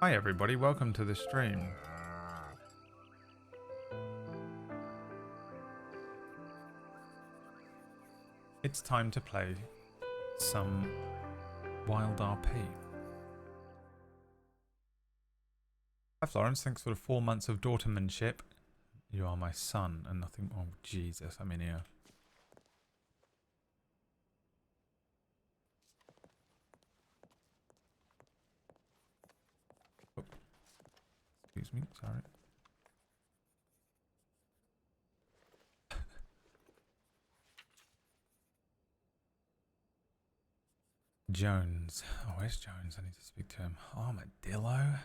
Hi everybody, welcome to the stream. It's time to play some Wild RP. Hi Florence, thanks for the 4 months of daughtermanship. You are my son and nothing. Oh Jesus, I'm in here. Oh. Excuse me, sorry. Jones. Oh, where's Jones? I need to speak to him. Armadillo?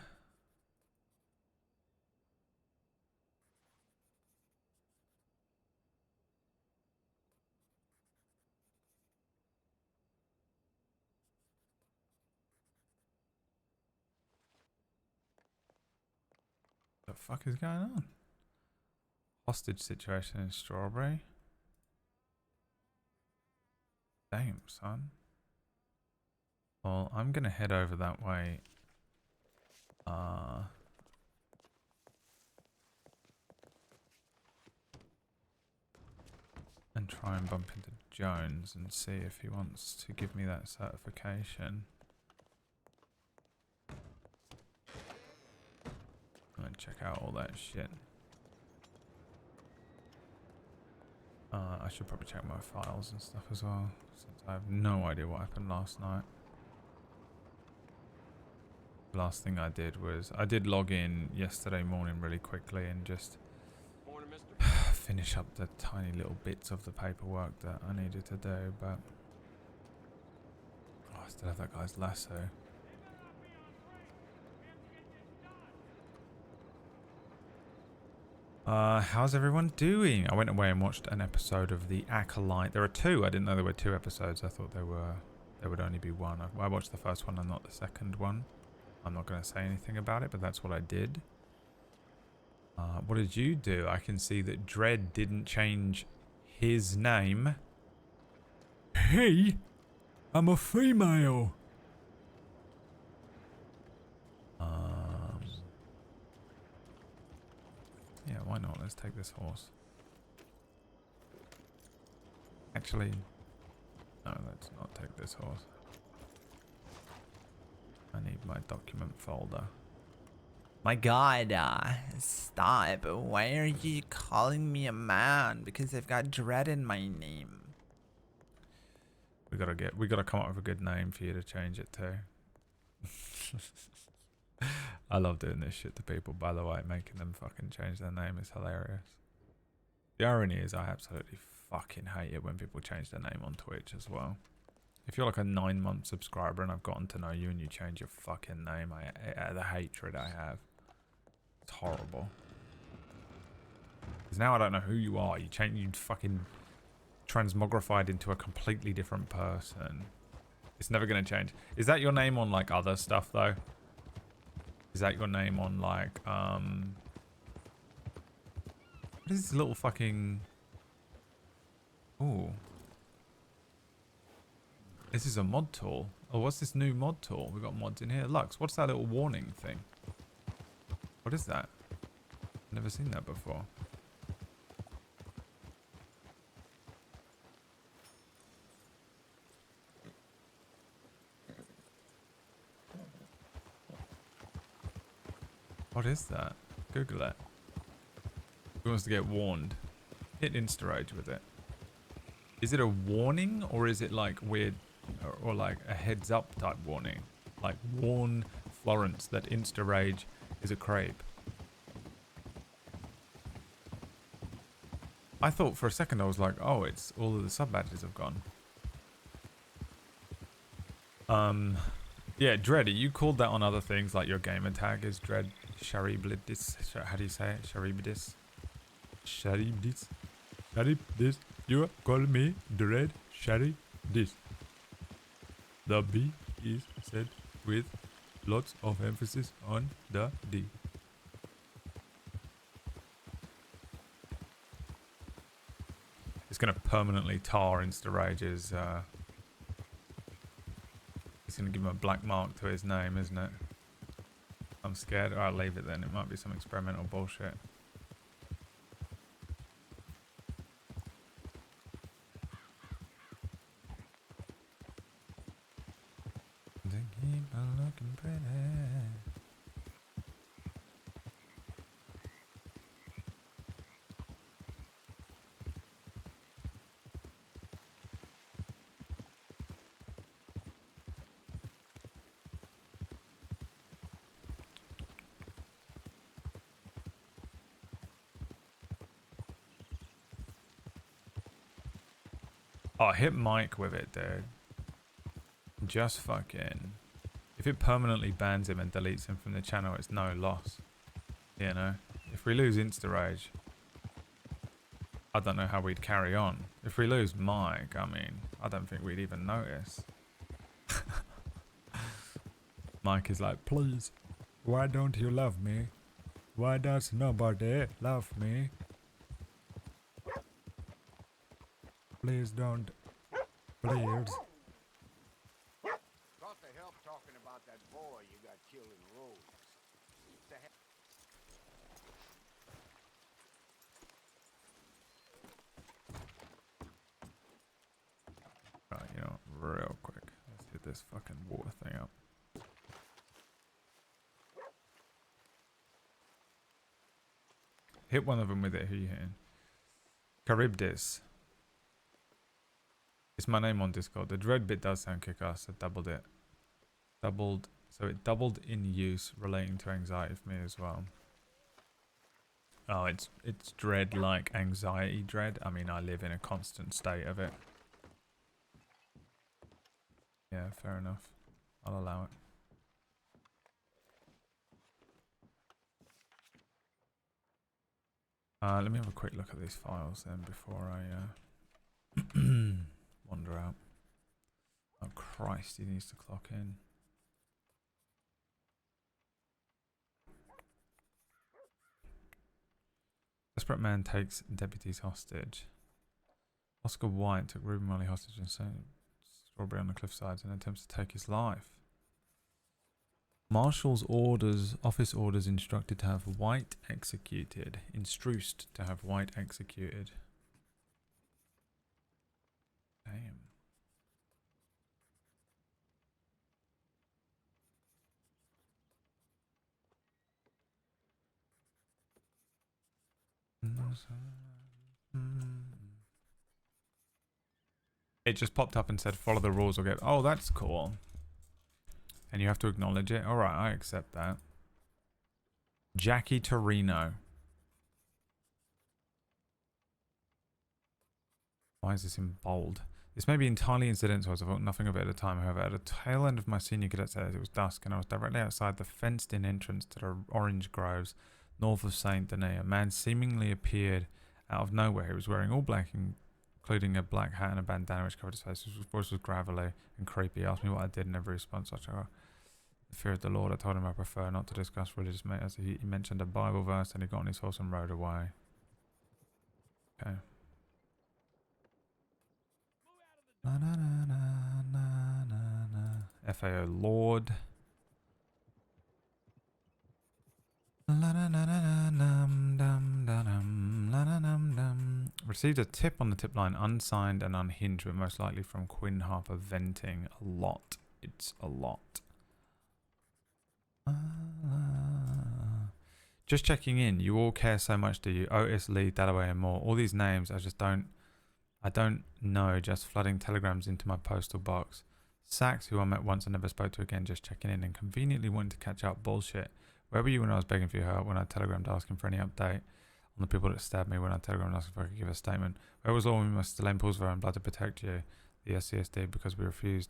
What the fuck is going on? Hostage situation in Strawberry? Damn, son. Well, I'm gonna head over that way. And try and bump into Jones and see if he wants to give me that certification. And check out all that shit. I should probably check my files and stuff as well, since I have no idea what happened last night. The last thing I did was, I did log in yesterday morning really quickly and just finish up the tiny little bits of the paperwork that I needed to do, but oh, I still have that guy's lasso. How's everyone doing? I went away and watched an episode of The Acolyte. There are two. I didn't know there were two episodes. I thought there would only be one. I watched the first one and not the second one. I'm not going to say anything about it, but that's what I did. What did you do? I can see that Dredd didn't change his name. Hey, I'm a female. Yeah, why not? Let's take this horse. Actually, no, let's not take this horse. I need my document folder. My god, stop. Why are you calling me a man? Because I've got Dread in my name. We gotta come up with a good name for you to change it to. I love doing this shit to people, by the way. Making them fucking change their name is hilarious. The irony is I absolutely fucking hate it when people change their name on Twitch as well. If you're like a 9-month subscriber and I've gotten to know you and you change your fucking name, the hatred I have. It's horrible. Because now I don't know who you are. You fucking transmogrified into a completely different person. It's never going to change. Is that your name on like other stuff though? Is that your name on like, what is this little fucking... Ooh. This is a mod tool. Oh, what's this new mod tool? We've got mods in here. Lux, what's that little warning thing? What is that? Never seen that before. What is that? Google it. Who wants to get warned? Hit Insta-Rage with it. Is it a warning or is it like weird or like a heads up type warning? Like warn Florence that Insta-Rage is a crepe. I thought for a second I was like, oh, it's all of the sub badges have gone. Yeah, Dread, you called that on other things like your gamer tag is Dread Shariblidis. How do you say it? Sharibidis? Sharibidis? Sharibidis. You call me Dread Sharibidis. The B is said with lots of emphasis on the D. It's going to permanently tar Insta-Rage's, it's going to give him a black mark to his name, isn't it? I'm scared. Alright, leave it then. It might be some experimental bullshit. To keep on looking pretty. Oh, hit Mike with it, dude. Just fucking... If it permanently bans him and deletes him from the channel, it's no loss. You know? If we lose Insta-Rage, I don't know how we'd carry on. If we lose Mike, I mean, I don't think we'd even notice. Mike is like, please, why don't you love me? Why does nobody love me? Please don't. Please. Thought to help talking about that boy you got killed in Rhodes. Right, you know, real quick. Let's hit this fucking water thing up. Hit one of them with it. Who you hitting? Charybdis. It's my name on Discord. The dread bit does sound kick-ass. I doubled it. So it doubled in use relating to anxiety for me as well. Oh, it's dread like anxiety dread. I mean, I live in a constant state of it. Yeah, fair enough. I'll allow it. Let me have a quick look at these files then before I wander out. Oh Christ, he needs to clock in. Desperate man takes deputies hostage. Oscar White took Ruben Marley hostage and sent Strawberry on the cliffsides and attempts to take his life. Marshal's office orders instructed to have White executed. Instruced to have White executed. Damn. It just popped up and said follow the rules or get... Oh, that's cool. And you have to acknowledge it. Alright, I accept that. Jackie Torino. Why is this in bold? This may be entirely incidental as I thought nothing of it at the time. However, at the tail end of my senior cadet days, it was dusk and I was directly outside the fenced-in entrance to the orange groves north of Saint Denis. A man seemingly appeared out of nowhere. He was wearing all black, including a black hat and a bandana which covered his face. His voice was gravelly and creepy. He asked me what I did in every response. The fear of the Lord. I told him I prefer not to discuss religious matters. He mentioned a Bible verse and he got on his horse and rode away. Okay. Na, na, na, na, na, na, na. FAO Lorde. Received a tip on the tip line, unsigned and unhinged, but most likely from Quinn Harper venting a lot. It's a lot. Just checking in. You all care so much, do you? Otis, Lee, Dalloway, and more. All these names, I don't know. Just flooding telegrams into my postal box. Sachs, who I met once and never spoke to again, just checking in and conveniently wanting to catch up. Bullshit. Where were you when I was begging for your help? When I telegrammed asking for any update on the people that stabbed me? When I telegrammed asking if I could give a statement? Where was all my Elaine Paulsver and blood to protect you? The SCSD, because we refused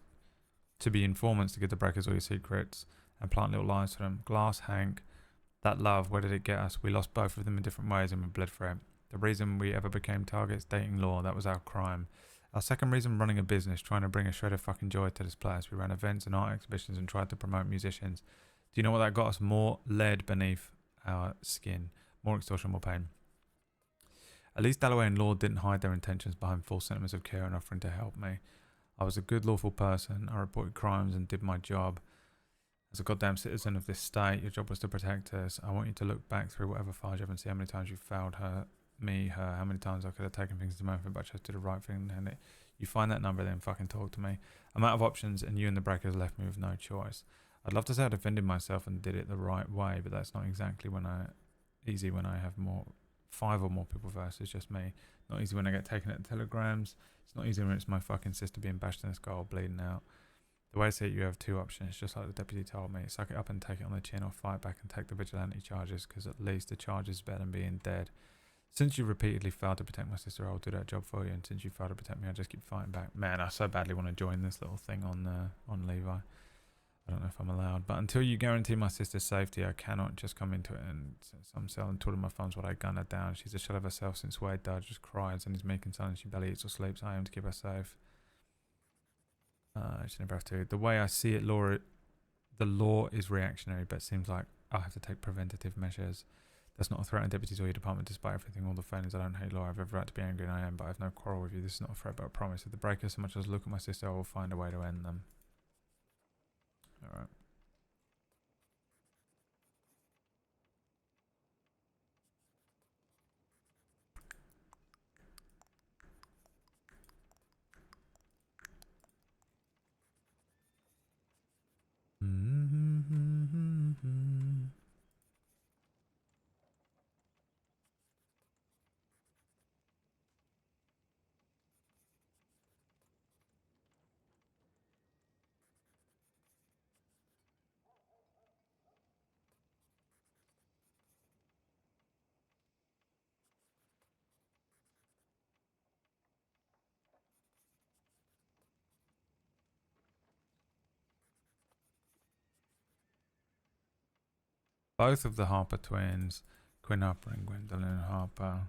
to be informants to give the breakers all your secrets and plant little lies for them. Glass Hank, that love, where did it get us? We lost both of them in different ways and we bled for it. The reason we ever became targets, dating law, that was our crime. Our second reason, running a business, trying to bring a shred of fucking joy to this place. We ran events and art exhibitions and tried to promote musicians. Do you know what that got us? More lead beneath our skin. More extortion, more pain. At least Dalloway and Lorde didn't hide their intentions behind false sentiments of care and offering to help me. I was a good, lawful person. I reported crimes and did my job. As a goddamn citizen of this state, your job was to protect us. I want you to look back through whatever files you have and see how many times you failed her, me, her, how many times I could have taken things to my but I chose to do the right thing and it. You find that number, then fucking talk to me. I'm out of options, and you and the breakers left me with no choice. I'd love to say I defended myself and did it the right way, but that's not exactly easy when I have 5 or more people versus just me. Not easy when I get taken at the telegrams. It's not easy when it's my fucking sister being bashed in the skull, bleeding out. The way I see it, you have 2 options, just like the deputy told me. Suck it up and take it on the chin, or fight back and take the vigilante charges, because at least the charge is better than being dead. Since you repeatedly failed to protect my sister, I'll do that job for you, and since you failed to protect me, I'll just keep fighting back. Man, I so badly want to join this little thing on Levi. I don't know if I'm allowed, but until you guarantee my sister's safety, I cannot just come into it and some cell and twiddle my thumbs while I gun her down. She's a shell of herself since Wade died, just cries and is meek and silent. She barely eats or sleeps. I aim to keep her safe. She never have to. The way I see it, the law is reactionary, but it seems like I have to take preventative measures. That's not a threat on deputies or your department, despite everything, all the failings. I don't hate law. I have every right to be angry, and I am, but I have no quarrel with you. This is not a threat, but a promise. If the breakers so much as look at my sister, I will find a way to end them. Alright. Both of the Harper twins, Quinn Harper and Gwendolyn Harper.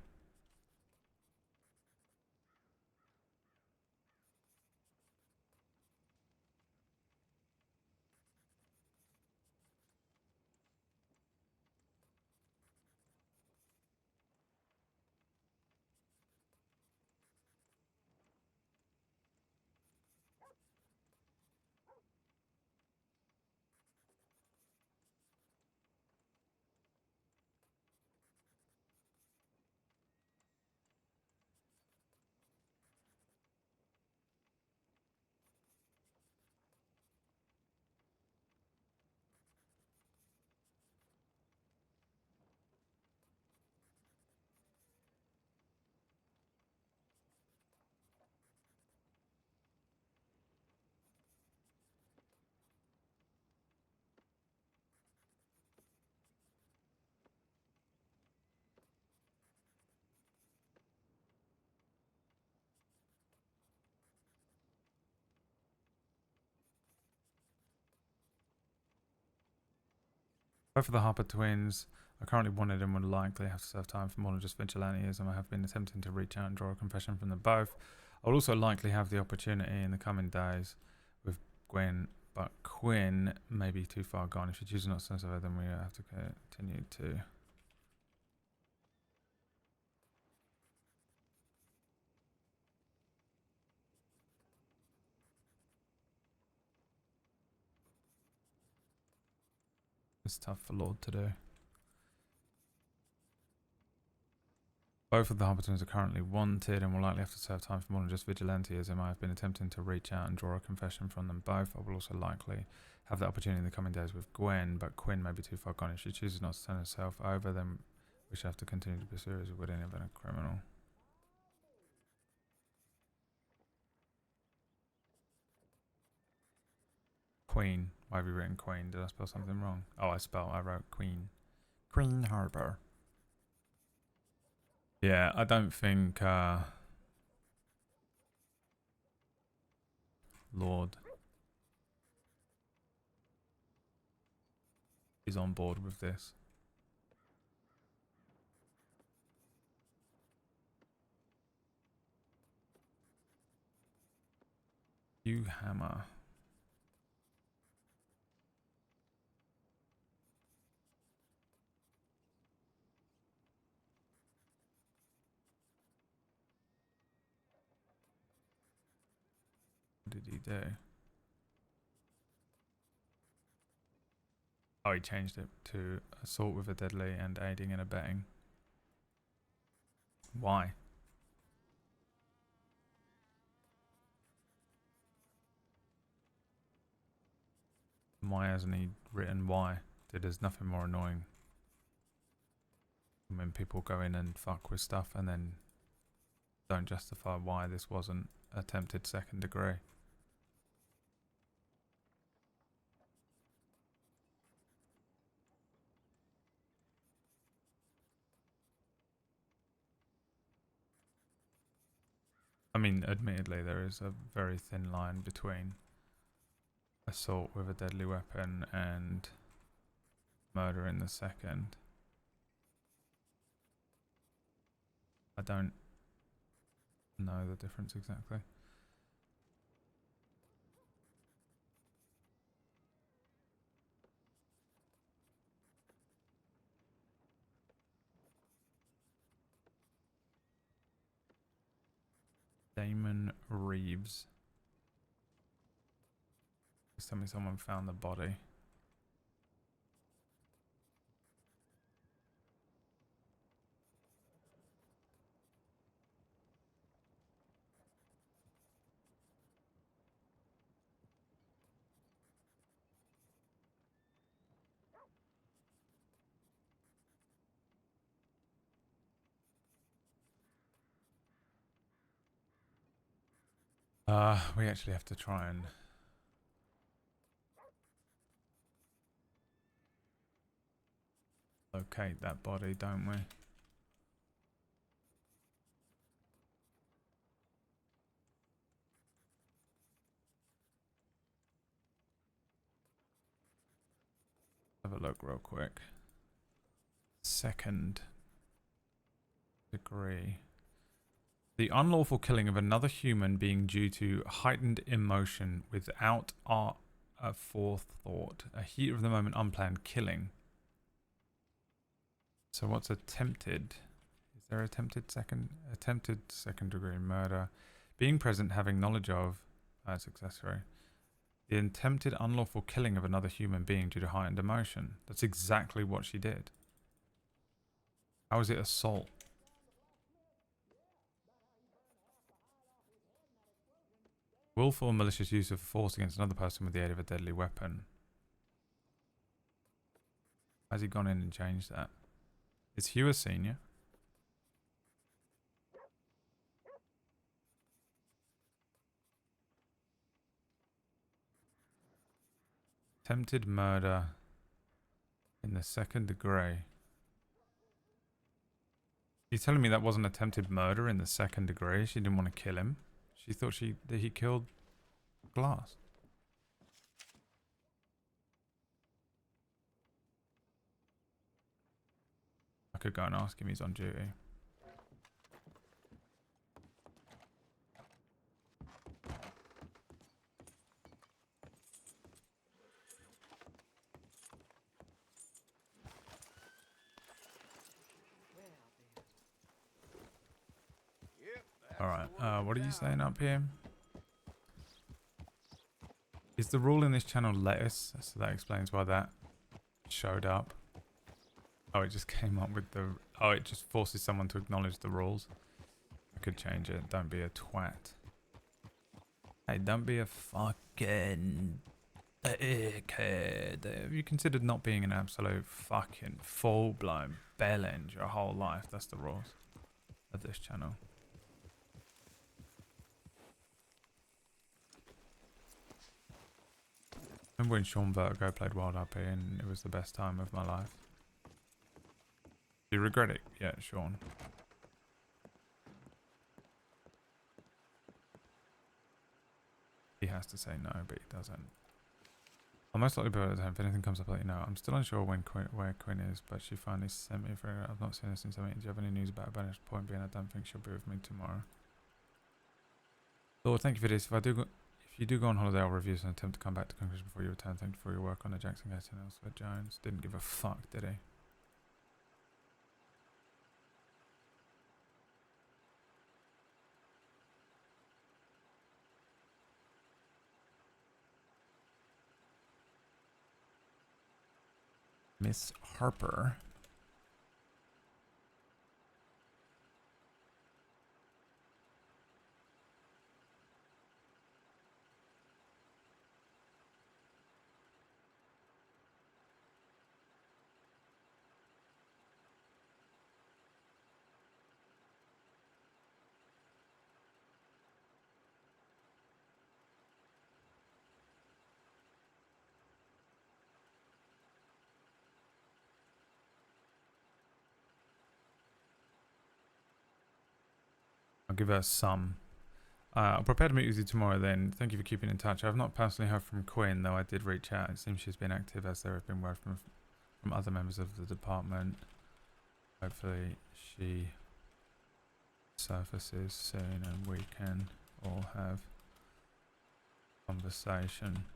Both of the Harper twins are currently wanted and would likely have to serve time for more than just vigilanteism. I have been attempting to reach out and draw a confession from them both. I will also likely have the opportunity in the coming days with Gwen, but Quinn may be too far gone. If she chooses not to serve her, then we have to continue to. It's tough for Lorde to do. Both of the Harper twins are currently wanted and will likely have to serve time for more than just vigilanteism. I have been attempting to reach out and draw a confession from them both. I will also likely have the opportunity in the coming days with Gwen, but Quinn may be too far gone. If she chooses not to turn herself over, then we shall have to continue to pursue her as we would any other criminal. Queen. Why have you written Queen? Did I spell something wrong? Oh, I wrote Queen. Queen Harper. Yeah, I don't think Lorde is on board with this. You hammer. What did he do? Oh, he changed it to assault with a deadly and aiding and abetting. Why? Why hasn't he written why? There's nothing more annoying when people go in and fuck with stuff and then don't justify why this wasn't attempted second degree. I mean, admittedly, there is a very thin line between assault with a deadly weapon and murder in the second. I don't know the difference exactly. Damon Reeves. Please tell me someone found the body. We actually have to try and locate that body, don't we? Have a look real quick. Second degree. The unlawful killing of another human being due to heightened emotion without a forethought. A heat of the moment unplanned killing. So what's attempted? Is there attempted second degree murder? Being present, having knowledge of, that's accessory. The attempted unlawful killing of another human being due to heightened emotion. That's exactly what she did. How is it assault? Willful or malicious use of force against another person with the aid of a deadly weapon. Has he gone in and changed that? Is Hugh a senior? Attempted murder in the second degree. You're telling me that wasn't attempted murder in the second degree? She didn't want to kill him. She thought that he killed Glass. I could go and ask him, he's on duty. Alright, what are you saying up here? Is the rule in this channel lettuce? So that explains why that showed up. Oh, it just came up with the... Oh, it just forces someone to acknowledge the rules. I could change it. Don't be a twat. Hey, don't be a fucking dickhead. Have you considered not being an absolute fucking full-blown bellend your whole life? That's the rules of this channel. Remember when Sean Vertigo played Wild Up here and it was the best time of my life? Do you regret it yet, Sean? He has to say no, but he doesn't. I'll most likely be able to if anything comes up, I'll let you know. I'm still unsure where Quinn is, but she finally sent me for I've not seen her since I mean, do you have any news about her? But point being, I don't think she'll be with me tomorrow. Lord, thank you for this. If you do go on holiday, I'll review and attempt to come back to conclusion before you return. Thank you for your work on the Jackson case and elsewhere. Jones didn't give a fuck, did he? Miss Harper. I'll give her some. I'll prepare to meet with you tomorrow then. Thank you for keeping in touch. I've not personally heard from Quinn, though I did reach out. It seems she's been active as there have been word from other members of the department. Hopefully she surfaces soon and we can all have conversation.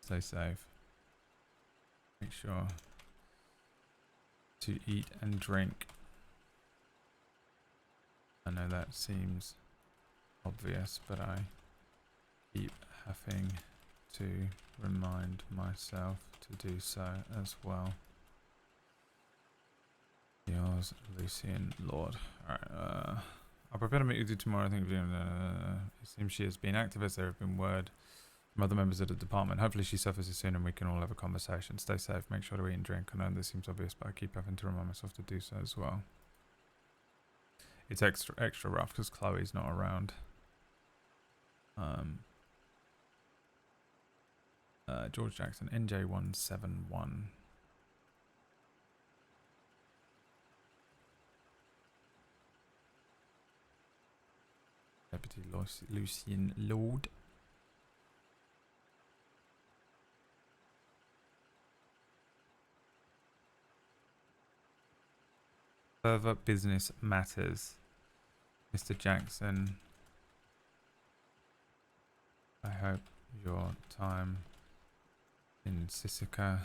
Stay safe. Make sure to eat and drink. I know that seems obvious, but I keep having to remind myself to do so as well. Yours, Lucien, Lorde. Alright, I'll prepare to meet with you tomorrow. I think it seems she has been active as there have been word from other members of the department. Hopefully she suffers soon and we can all have a conversation. Stay safe, make sure to eat and drink. I know this seems obvious, but I keep having to remind myself to do so as well. It's extra rough because Chloe's not around. George Jackson, NJ171. Deputy Lucien Lorde. Further business matters. Mr. Jackson, I hope your time in Sisika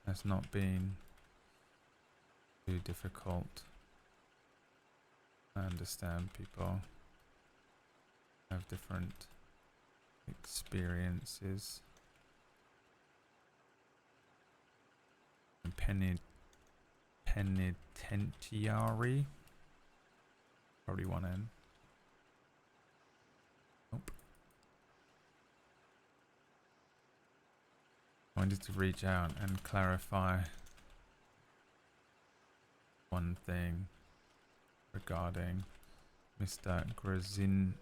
has not been too difficult. I understand people have different experiences. Penitentiary. Probably one N. Nope. I wanted to reach out and clarify one thing regarding Mr. Grzinski.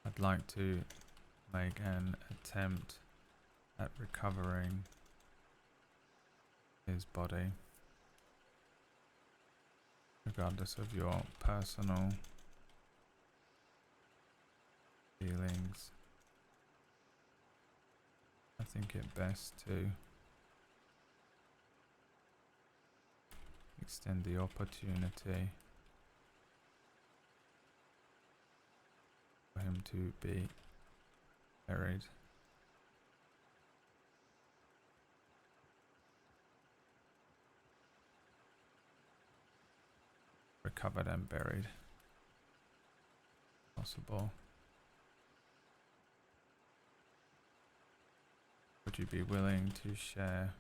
I'd like to make an attempt at recovering his body, regardless of your personal feelings. I think it best to extend the opportunity for him to be buried. Recovered and buried. Possible. Would you be willing to share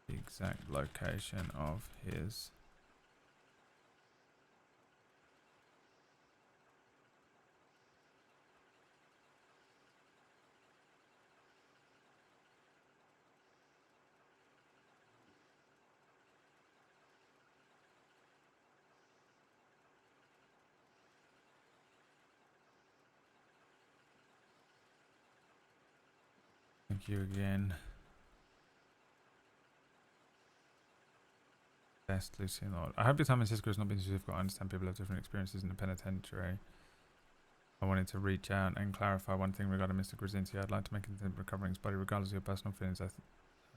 the exact location of his Thank you again. Best, Lucien Lorde. I hope your time in Cisco has not been too difficult. I understand people have different experiences in the penitentiary. I wanted to reach out and clarify one thing regarding Mr. Grzinski. I'd like to make an attempt at recovering his body, regardless of your personal feelings.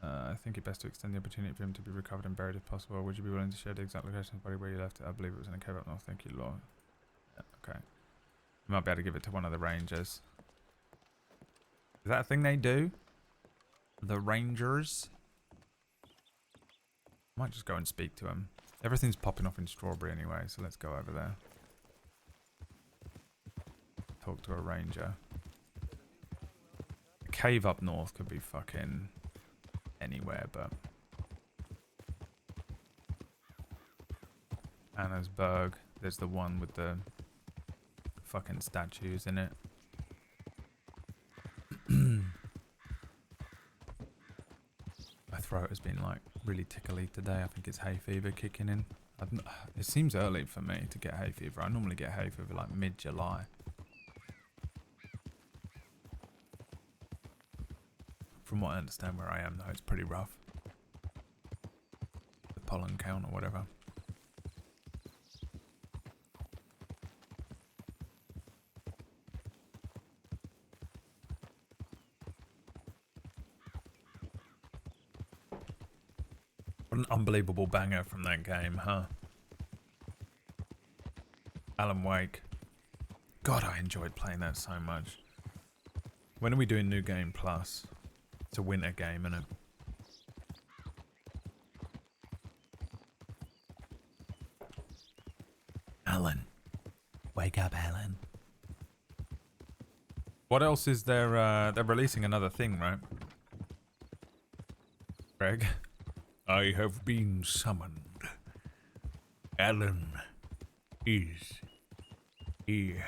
I think it best to extend the opportunity for him to be recovered and buried if possible. Would you be willing to share the exact location of the body where you left it? I believe it was in a cave up north. Thank you, Lord. Yeah, okay. You might be able to give it to one of the rangers. Is that a thing they do? The rangers? I might just go and speak to him. Everything's popping off in Strawberry anyway, so let's go over there. Talk to a ranger. cave up north could be fucking anywhere, but Annarsburg, there's the one with the fucking statues in it. My throat has been like really tickly today. I think it's hay fever kicking in. It seems early for me to get hay fever. I normally get hay fever like mid-July. From what I understand where I am though, it's pretty rough. The pollen count or whatever. What an unbelievable banger from that game, huh? Alan Wake. God, I enjoyed playing that so much. When are we doing New Game Plus? It's a winter game, isn't it? Alan. Wake up, Alan. What else is there? They're releasing another thing, right? Greg? I have been summoned. Alan is here.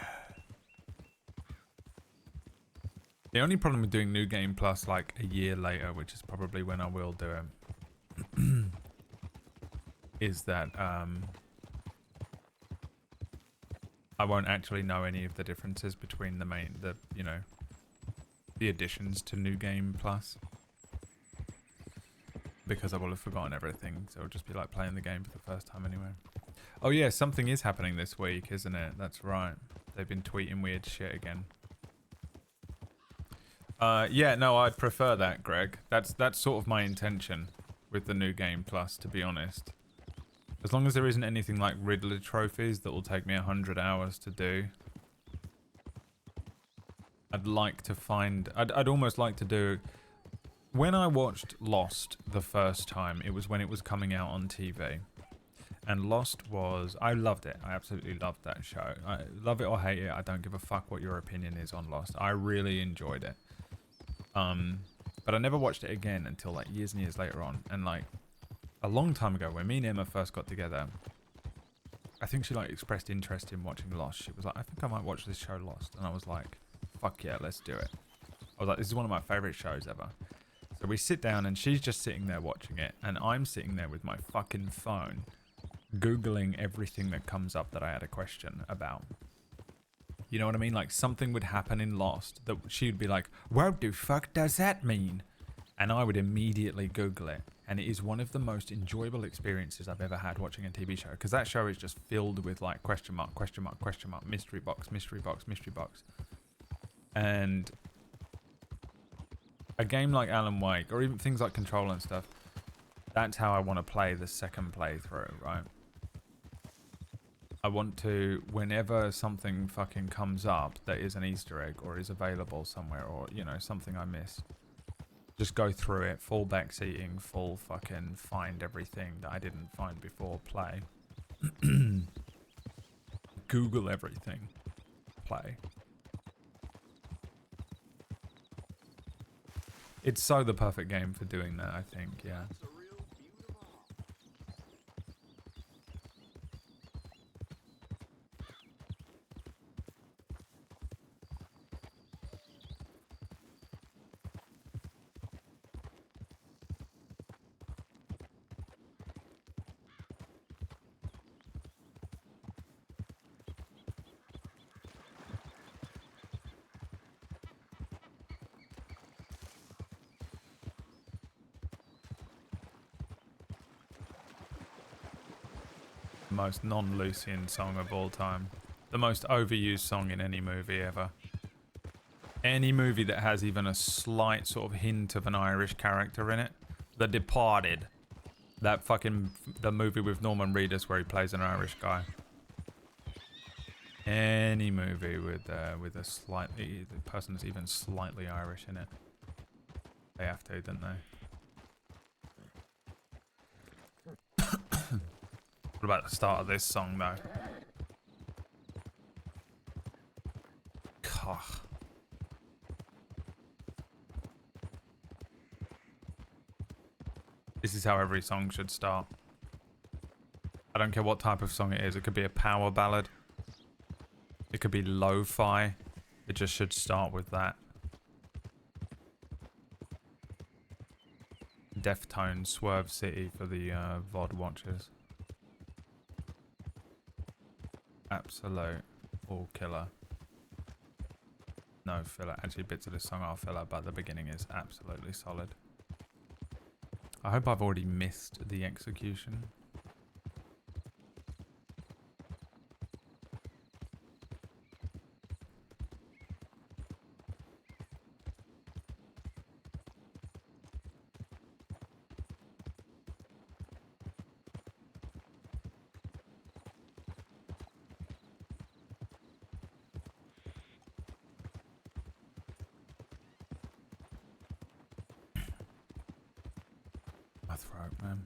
The only problem with doing New Game Plus like a year later, which is probably when I will do it, is that I won't actually know any of the differences between the additions to New Game Plus. Because I will have forgotten everything, so it'll just be like playing the game for the first time anyway. Oh yeah, something is happening this week, isn't it? That's right. They've been tweeting weird shit again. Yeah, no, I'd prefer that, Greg. That's sort of my intention with the New Game Plus, to be honest. As long as there isn't anything like Riddler trophies that will take me 100 hours to do. I'd like to find... I'd almost like to do... When I watched Lost the first time, it was when it was coming out on TV. And Lost was... I loved it. I absolutely loved that show. I love it or hate it. I don't give a fuck what your opinion is on Lost. I really enjoyed it. But I never watched it again until like years and years later on. And like a long time ago when me and Emma first got together, I think she like expressed interest in watching Lost. She was like, I think I might watch this show Lost. And I was like, fuck yeah, let's do it. I was like, this is one of my favorite shows ever. So we sit down and she's just sitting there watching it. And I'm sitting there with my fucking phone, Googling everything that comes up that I had a question about. You know what I mean? Like something would happen in Lost that she'd be like, what the fuck does that mean? And I would immediately Google it. And it is one of the most enjoyable experiences I've ever had watching a TV show. Because that show is just filled with like question mark, question mark, question mark, mystery box, mystery box, mystery box. And a game like Alan Wake, or even things like Control and stuff, that's how I want to play the second playthrough, right? I want to, whenever something fucking comes up that is an Easter egg or is available somewhere, or, you know, something I missed, just go through it, full backseating, full fucking find everything that I didn't find before, play. Google everything, play. It's so the perfect game for doing that, I think, yeah. Most non-Lucien song of all time. The most overused song in any movie ever. Any movie that has even a slight sort of hint of an Irish character in it. The Departed. That fucking... the movie with Norman Reedus where he plays an Irish guy. Any movie with a slightly... the person that's even slightly Irish in it. They have to, don't they? What about the start of this song, though? God. This is how every song should start. I don't care what type of song it is. It could be a power ballad. It could be lo-fi. It just should start with that. Deftone Swerve City for the VOD watchers. Absolute all killer. No filler. Actually, bits of this song are filler, but the beginning is absolutely solid. I hope I've already missed the execution. My throat, man.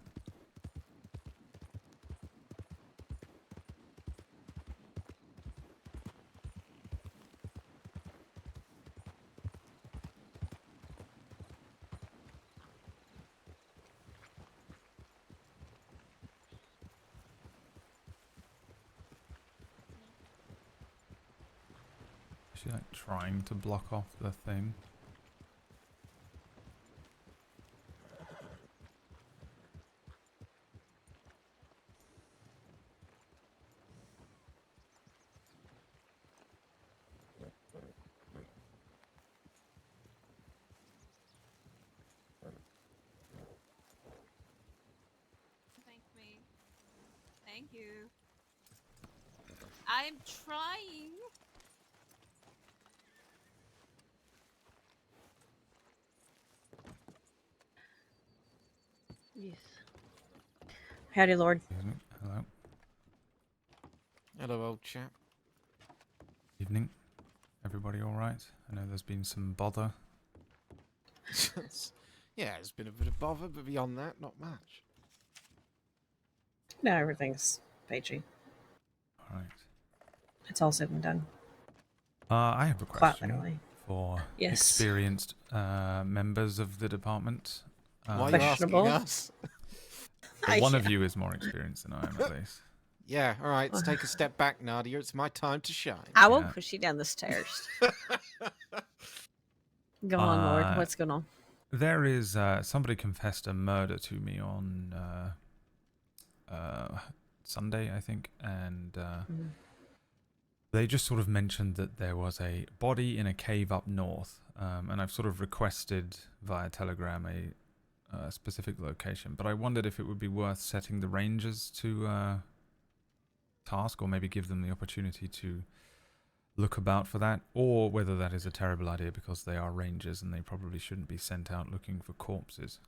Is she like trying to block off the thing? Thank me. Thank you. I'm trying. Yes. Howdy, Lord. Hello. Hello, old chap. Evening. Everybody alright? I know there's been some bother. Yeah, it's been a bit of bother, but beyond that, not much. No, everything's peachy. Alright. It's all said and done. I have a Quite question literally. for Yes. experienced members of the department. Why are you asking Questionable. us? Well, one of you is more experienced than I am, at least. Yeah, all right, let's take a step back, Nadia. It's my time to shine. I will Yeah. push you down the stairs. Go on, Lord. What's going on? There is somebody confessed a murder to me on Sunday, I think, and they just sort of mentioned that there was a body in a cave up north, and I've sort of requested via Telegram a specific location, but I wondered if it would be worth setting the rangers to task, or maybe give them the opportunity to look about for that, or whether that is a terrible idea because they are rangers and they probably shouldn't be sent out looking for corpses.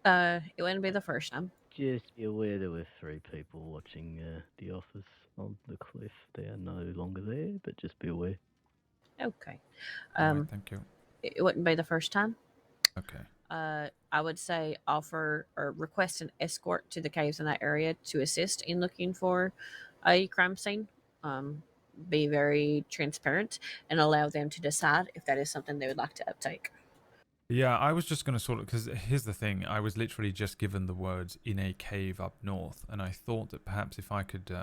It wouldn't be the first time. Just be aware there were 3 people watching the office on the cliff. They are no longer there, but just be aware. Okay. Alright, thank you. It wouldn't be the first time. Okay. I would say offer or request an escort to the caves in that area to assist in looking for a crime scene. Be very transparent and allow them to decide if that is something they would like to uptake. Yeah, I was just going to sort of, because here's the thing, I was literally just given the words in a cave up north, and I thought that perhaps if I could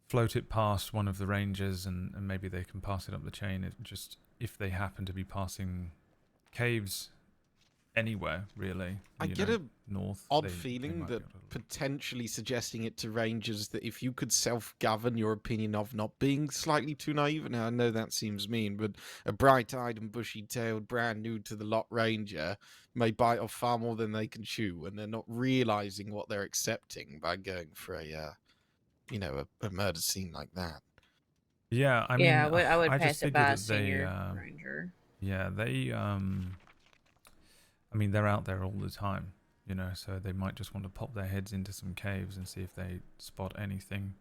float it past one of the rangers and maybe they can pass it up the chain, it just if they happen to be passing caves anywhere, really. I you get know, a north, odd they feeling might be that able to- potentially suggesting it to rangers that if you could self-govern your opinion of not being slightly too naive, and I know that seems mean, but a bright-eyed and bushy-tailed brand new to the lot ranger may bite off far more than they can chew, and they're not realizing what they're accepting by going for a murder scene like that. Yeah, I mean, Yeah, I would I pass just it figured by a that they, senior ranger. yeah, they, I mean, they're out there all the time, you know, so they might just want to pop their heads into some caves and see if they spot anything.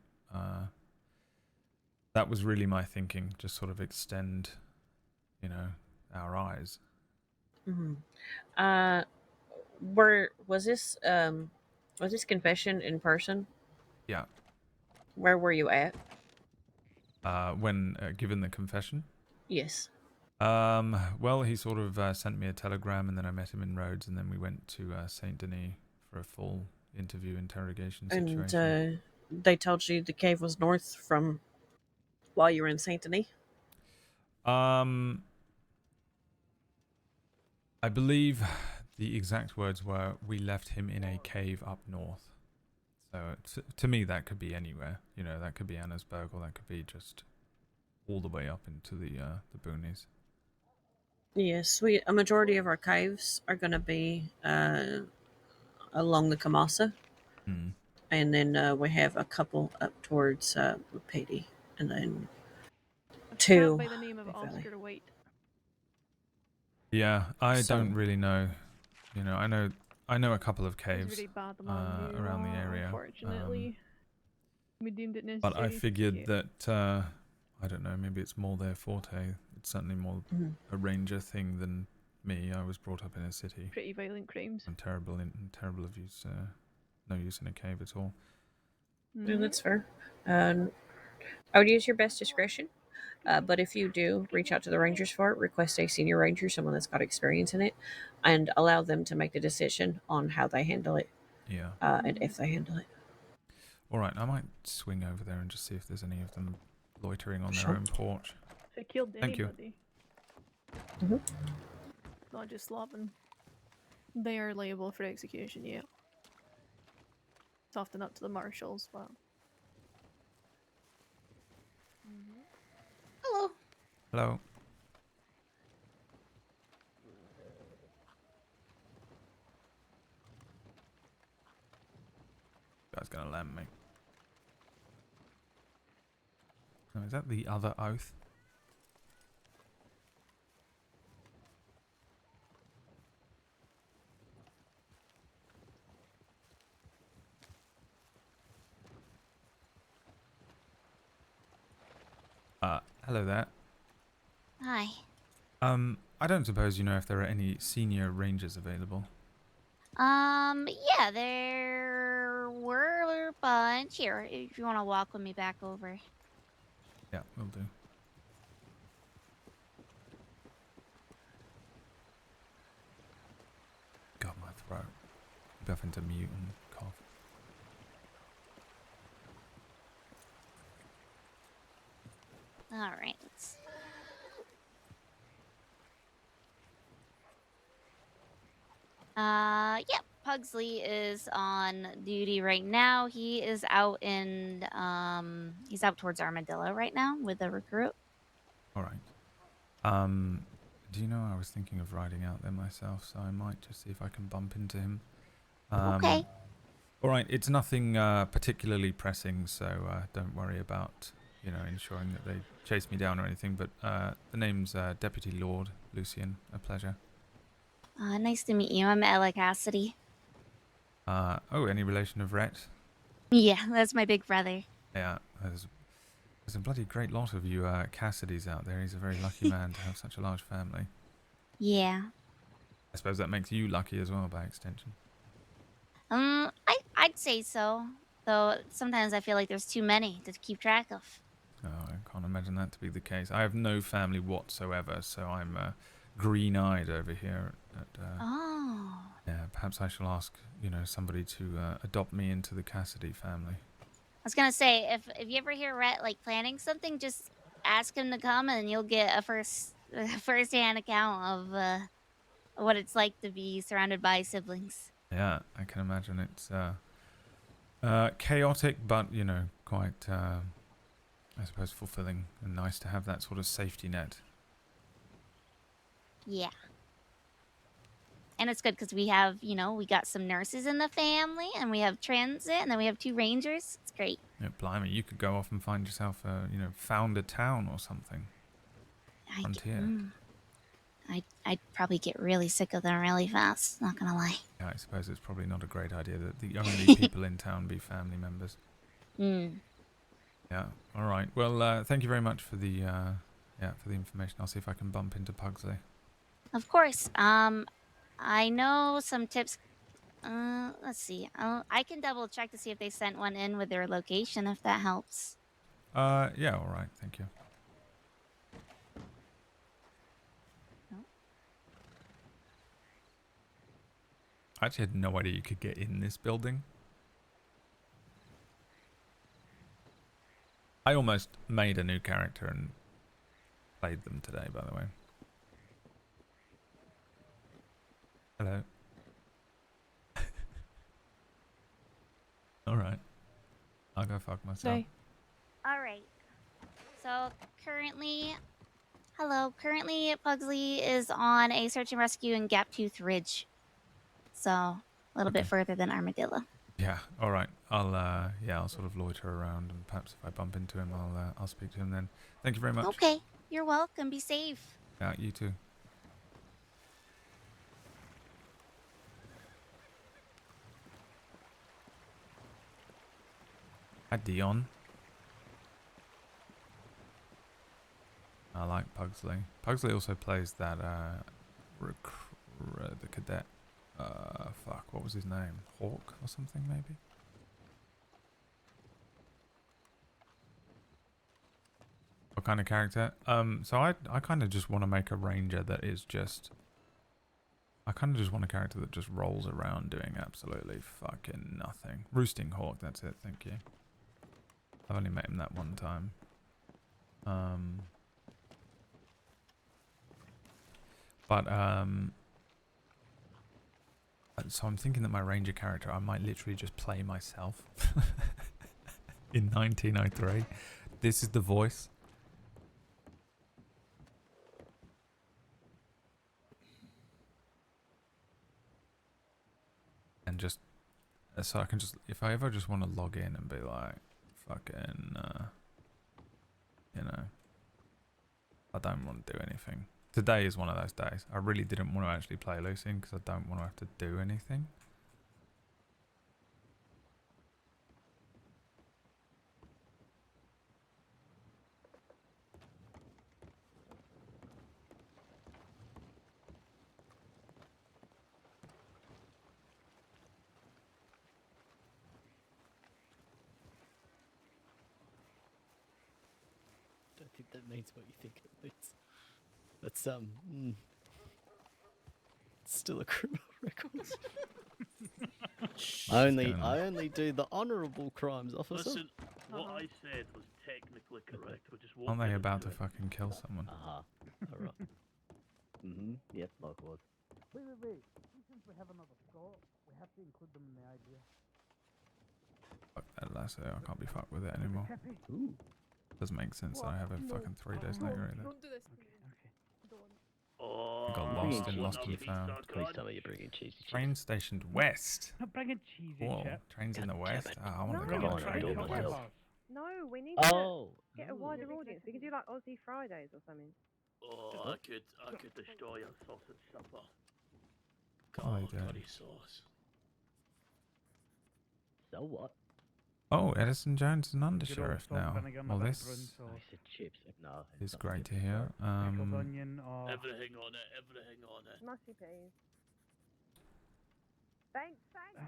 That was really my thinking, just sort of extend, you know, our eyes. Mm-hmm. Was this confession in person? Yeah. Where were you at? When given the confession, Yes. Well, he sort of sent me a telegram, and then I met him in Rhodes, and then we went to Saint Denis for a full interrogation situation. And they told you the cave was north from while you were in Saint Denis? I believe the exact words were, "We left him in a cave up north." So to me, that could be anywhere. You know, that could be Annesburg, or that could be just all the way up into the boonies. Yes, a majority of our caves are going to be along the Kamasa, Hmm. and then we have a couple up towards Rapidi, and then A two. chap by the name of Big Valley. Oscar White. Yeah, I So- don't really know. You know, I know a couple of He's caves, really bad among you around the lot, area, unfortunately. We deemed it necessary. but I to figured take it. that I don't know, maybe it's more their forte. It's certainly more Mhm. a ranger thing than me. I was brought up in a city. Pretty violent crimes. I'm terrible of use. No use in a cave at all. Yeah, Mhm. that's fair. I would use your best discretion. But if you do reach out to the rangers for it, request a senior ranger, someone that's got experience in it, and allow them to make the decision on how they handle it Yeah. and if they handle it. All right, I might swing over there and just see if there's any of them loitering on their Sure. own porch. If they killed Thank you. anybody. Mhm. Not just Slaven. They are liable for execution, yeah. It's often up to the marshals, but... Hello. Hello. Guy's gonna lamb me. Oh, is that the other oath? Hello there. Hi. I don't suppose you know if there are any senior rangers available. Yeah, there were a bunch. Here, if you want to walk with me back over. Yeah, will do. Got my throat. Go off into mute and cough. All right. Yeah, Pugsley is on duty right now. He is out he's out towards Armadillo right now with a recruit. All right. Do you know I was thinking of riding out there myself, so I might just see if I can bump into him. Okay. All right. It's nothing particularly pressing, so don't worry about ensuring that they chase me down or anything. But the name's Deputy Lorde Lucien. A pleasure. Nice to meet you. I'm Ella Cassidy. Oh, any relation of Rhett? Yeah, that's my big brother. Yeah, there's a bloody great lot of you Cassidys out there. He's a very lucky man to have such a large family. Yeah. I suppose that makes you lucky as well, by extension. I'd say so. Though sometimes I feel like there's too many to keep track of. Oh, I can't imagine that to be the case. I have no family whatsoever, so I'm green-eyed over here. Oh. Yeah, perhaps I shall ask, somebody to adopt me into the Cassidy family. I was gonna say, if you ever hear Rhett planning something, just ask him to come, and you'll get a first-hand account of what it's like to be surrounded by siblings. Yeah, I can imagine it's chaotic, but quite, I suppose, fulfilling and nice to have that sort of safety net. Yeah. And it's good because we have, we got some nurses in the family, and we have transit, and then we have 2 rangers. It's great. Yeah, blimey, you could go off and find yourself a, found a town or something. Frontier. I'd probably get really sick of them really fast, not gonna lie. Yeah, I suppose it's probably not a great idea that the only people in town be family members. Yeah, all right. Well, thank you very much for the information. I'll see if I can bump into Pugsley. Of course. I know some tips. Let's see. I can double check to see if they sent one in with their location, if that helps. Yeah, all right. Thank you. I actually had no idea you could get in this building. I almost made a new character and played them today, by the way. Hello. Alright. I'll go fuck myself. Hey. All right. So currently, currently Pugsley is on a search and rescue in Gaptooth Ridge. So a little bit further than Armadillo. Yeah, alright. I'll sort of loiter around, and perhaps if I bump into him, I'll speak to him then. Thank you very much. Okay. You're welcome. Be safe. Yeah, you too. Hi, Dion. I like Pugsley. Pugsley also plays that, the cadet. Fuck, what was his name? Hawk or something, maybe? What kind of character? So I kind of just want to make a ranger that is just... I kind of just want a character that just rolls around doing absolutely fucking nothing. Roosting Hawk, that's it, thank you. I've only met him that one time. So I'm thinking that my ranger character, I might literally just play myself. In 1903. This is the voice. And just, so I can just, if I ever just want to log in and be like, fucking, you know, I don't want to do anything. Today is one of those days. I really didn't want to actually play Lucien because I don't want to have to do anything. Don't think that means what you think it means. That's it's still a criminal record. I only do the honourable crimes, officer. Listen, what I said was technically correct. We just Aren't they about to fucking kill someone? Alright. Yep, likewise. Wait. Since we have another score, we have to include them in the idea. Fuck that lasso, I can't be fucked with it anymore. Ooh. Doesn't make sense that I have it fucking 3 days later either. Don't do this. I got lost in Lost and Found. Please tell me you're bringing cheesy chips. Train station west. Not bringing cheesy Whoa, chip. trains in the west? it. Oh, I want to No, go on no, a train no, in the no, west. no. No, we need Oh. to get a wider audience. We can do like Aussie Fridays or something. Oh, I could destroy your sausage supper. Oh, they God, do. curry sauce. So what? Oh, Edison Jones is an Good old undersheriff salt now. vinegar, Well, not that this brun Oh, sauce. he said chips. No. is not great to chips. hear. Pickled onion or... Everything on it, everything on it. Mushy peas. Thanks, fuck.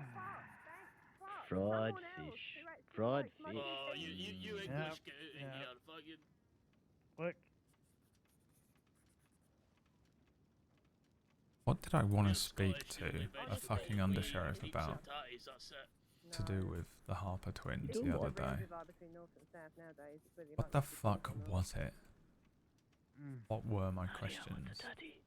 Fried fish. Fried fish. Oh, you English get out in here, fucking... Look. What did I want to speak Scottish, to usually a fucking vegetable, undersheriff heaps about? and tatties, that's it. To do with the Harper twins It's the more other of a day. divide between north and south nowadays. It's whether you What like the mushy peas fuck or not. was it? Mm. What were my Honey, I want questions? a tatty.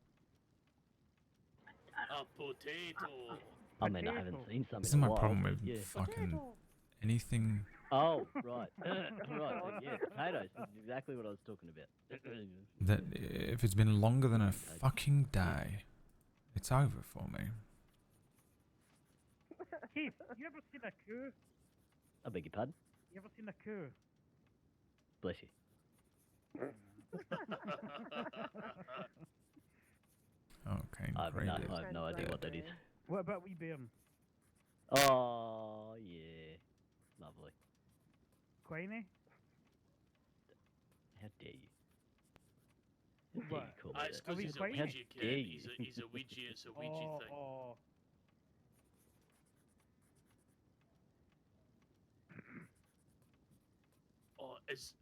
A potato. I mean, I haven't seen some This in is a my while, problem but with yeah. fucking anything. Oh, right. Right, yeah, potatoes. That's exactly what I was talking about. That if it's been longer than a fucking day, it's over for me. Keith, you ever seen a coup? I beg your pardon? You ever seen a coup? Bless you. Okay, I have great. no idea what that is. What about Wee Bairn? Oh, yeah. Lovely. Quiney? How dare you? How dare you What? call me It's that? because he's a Quite- Ouija How kid. dare you? He's a Ouija, it's a Ouija thing. Oh. Oh, it's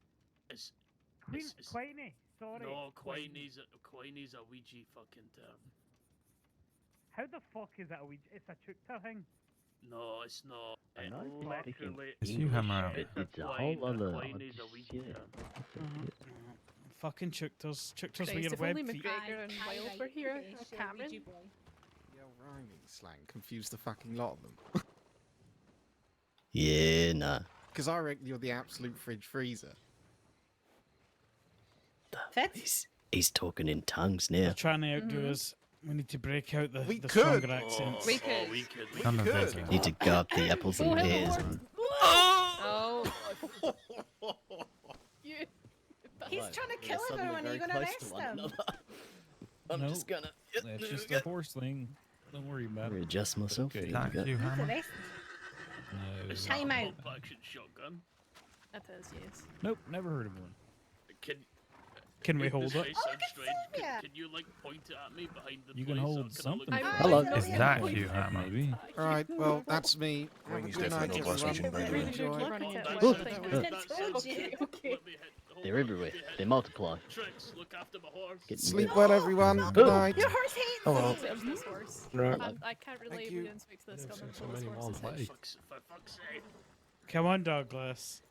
Quiney, sorry. no, Quiney's a Ouija fucking term. How the fuck is that a wee... It's a Chukta thing? No, it's not. I know it's speaking Literally, Is you English, hammer out? but it's a whole blind- other. blind I is a just- wee yeah. Fucking Chuktas. Chuktas with Christ, your if web only feet. McGregor and Wild were here. Cameron. Yeah, rhyming slang. Confuse the fucking lot of them. Yeah, nah. Because I reckon you're the absolute fridge freezer. He's talking in tongues They're now. trying to outdo us. We need to break out the could. stronger accents. We could. we could. None of those could. are- Need to go up the apples and pears, man. Oh. He's trying to kill everyone. Are you gonna arrest him? I'm No, just gonna That's just a horse thing. Don't worry about it. readjust myself. Okay. Thank you, hammer. No. It's Time not a out. bolt-action shotgun. That is, yes. Nope, never heard of one. Can we hold this it? may sound strange. Can you like point it at me behind the You can place, or hold I something. look- Hello. Is that you, hammer? Maybe. Alright, well, that's me. Have a Wing's good night, definitely not glass everyone. vision, by the way. Enjoy. They're everywhere. They multiply. Tricks, look after my horse. Sleep well, everyone. Good night. horse hates Hello. this horse. Right. I can't relate you. when you fix this gun so until many this horse wrong is ways. fixed. For fuck's sake. Come on, Douglas.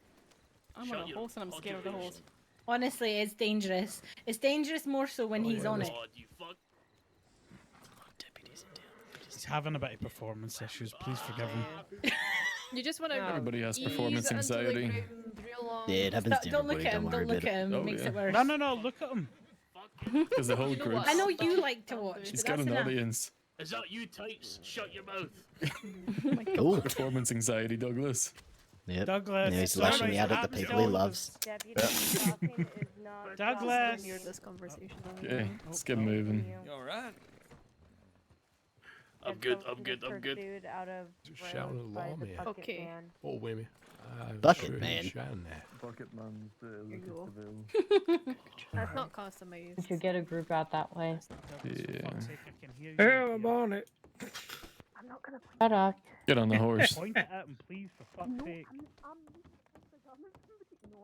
I'm Shut on a your horse and I'm scared of the horse. observation. Honestly, it's dangerous. It's dangerous more so when he's on it. God, you fuck. He's having a bit of performance issues. Please forgive him. You just want to. Everybody has ease performance into the anxiety. ground real long. Yeah, it happens to Don't look everybody. at him. Don't worry Don't look about at it. him. Oh, It makes yeah. it worse. No, look at him. Because the whole group. I know you like to watch. She's but got that's an enough. audience. Is that you, Tights? Shut your mouth. Cool. Performance anxiety, Douglas. Yep. Douglas. Now he's it's all lashing right, out at the happens to people he all of loves. us. Douglas. Douglas. Near this conversation. Okay, let's get moving. You alright? I'm good, I'm good, I'm good. Just shouting at law, man. Okay. Oh, women. Bucket man. Bucket man's Here you go. That's not customized. We should get a group out that way. Yeah. Fuck's sake, I can hear you. Yeah, I'm on it. Shut up. Get on the horse. Point it at him, please, for fuck's sake.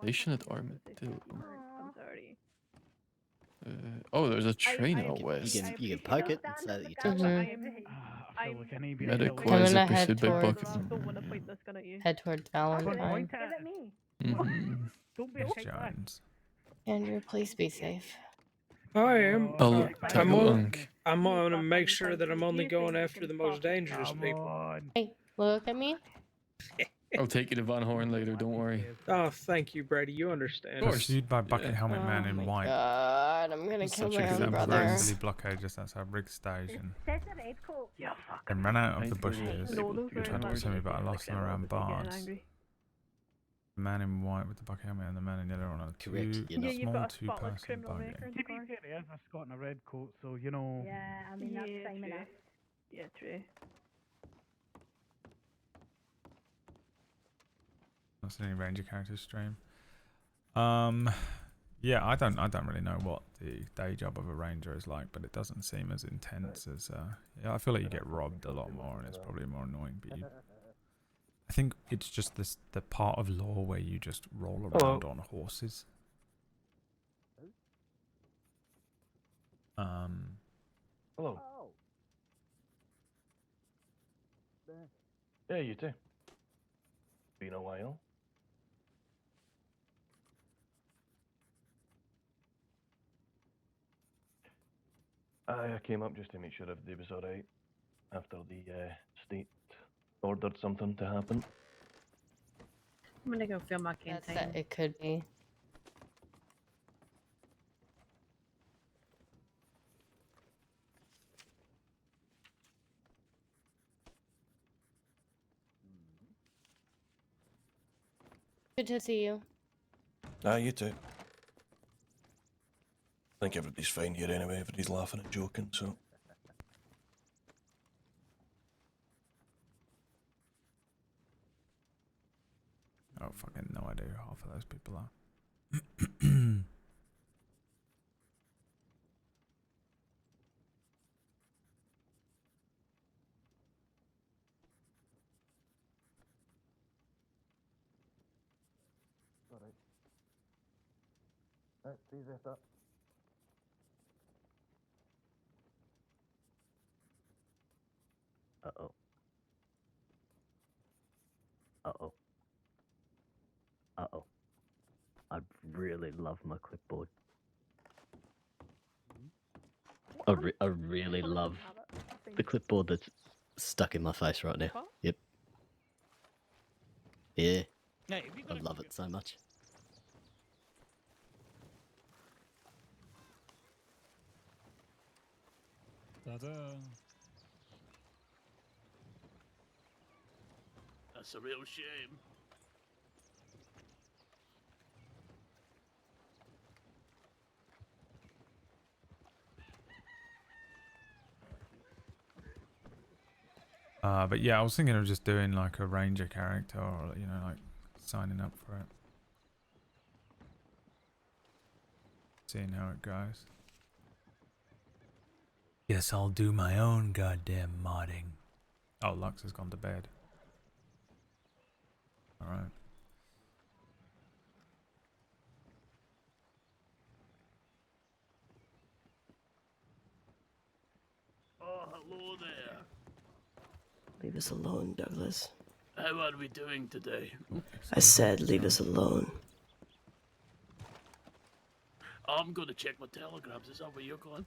Station at Armadillo. I'm sorry. Oh, there's a train out You west. can poke it and say that you touched Mhm. it. I feel like I need to be Medic killed. I'm gonna wise, I head pursued by towards- bucket. I don't want to point this gun at you. Head towards Valentine. Point at it. Mhm. Don't be Yes, okay. Jones. Andrew, please be safe. I am. I'll tag I'm on. along. I'm on to make sure that I'm only going after the most dangerous Come people. on. Hey, look at me. I'll take you to Van Horn later, don't worry. Oh, thank you, Brady. You understand. course. Pursued by Bucket Yeah. Helmet Man Oh in my white. God, I'm gonna It's kill such a my good own episode. brother. Easily blockade just outside Briggs Station. Yeah, Then ran out of the Thank you. bushes. No, those You're are trying to not pursue me, but I like lost them that, around but they get bards. angry. The man in white with the bucket helmet and the man in yellow on a Correct, two, you're not- Yeah, you've small got a spotless two-person criminal buggy. record. To be fair, he has a Scot in a red coat, so you know. Yeah, I mean, Yeah, that's same true. enough. Yeah, true. That's any Ranger characters stream. Yeah, I don't really know what the day job of a ranger is like, but it doesn't seem as intense as yeah, I feel like you get robbed a lot more and it's probably more annoying, but I think it's just the part of law where you just roll around on horses. Hello. Yeah, you too. Been a while. I came up just to make sure everybody was alright after the state ordered something to happen. I'm gonna go fill my That's canteen. it could be. Good to see you. Ah, you too. I think everybody's fine here anyway. Everybody's laughing and joking, so. Oh, fucking no idea who half of those people are. Alright. Alright, see you later. Uh-oh. Uh-oh. Uh-oh. I'd really love my clipboard. I really love the clipboard that's stuck in my face right now. Yep. Yeah. I love it so much. That's a real shame. But yeah, I was thinking of just doing like a ranger character, or you know, like signing up for it, seeing how it goes. Guess I'll do my own goddamn modding. Oh, Lux has gone to bed. All right. Oh, hello there. Leave us alone, Douglas. How are we doing today? I said leave us alone. I'm going to check my telegrams. Is that where you're going?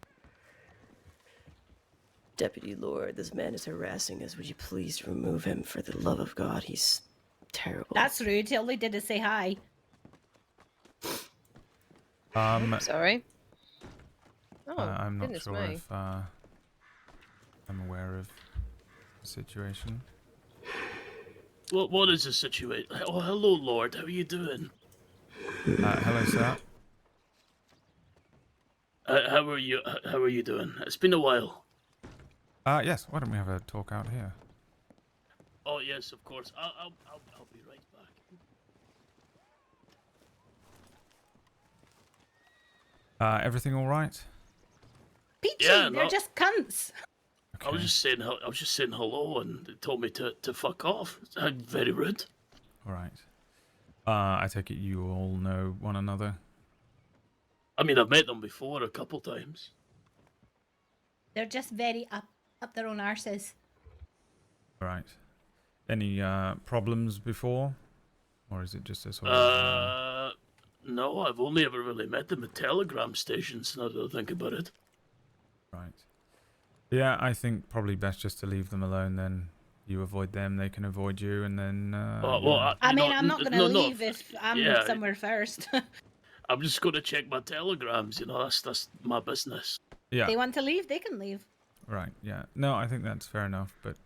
Deputy Lord, this man is harassing us. Would you please remove him for the love of God? He's terrible. That's rude. All they did is say hi. Sorry. Oh, I'm not goodness sure me. if I'm aware of the situation. What is the situation? Oh, hello, Lord. How are you doing? Hello, sir. How are you? How are you doing? It's been a while. Yes. Why don't we have a talk out here? Oh yes, of course. I'll be right back. Everything all right? Peachy, Yeah, they're no. just cunts. I was just saying hello, and they told me to fuck off. Very rude. All right. I take it you all know one another. I mean, I've met them before a couple times. They're just very up their own arses. All right. Any problems before, or is it just a sort of? No, I've only ever really met them at telegram stations. Now that I think about it. Right. Yeah, I think probably best just to leave them alone. Then you avoid them, they can avoid you, and then. I mean, I'm not going to leave if I'm somewhere first. I'm just going to check my telegrams. You know, that's my business. Yeah. If they want to leave, they can leave. Right. Yeah. No, I think that's fair enough. But.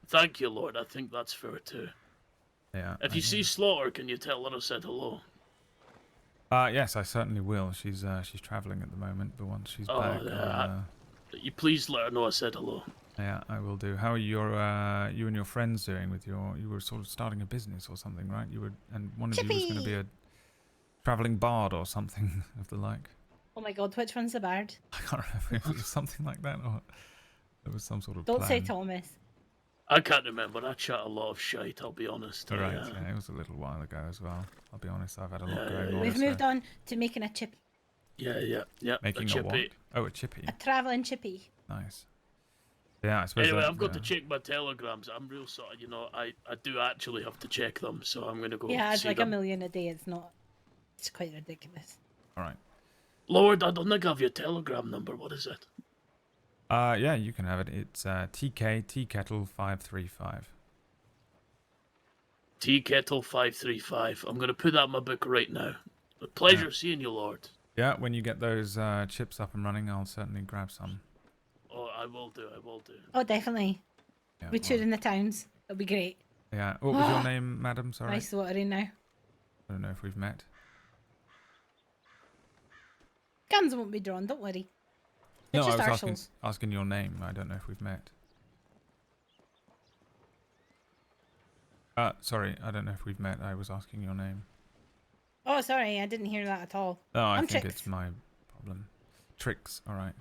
Thank you, Lord. I think that's fair too. Yeah. If you see Slaughter, can you tell her I said hello? Yes, I certainly will. She's traveling at the moment, but once she's back, you please let her know I said hello. Yeah, I will do. How are you and your friends doing with you were sort of starting a business or something, right? And one of you was going to be a traveling bard or something of the like. Oh my god, which one's the bard? I can't remember if it was something like that or there was some sort of Don't plan. say Thomas. I can't remember. I chat a lot of shite, I'll be honest. Right, yeah, it was a little while ago as well. I'll be honest, I've had a lot going on. We've moved on to making a chippy. Yeah. Making a what? Oh, a chippy. A travelling chippy. Nice. Yeah, I suppose. Anyway, I've got to check my telegrams. I'm real sorry. You know, I do actually have to check them, so I'm going to go Yeah, it's see like them. a million a day. It's quite ridiculous. All right. Lord, I don't think I have your telegram number. What is it? Yeah, you can have it. It's TK Tea Kettle 535. Tea Kettle 535. I'm going to put that in my book right now. A pleasure seeing you, Lord. Yeah, when you get those chips up and running, I'll certainly grab some. Oh, I will do. Oh, definitely. Yeah, We tour in the towns. It'll be great. Yeah. What was your name, madam? Sorry. Nice watering now. I don't know if we've met. Guns won't be drawn, don't worry. No, It's I just was asking your name. I don't know if we've met. Sorry, I don't know if we've met. I was asking your name. Oh, sorry, I didn't hear that at all. No, I I'm think Trix. it's my problem. Trix, all right.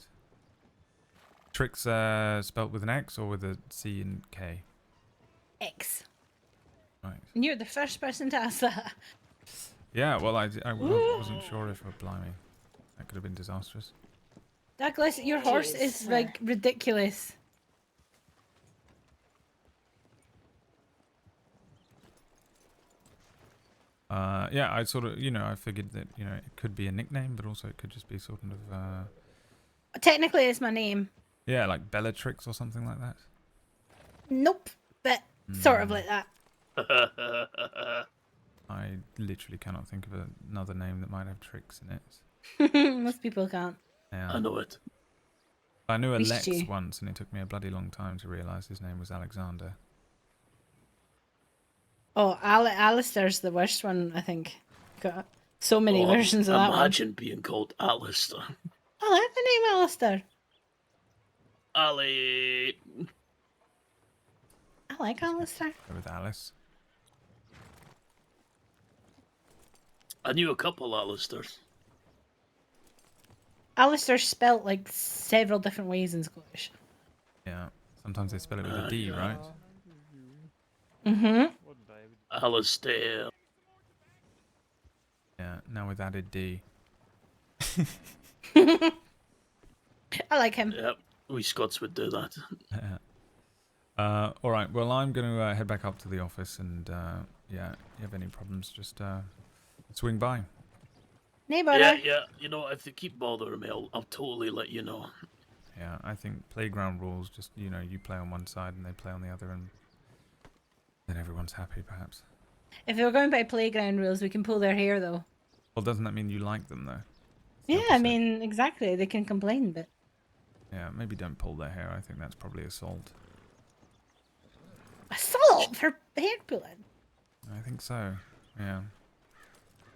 Trix spelt with an X or with a C and K? X. Right. And you're the first person to ask that. Yeah, well, I wasn't sure if, blimey, that could have been disastrous. Douglas, your horse is like ridiculous. Yeah, I sort of, I figured that, it could be a nickname, but also it could just be sort of, Technically, it's my name. yeah, like Bellatrix or something like that. Nope, but sort of like that. I literally cannot think of another name that might have tricks in it. Most people can't. Yeah. I know it. I knew a Used Lex to. once, and it took me a bloody long time to realise his name was Alexander. Oh, Alistair's the worst one, I think. Got so many versions of that one. Imagine being called Alistair. I like the name Alistair. Ali. I like Alistair. Go with Alice. I knew a couple Alistairs. Alistair's spelt like several different ways in Scottish. Yeah. Sometimes they spell it with a D, right? Mm-hmm. Alistair. Yeah, now with added D. I like him. Yep, we Scots would do that. All right, well, I'm going to head back up to the office, and yeah, if you have any problems, just swing by. Neighbor. Yeah. If they keep bothering me, I'll totally let you know. Yeah, I think playground rules, just, you play on one side and they play on the other, and then everyone's happy, perhaps. If they were going by playground rules, we can pull their hair, though. Well, doesn't that mean you like them, though? Yeah, I mean, exactly. They can complain, but... Yeah, maybe don't pull their hair. I think that's probably assault. Assault for hair pulling? I think so, yeah.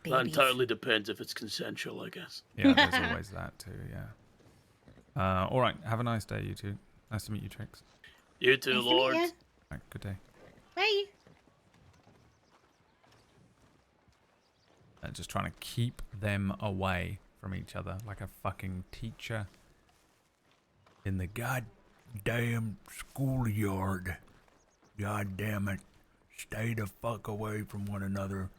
That entirely depends if it's consensual, I guess. Yeah, there's always that, too, yeah. All right, have a nice day, you two. Nice to meet you, Trix. You too, Lord. Right, good day. Bye. Just trying to keep them away from each other like a fucking teacher in the goddamn schoolyard. God damn it. Stay the fuck away from one another,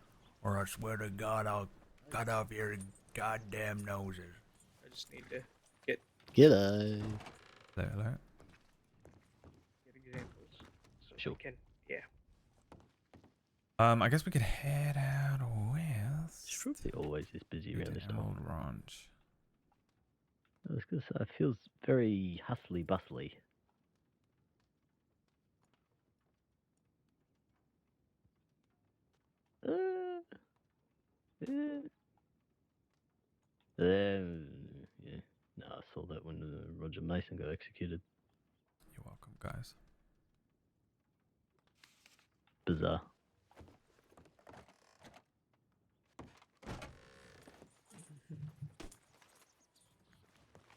or I swear to God I'll cut off your goddamn noses. I just need to get G'day. Hello. examples. So Sure. we can, yeah. I guess we could head out with Should be always this busy around this time. Old Ranch. I was gonna say, it feels very hustly bustly. Yeah. No, I saw that when Roger Mason got executed. You're welcome, guys. Bizarre.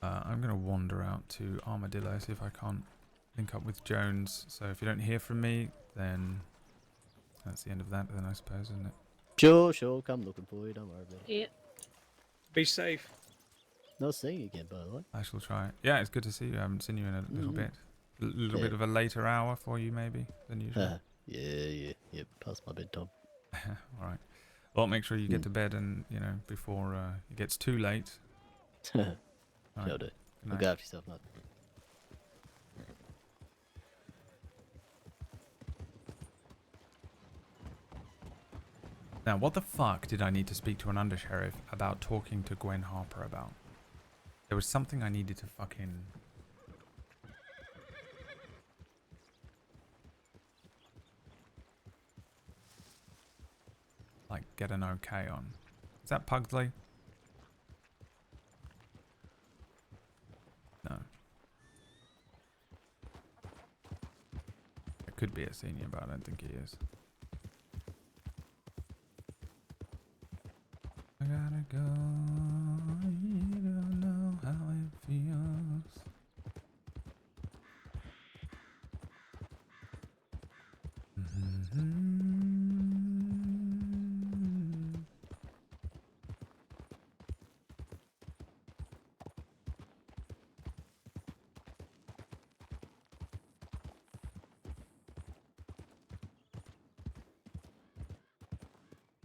I'm going to wander out to Armadillo, see if I can't link up with Jones. So if you don't hear from me, then that's the end of that, then I suppose, isn't it? Sure. Come looking for you. Don't worry about it. Yeah. Be safe. Nice seeing you again, by the way. I shall try. Yeah, it's good to see you. I haven't seen you in a little bit. A little bit of a later hour for you, maybe, than usual. Yeah. Past my bedtime. All right. Well, make sure you get to bed and, before it gets too late. All Shall right. do. Good Look night. after yourself, mate. Now, what the fuck did I need to speak to an undersheriff about talking to Gwen Harper about? There was something I needed to fucking... like, get an okay on. Is that Pugsley? No. It could be a senior, but I don't think he is. I gotta go. You don't know how it feels.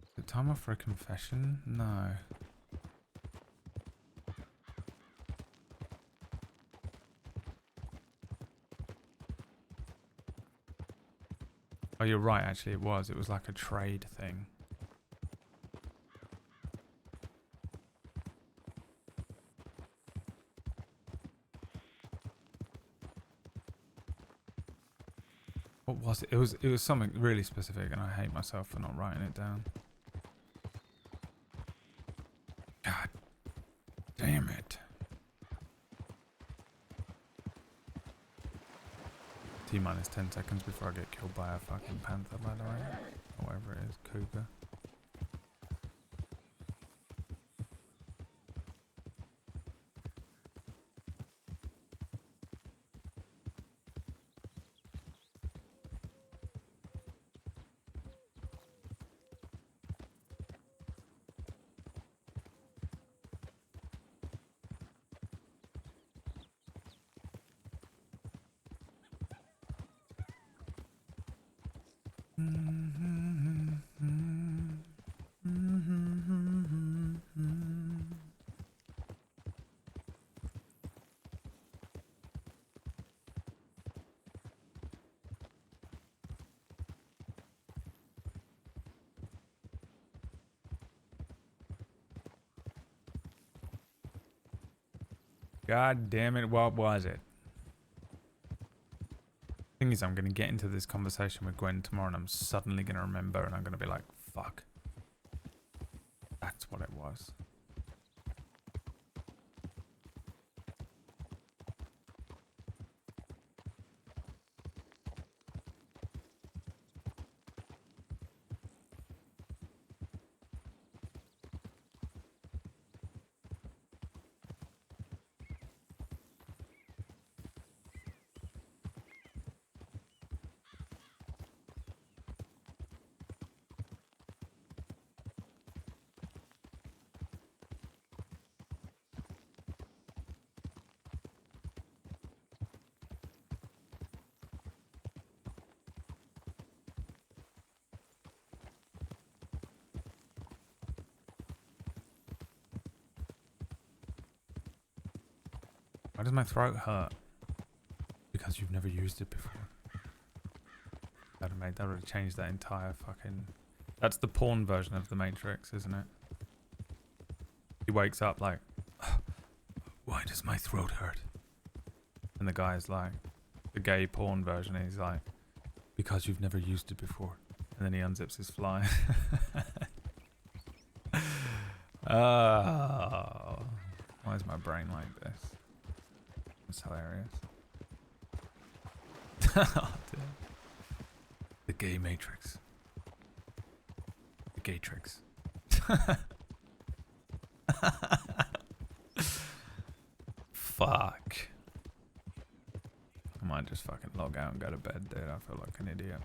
Is it time off for a confession? No. Oh, you're right, actually, it was. It was like a trade thing. What was it? It was something really specific, and I hate myself for not writing it down. God damn it. T-minus 10 seconds before I get killed by a fucking panther, by the way. Or whatever it is, cougar. God damn it, what was it? Thing is, I'm going to get into this conversation with Gwen tomorrow and I'm suddenly going to remember and I'm going to be like, fuck. That's what it was. Why does my throat hurt? Because you've never used it before. That would have changed that entire fucking... That's the porn version of the Matrix, isn't it? He wakes up like, why does my throat hurt? And the guy's like, the gay porn version, he's like, because you've never used it before. And then he unzips his fly. Oh, why is my brain like this? It's hilarious. Oh, dear. The gay matrix. The gay tricks. Fuck. I might just fucking log out and go to bed, dude. I feel like an idiot.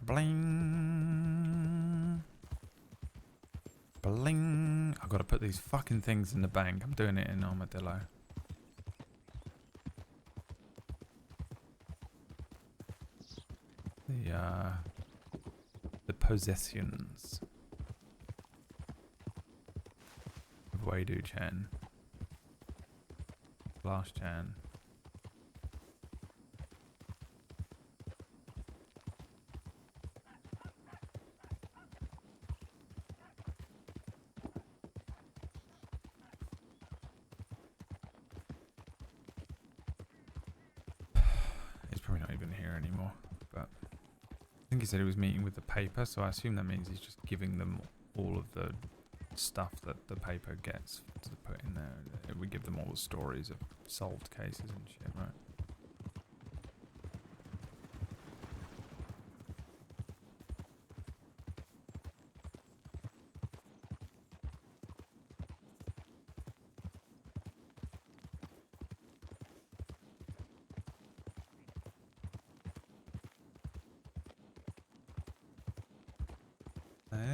Bling. Bling. I've got to put these fucking things in the bank. I'm doing it in Armadillo. The possessions of Wadu Chen. Last Chen. He's probably not even here anymore, but I think he said he was meeting with the paper, so I assume that means he's just giving them all of the stuff that the paper gets to put in there. We give them all the stories of solved cases and shit, right?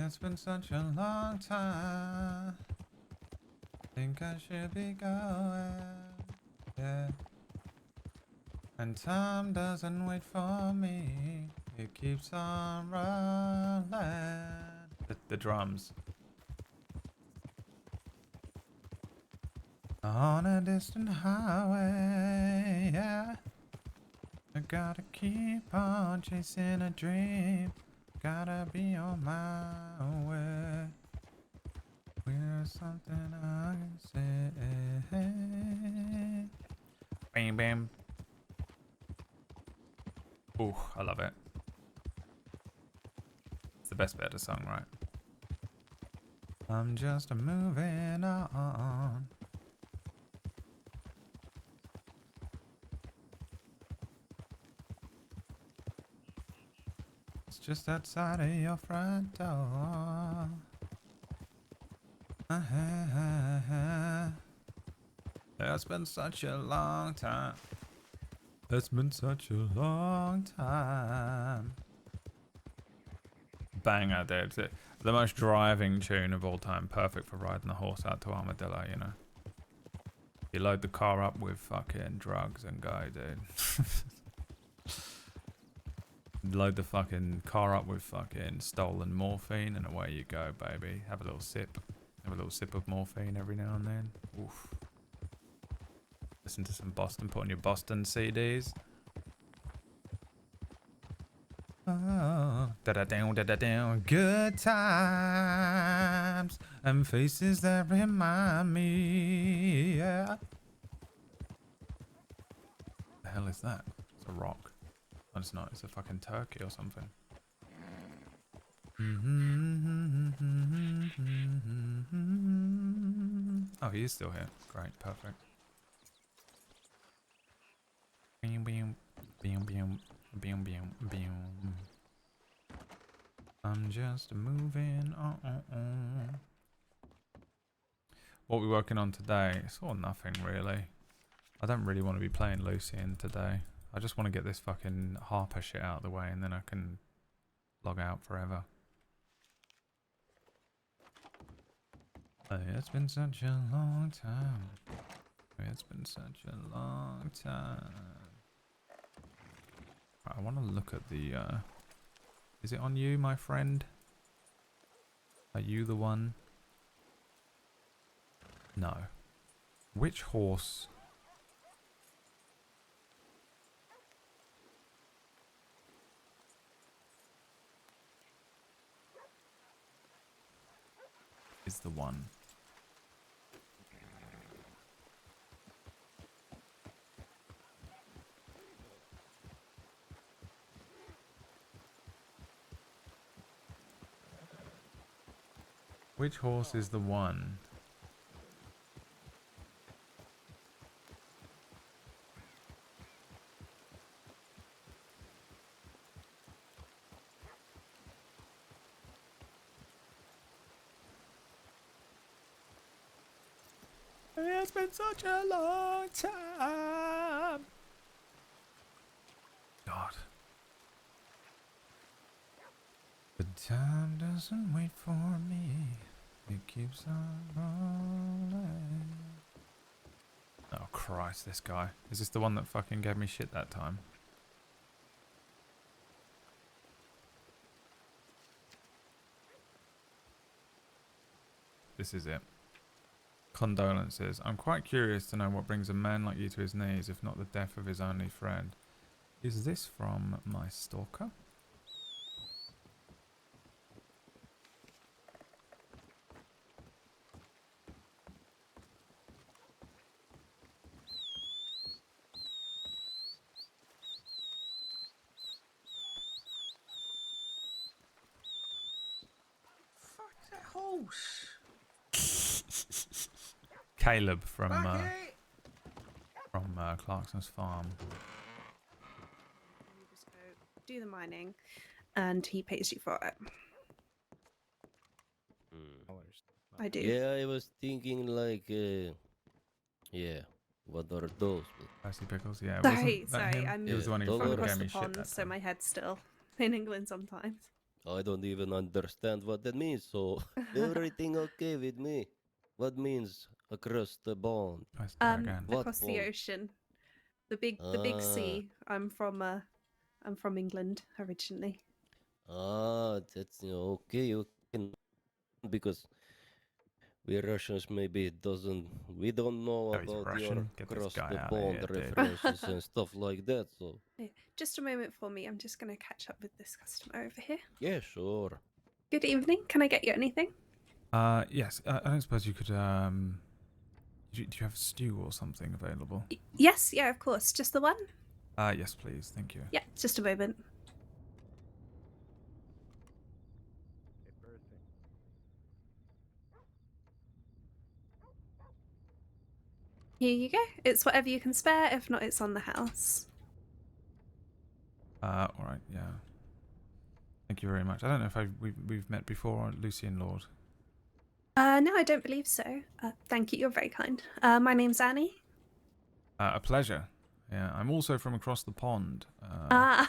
It's been such a long time. Think I should be going, yeah. And time doesn't wait for me. It keeps on rolling. The drums. On a distant highway, yeah. I gotta keep on chasing a dream. Gotta be on my way. We're something I say. Bam bam. Ooh, I love it. It's the best bit of the song, right? I'm just moving on. It's just outside of your front door. It's been such a long time. It's been such a long time. Banger, dude. It's the most driving tune of all time. Perfect for riding the horse out to Armadillo, you know. You load the car up with fucking drugs and go, dude. Load the fucking car up with fucking stolen morphine and away you go, baby. Have a little sip. Have a little sip of morphine every now and then. Oof. Listen to some Boston. Put on your Boston CDs. Oh, da-da-down, da-da-down. Good times and faces that remind me. Yeah. The hell is that? It's a rock. Oh, it's not. It's a fucking turkey or something. Oh, he is still here. Great, perfect. Bam, bam, bam, bam, bam, bam, bam. I'm just moving on. What are we working on today? It's all nothing, really. I don't really want to be playing Lucien today. I just want to get this fucking Harper shit out of the way and then I can log out forever. Oh, it's been such a long time. It's been such a long time. Right, I want to look at the... Is it on you, my friend? Are you the one? No. Which horse... is the one? Which horse is the one? It's been such a long time. God. The time doesn't wait for me. It keeps on rolling. Oh Christ, this guy. Is this the one that fucking gave me shit that time? This is it. Condolences. I'm quite curious to know what brings a man like you to his knees, if not the death of his only friend. Is this from my stalker? Fuck that horse. Caleb from Clarkson's farm. You just go do the mining, and he pays you for it. I do. Yeah, I was thinking like, yeah, what are those? Spicy pickles, yeah. Sorry, I'm He was the one who from fucking across gave the me shit pond, that so time. my head's still in England sometimes. I don't even understand what that means, so everything okay with me. What means across the pond? What Across the pond? ocean, the big sea. I'm from England originally. That's okay, because we Russians maybe we don't know Oh, he's about your Russian? Get this across guy the outta pond here, dude. references and stuff like that. So Yeah, just a moment for me. I'm just going to catch up with this customer over here. yeah, sure. Good evening. Can I get you anything? Yes. I don't suppose you could do you have stew or something available? Yes, yeah, of course. Just the one? Yes, please. Thank you. Yeah, just a moment. Here you go. It's whatever you can spare. If not, it's on the house. All right. Yeah. Thank you very much. I don't know if we've met before, Lucien Lorde. No, I don't believe so. Thank you. You're very kind. My name's Annie. A pleasure. Yeah, I'm also from across the pond. Yeah.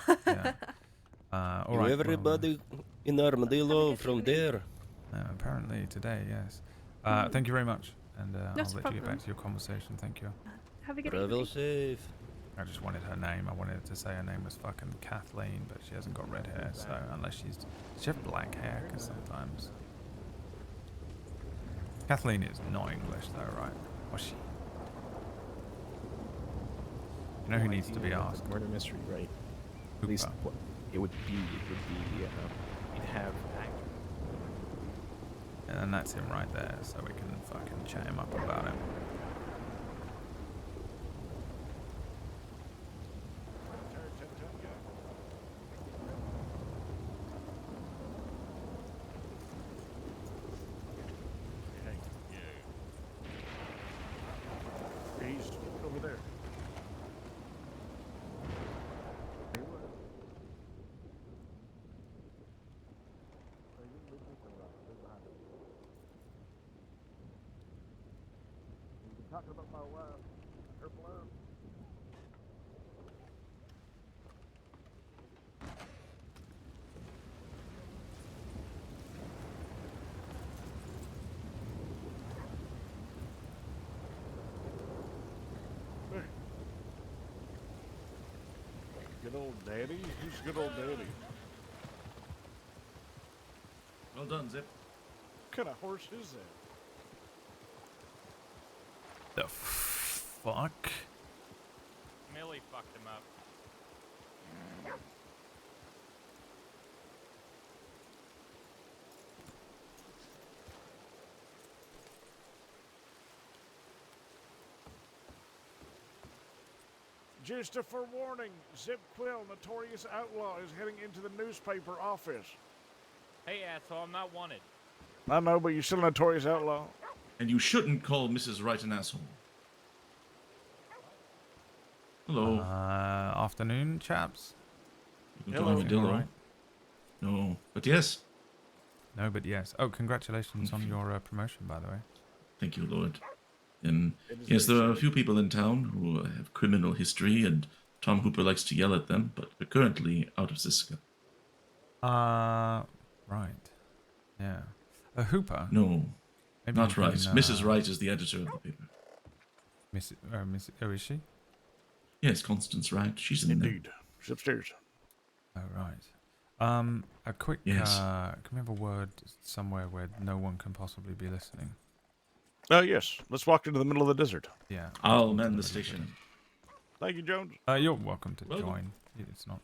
All right. Everybody in Armadillo from there. Apparently today, yes. Thank you very much, and I'll let you get back to your conversation. Thank you. Have a good Travel evening. safe. I just wanted her name. I wanted to say her name was fucking Kathleen, but she hasn't got red hair, so unless does she have black hair? Because sometimes Kathleen is not English, though, right? Was she? You know who needs to be asked? Murder mystery, right? At least what it would be. You'd have And that's him right there, so we can fucking chat him up about it. He's over there. Talking about my wife, her blood. Good old daddy? Who's good old daddy? Well done, Zip. What kind of horse is that? The fuck? Millie fucked him up. Just a forewarning, Zip Quill, notorious outlaw, is heading into the newspaper office. Hey, asshole, I'm not wanted. I know, but you're still a notorious outlaw. And you shouldn't call Mrs. Wright an asshole. Hello. Afternoon, chaps. You can call me Dillo. Alright. No, but yes. No, but yes. Oh, congratulations on your promotion, by the way. Thank you, Lord. And yes, there are a few people in town who have criminal history, and Tom Hooper likes to yell at them, but they're currently out of Siska. Right. Yeah. Hooper? No, Maybe not you Wright. can, Mrs. Wright is the editor of the paper. Oh, is she? Yes, Constance Wright. She's in Indeed. She's upstairs. Oh, right. A quick, Yes. can we have a word somewhere where no one can possibly be listening? Yes. Let's walk into the middle of the desert. Yeah. I'll man the station. Thank you, Jones. You're welcome to Welcome. join. It's not.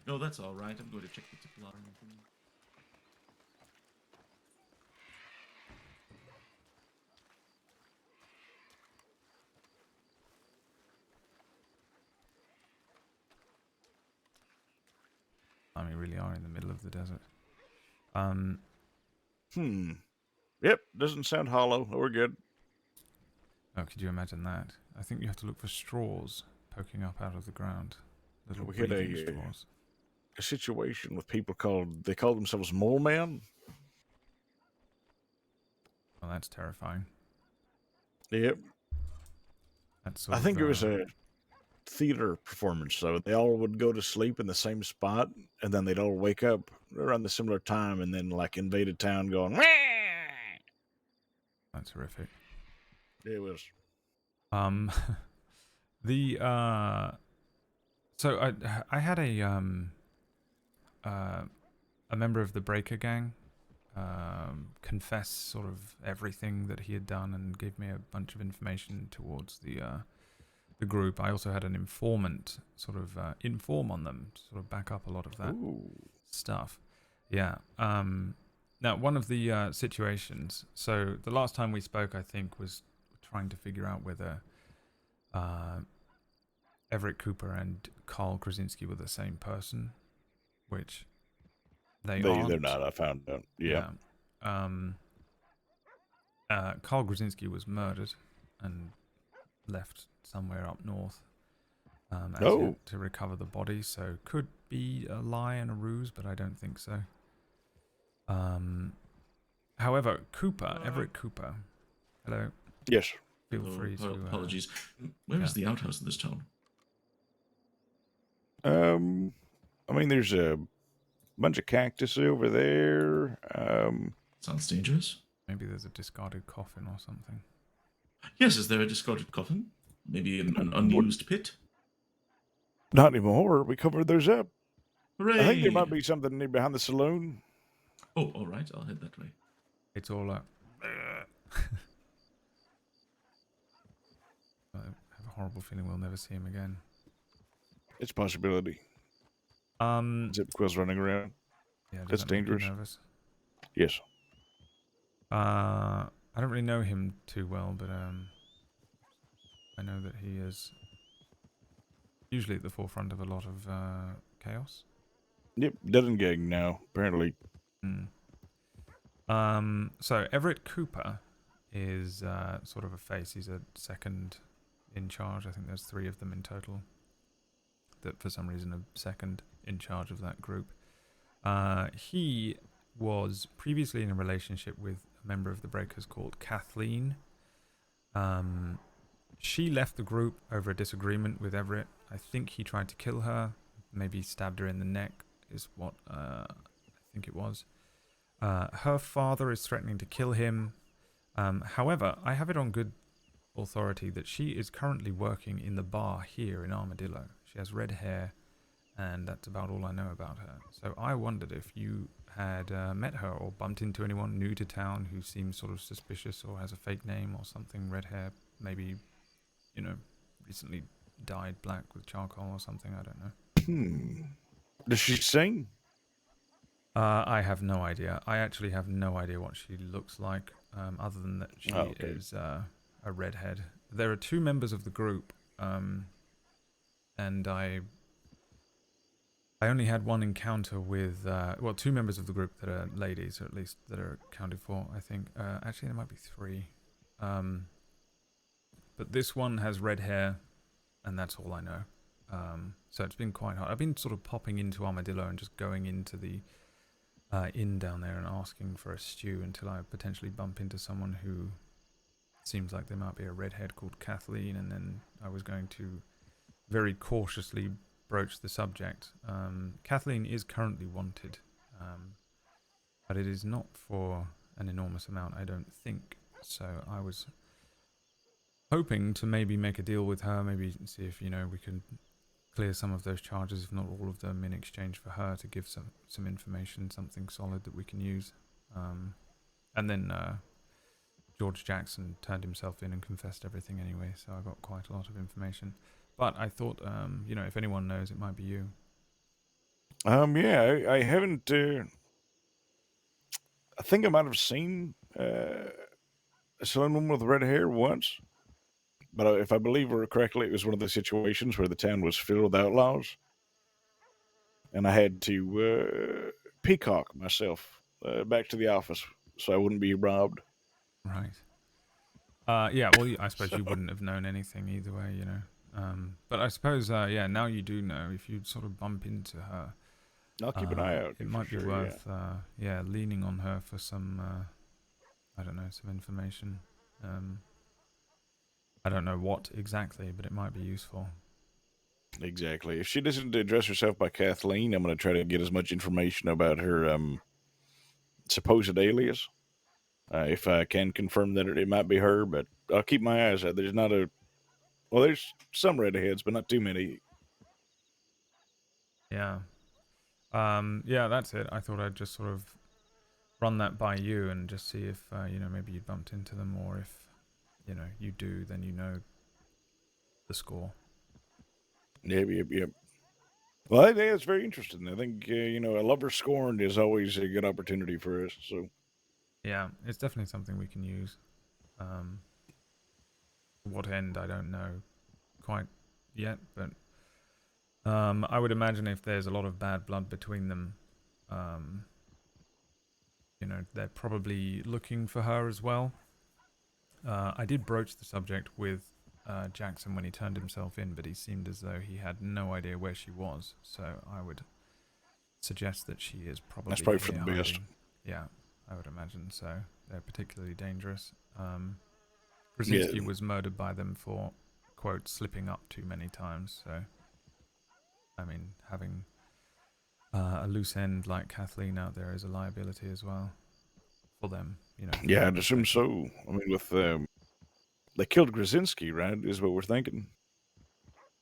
No, that's all right. I'm going to check the tip line. I mean, really are in the middle of the desert. Yep, doesn't sound hollow. We're good. Oh, could you imagine that? I think you have to look for straws poking up out of the ground. Little We had breathing a straws. situation with people they call themselves mole man. Well, that's terrifying. Yep. That's I think it was a theater performance, so they all would go to sleep in the same spot, and then they'd all wake up around the similar time, and then like invade a town going. Wah! That's horrific. It was. So I had a member of the Breaker gang confess sort of everything that he had done and give me a bunch of information towards the group. I also had an informant sort of inform on them to sort of back up a lot of that stuff. Yeah. Now, one of the situations, so the last time we spoke, I think, was trying to figure out whether Everett Cooper and Carl Krasinski were the same person, which they're They're not. I found out. Yeah. Carl Krasinski was murdered and left somewhere up north as yet to recover the body, so could be a lie and a ruse, but I don't think so. However, Cooper, Everett Cooper, hello. Yes. Feel Hello, free to. Apologies. Where is the outhouse in this town? I mean, there's a bunch of cactus over there. Sounds dangerous. Maybe there's a discarded coffin or something. Yes, is there a discarded coffin? Maybe an unused pit? Not anymore. We covered those up. Hooray! I think there might be something near behind the saloon. Oh, all right. I'll head that way. It's all I have a horrible feeling we'll never see him again. It's a possibility. Zip quills running around. Yeah, does That's that make you dangerous. nervous? Yes. I don't really know him too well, but I know that he is usually at the forefront of a lot of chaos. Yep, dead gang now, apparently. So Everett Cooper is sort of a face. He's a second in charge. I think there's 3 of them in total that for some reason are second in charge of that group. He was previously in a relationship with a member of the Breakers called Kathleen. She left the group over a disagreement with Everett. I think he tried to kill her, maybe stabbed her in the neck, is what I think it was. Her father is threatening to kill him. However, I have it on good authority that she is currently working in the bar here in Armadillo. She has red hair, and that's about all I know about her. So I wondered if you had met her or bumped into anyone new to town who seems sort of suspicious or has a fake name or something, red hair, maybe, recently dyed black with charcoal or something, I don't know. Does she sing? I have no idea. I actually have no idea what she looks like, other than that she is a redhead. There are 2 members of the group, and I only had one encounter with, 2 members of the group that are ladies, or at least that are accounted for, I think. Actually, there might be 3. But this one has red hair, and that's all I know. So it's been quite hard. I've been sort of popping into Armadillo and just going into the inn down there and asking for a stew until I potentially bump into someone who seems like there might be a redhead called Kathleen, and then I was going to very cautiously broach the subject. Kathleen is currently wanted, but it is not for an enormous amount, I don't think. So I was hoping to maybe make a deal with her, maybe see if, we could clear some of those charges, if not all of them, in exchange for her to give some information, something solid that we can use. And then George Jackson turned himself in and confessed everything anyway, so I got quite a lot of information. But I thought, if anyone knows, it might be you. Yeah, I haven't. I think I might have seen a saloon woman with red hair once, but if I believe her correctly, it was one of the situations where the town was filled with outlaws, and I had to peacock myself back to the office so I wouldn't be robbed. Right. Yeah. Well, I suppose you wouldn't have known anything either way, But I suppose, now you do know. If you sort of bump into her, I'll keep an eye out. It might be worth, leaning on her for some, some information. I don't know what exactly, but it might be useful. Exactly. If she doesn't address herself by Kathleen, I'm going to try to get as much information about her supposed alias. If I can confirm that it might be her, but I'll keep my eyes out. There's some redheads, but not too many. Yeah. Yeah, that's it. I thought I'd just sort of run that by you and just see if maybe you bumped into them, or if you do, then the score. Yep. Well, I think it's very interesting. I think a lover scorned is always a good opportunity for us. So yeah, it's definitely something we can use. What end, I don't know quite yet, but I would imagine if there's a lot of bad blood between them, they're probably looking for her as well. I did broach the subject with Jackson when he turned himself in, but he seemed as though he had no idea where she was. So I would suggest that she is probably that's probably for here the best. hiding. Yeah, I would imagine so. They're particularly dangerous. Krasinski was murdered by them for, quote, slipping up too many times. So, I mean, having a loose end like Kathleen out there is a liability as well for them. Yeah, I'd assume so. I mean, with they killed Krasinski, right? Is what we're thinking.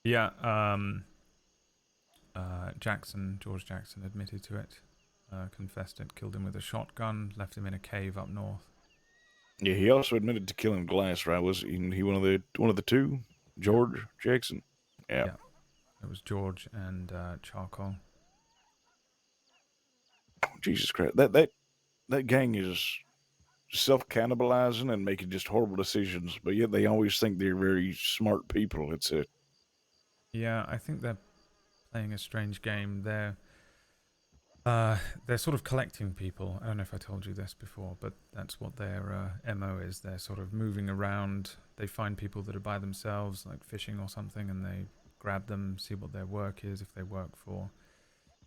Yeah. George Jackson admitted to it, confessed it, killed him with a shotgun, left him in a cave up north. Yeah, he also admitted to killing Glass, right? Was he one of the two? George Jackson. Yeah. It was George and Charcoal. Jesus Christ, that gang is self-cannibalizing and making just horrible decisions, but yet they always think they're very smart people. Yeah, I think they're playing a strange game. They're sort of collecting people. I don't know if I told you this before, but that's what their MO is. They're sort of moving around. They find people that are by themselves, like fishing or something, and they grab them, see what their work is. If they work for,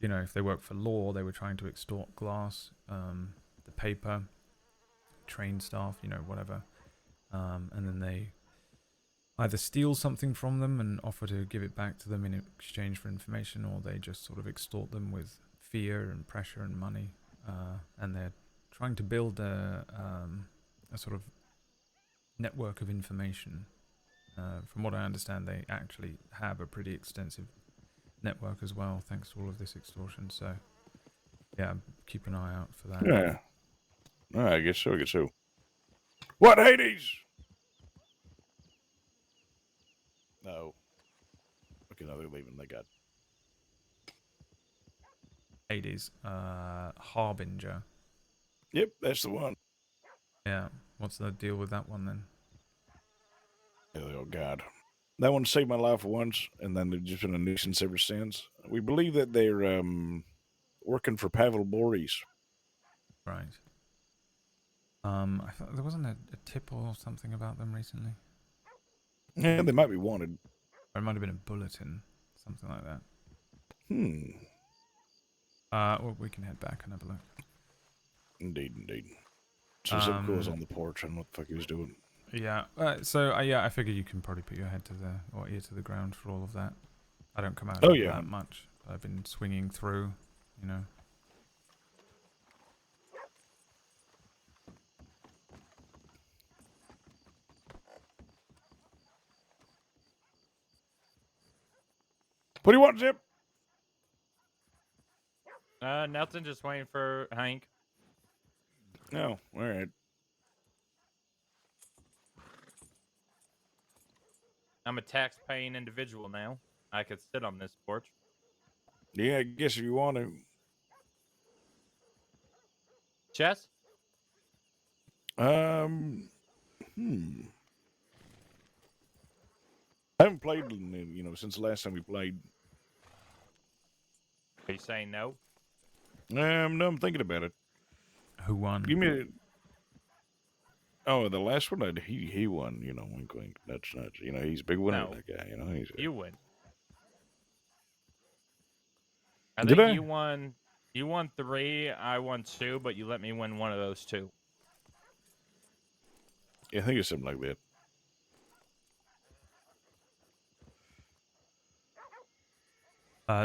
if they work for law, they were trying to extort Glass, the paper, train staff, whatever. And then they either steal something from them and offer to give it back to them in exchange for information, or they just sort of extort them with fear and pressure and money. And they're trying to build a sort of network of information. From what I understand, they actually have a pretty extensive network as well, thanks to all of this extortion. So, yeah, keep an eye out for that. Yeah. I guess so. What, Hades? No. Okay, no, they're leaving. They got Hades, Harbinger. Yep, that's the one. Yeah. What's the deal with that one then? Oh God, that one saved my life once, and then they've just been a nuisance ever since. We believe that they're working for Pavel Boris. Right. I thought there wasn't a tip or something about them recently. Yeah, they might be wanted. Or it might have been a bulletin, something like that. Well, we can head back and have a look. Indeed. So Zipko was on the porch. I don't know what the fuck he was doing. Yeah. I figured you can probably put your head or ear to the ground for all of that. I don't come out that much. I've been swinging through, What do you want, Zip? Nothing. Just waiting for Hank. No, all right. I'm a tax-paying individual now. I could sit on this porch. Yeah, I guess if you want to. Chess? I haven't played, since the last time we played. Are you saying no? No, I'm thinking about it. Who won? Give me the last one, he won, wink, wink, nuts. He's a big winner, No. that guy, You win. Did I? You won 3, I won 2, but you let me win one of those 2. Yeah, I think it's something like that.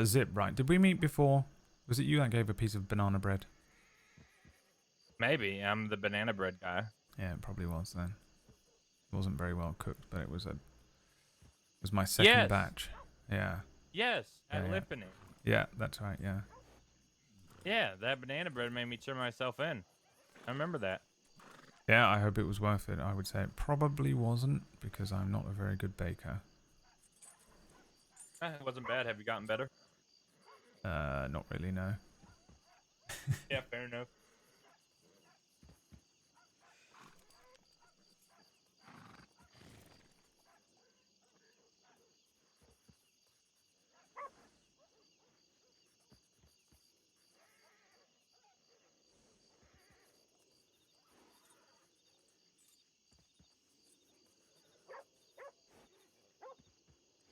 Zip, right. Did we meet before? Was it you that gave a piece of banana bread? Maybe. I'm the banana bread guy. Yeah, it probably was then. It wasn't very well cooked, but it was my second batch. Yeah. Yes, at yeah. Lippany. Yeah, that's right, yeah. Yeah, that banana bread made me turn myself in. I remember that. Yeah, I hope it was worth it. I would say it probably wasn't, because I'm not a very good baker. It wasn't bad. Have you gotten better? Not really, no. Yeah, fair enough.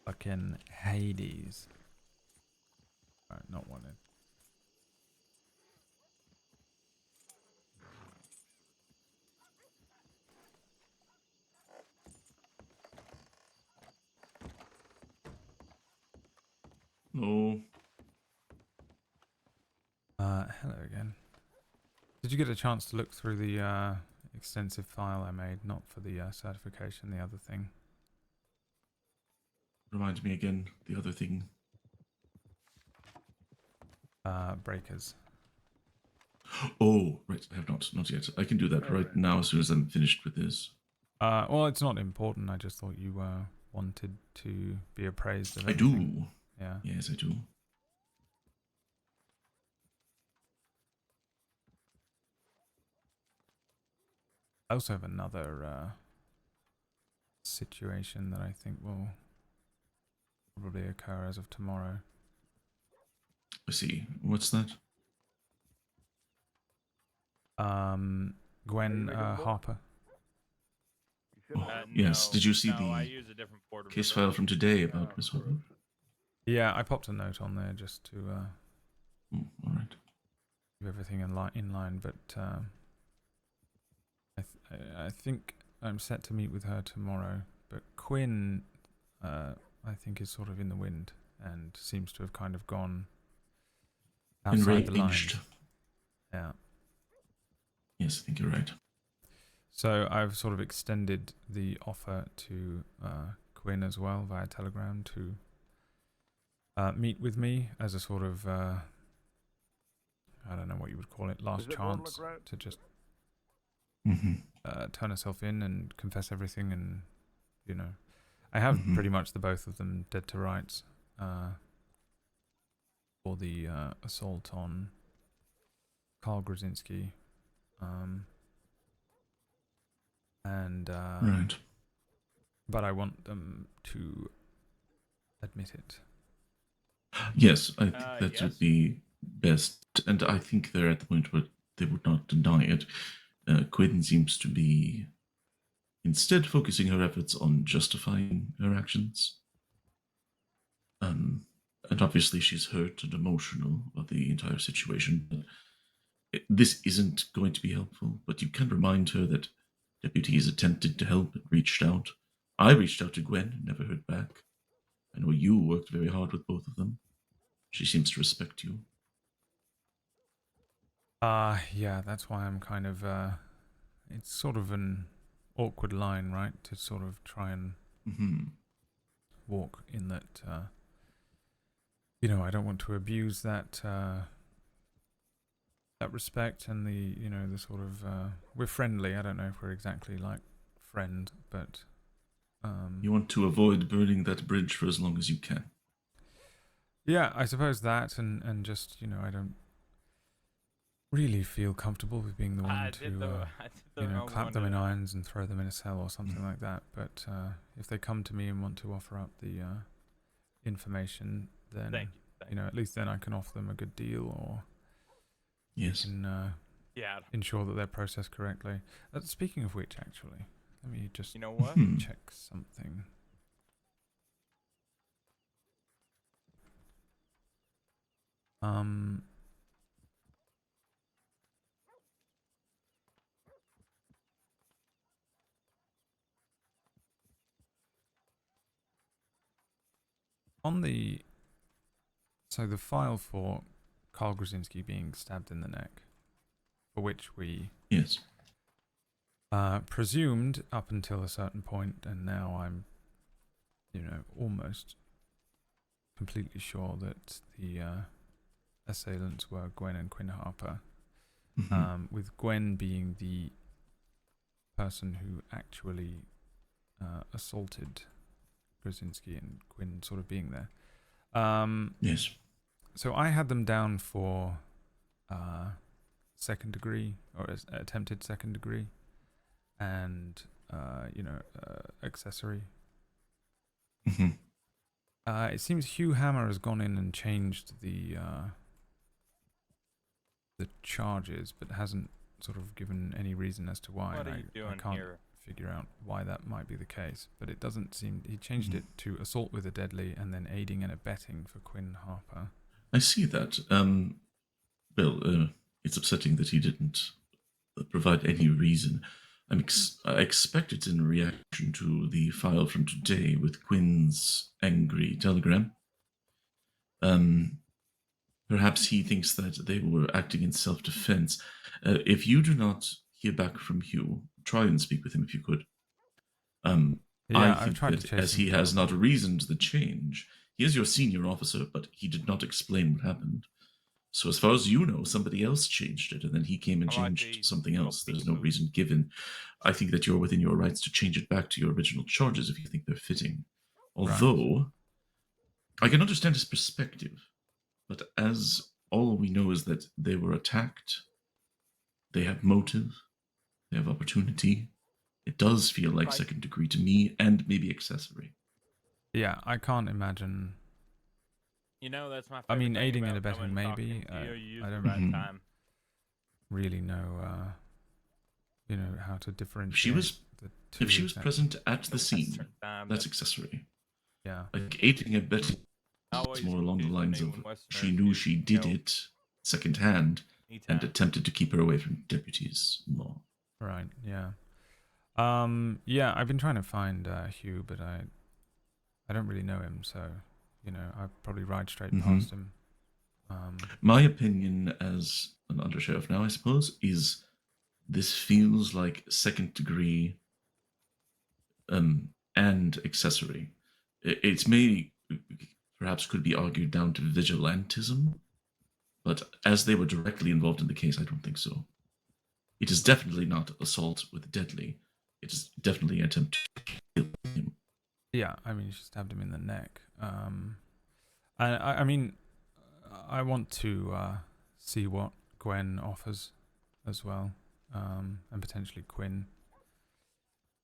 Fucking Hades. Alright, not wanted. No. Hello again. Did you get a chance to look through the extensive file I made? Not for the certification, the other thing. Remind me again, the other thing. Breakers. Oh, right. I have not yet. I can do that right now as soon as I'm finished with this. Well, it's not important. I just thought you wanted to be appraised of I everything. do. Yeah. Yes, I do. I also have another situation that I think will probably occur as of tomorrow. I see. What's that? Gwen Harper. Oh, yes. No, Did you see I the use a different portal case for that. file from today about Miss Harper? Yeah, I popped a note on there just to all right. keep everything in line, but I think I'm set to meet with her tomorrow. But Quinn, I think, is sort of in the wind and seems to have kind of gone outside the lines. Yeah. Yes, I think you're right. So I've sort of extended the offer to Quinn as well via Telegram to meet with me as a sort of, I don't know what you would call it, last chance to just turn herself in and confess everything. And, you know, I have pretty much the both of them dead to rights for the assault on Karl Grzinski. Right. But I want them to admit it. Yes, I think that would be best. And I think they're at the point where they would not deny it. Quinn seems to be instead focusing her efforts on justifying her actions. And obviously she's hurt and emotional about the entire situation. But this isn't going to be helpful, but you can remind her that deputies attempted to help and reached out. I reached out to Gwen and never heard back. I know you worked very hard with both of them. She seems to respect you. Yeah, that's why I'm kind of, it's sort of an awkward line, right? To sort of try and walk in that, you know, I don't want to abuse that, that respect and the, you know, the sort of, we're friendly. I don't know if we're exactly like friend, but, You want to avoid burning that bridge for as long as you can. yeah, I suppose that, and just, you know, I don't really feel comfortable with being the one to, you know, clap them in irons and throw them in a cell or something like that. But if they come to me and want to offer up the information, then you know, at least then I can offer them a good deal, or can ensure that they're processed correctly. Speaking of which, actually, let me just check something. On the the file for Karl Grzinski being stabbed in the neck, for which we presumed up until a certain point, and now I'm, you know, almost completely sure that the assailants were Gwen and Quinn Harper. with Gwen being the person who actually assaulted Krasinski and Quinn sort of being there. Yes. So I had them down for second degree or attempted second degree, and accessory. It seems Hugh Hammer has gone in and changed the charges, but hasn't sort of given any reason as to why. What and are you I doing can't here? figure out why that might be the case, but it doesn't seem he changed it to assault with a deadly and then aiding and abetting for Quinn Harper. I see that. Well, it's upsetting that he didn't provide any reason. I expect it's in reaction to the file from today with Quinn's angry telegram. Perhaps he thinks that they were acting in self-defense. If you do not hear back from Hugh, try and speak with him if you could. I think that as he has not reasoned the change, he is your senior officer, but he did not explain what happened. So as far as you know, somebody else changed it, and then he came and changed something else. There's no reason given. I think that you're within your rights to change it back to your original charges if you think they're fitting. Although, I can understand his perspective, but as all we know is that they were attacked, they have motive, they have opportunity. It does feel like second degree to me, and maybe accessory. Yeah, I can't imagine. You know, that's my. I mean, favorite thing aiding and about abetting, coming maybe. talking to you. You use I the don't right time. really know, how to differentiate. If she was present at the scene, that's accessory. Yeah. Like aiding and abetting is more along the lines of she knew she did it secondhand and attempted to keep her away from deputies law. Right. Yeah. Yeah. I've been trying to find Hugh, but I don't really know him, so I probably ride straight past him. My opinion as an undersheriff now, I suppose, is this feels like second degree and accessory. It's may perhaps could be argued down to vigilantism, but as they were directly involved in the case, I don't think so. It is definitely not assault with deadly. It is definitely an attempt to kill him. Yeah, I mean, she stabbed him in the neck. I mean, I want to see what Gwen offers as well, and potentially Quinn.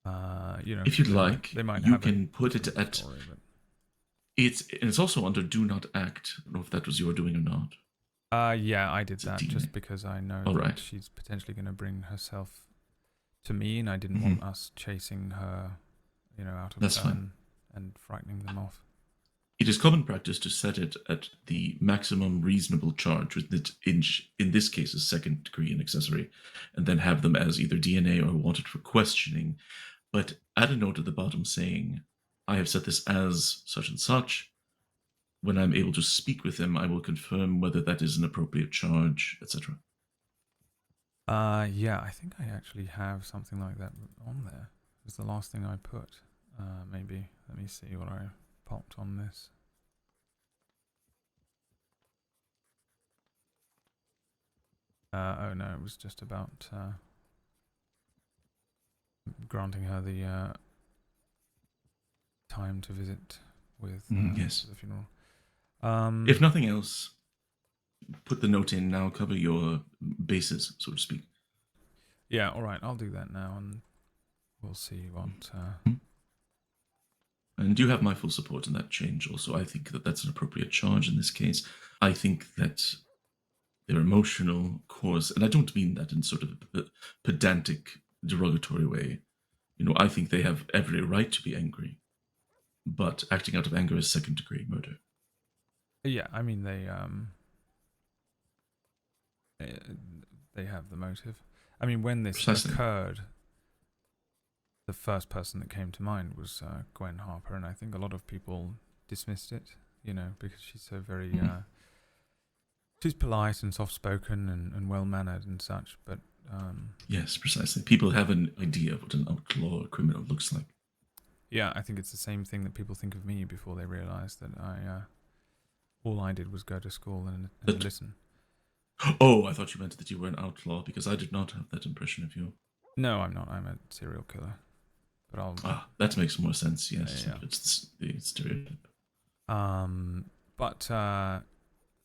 If you'd like, they might you have can put it at. Story, but... It's also under do not act. I don't know if that was your doing or not. Yeah, I did that just because I know that she's potentially going to bring herself to me, and I didn't want us chasing her, out of That's turn fine. and frightening them off. It is common practice to set it at the maximum reasonable charge, with it in this case a second degree and accessory, and then have them as either DNA or wanted for questioning. But add a note at the bottom saying, I have set this as such and such. When I'm able to speak with him, I will confirm whether that is an appropriate charge, etc. Yeah, I think I actually have something like that on there. It was the last thing I put. Maybe. Let me see what I popped on this. Oh no, it was just about granting her the time to visit with yes. the funeral. If nothing else, put the note in now, cover your bases, so to speak. Yeah, alright, I'll do that now, and we'll see what... And you have my full support in that change also. I think that that's an appropriate charge in this case. I think that their emotional course, and I don't mean that in sort of a pedantic, derogatory way. I think they have every right to be angry, but acting out of anger is second-degree murder. Yeah, I mean, they have the motive. I mean, when this occurred, the first person that came to mind was Gwen Harper, and I think a lot of people dismissed it, because she's so very... she's polite and soft-spoken and well-mannered and such, but... Yes, precisely. People have an idea of what an outlaw or criminal looks like. Yeah, I think it's the same thing that people think of me before they realise that all I did was go to school and listen. Oh, I thought you meant that you were an outlaw, because I did not have that impression of you. No, I'm not. I'm a serial killer. But that makes more sense. Yes, Yeah. it's the stereotype. But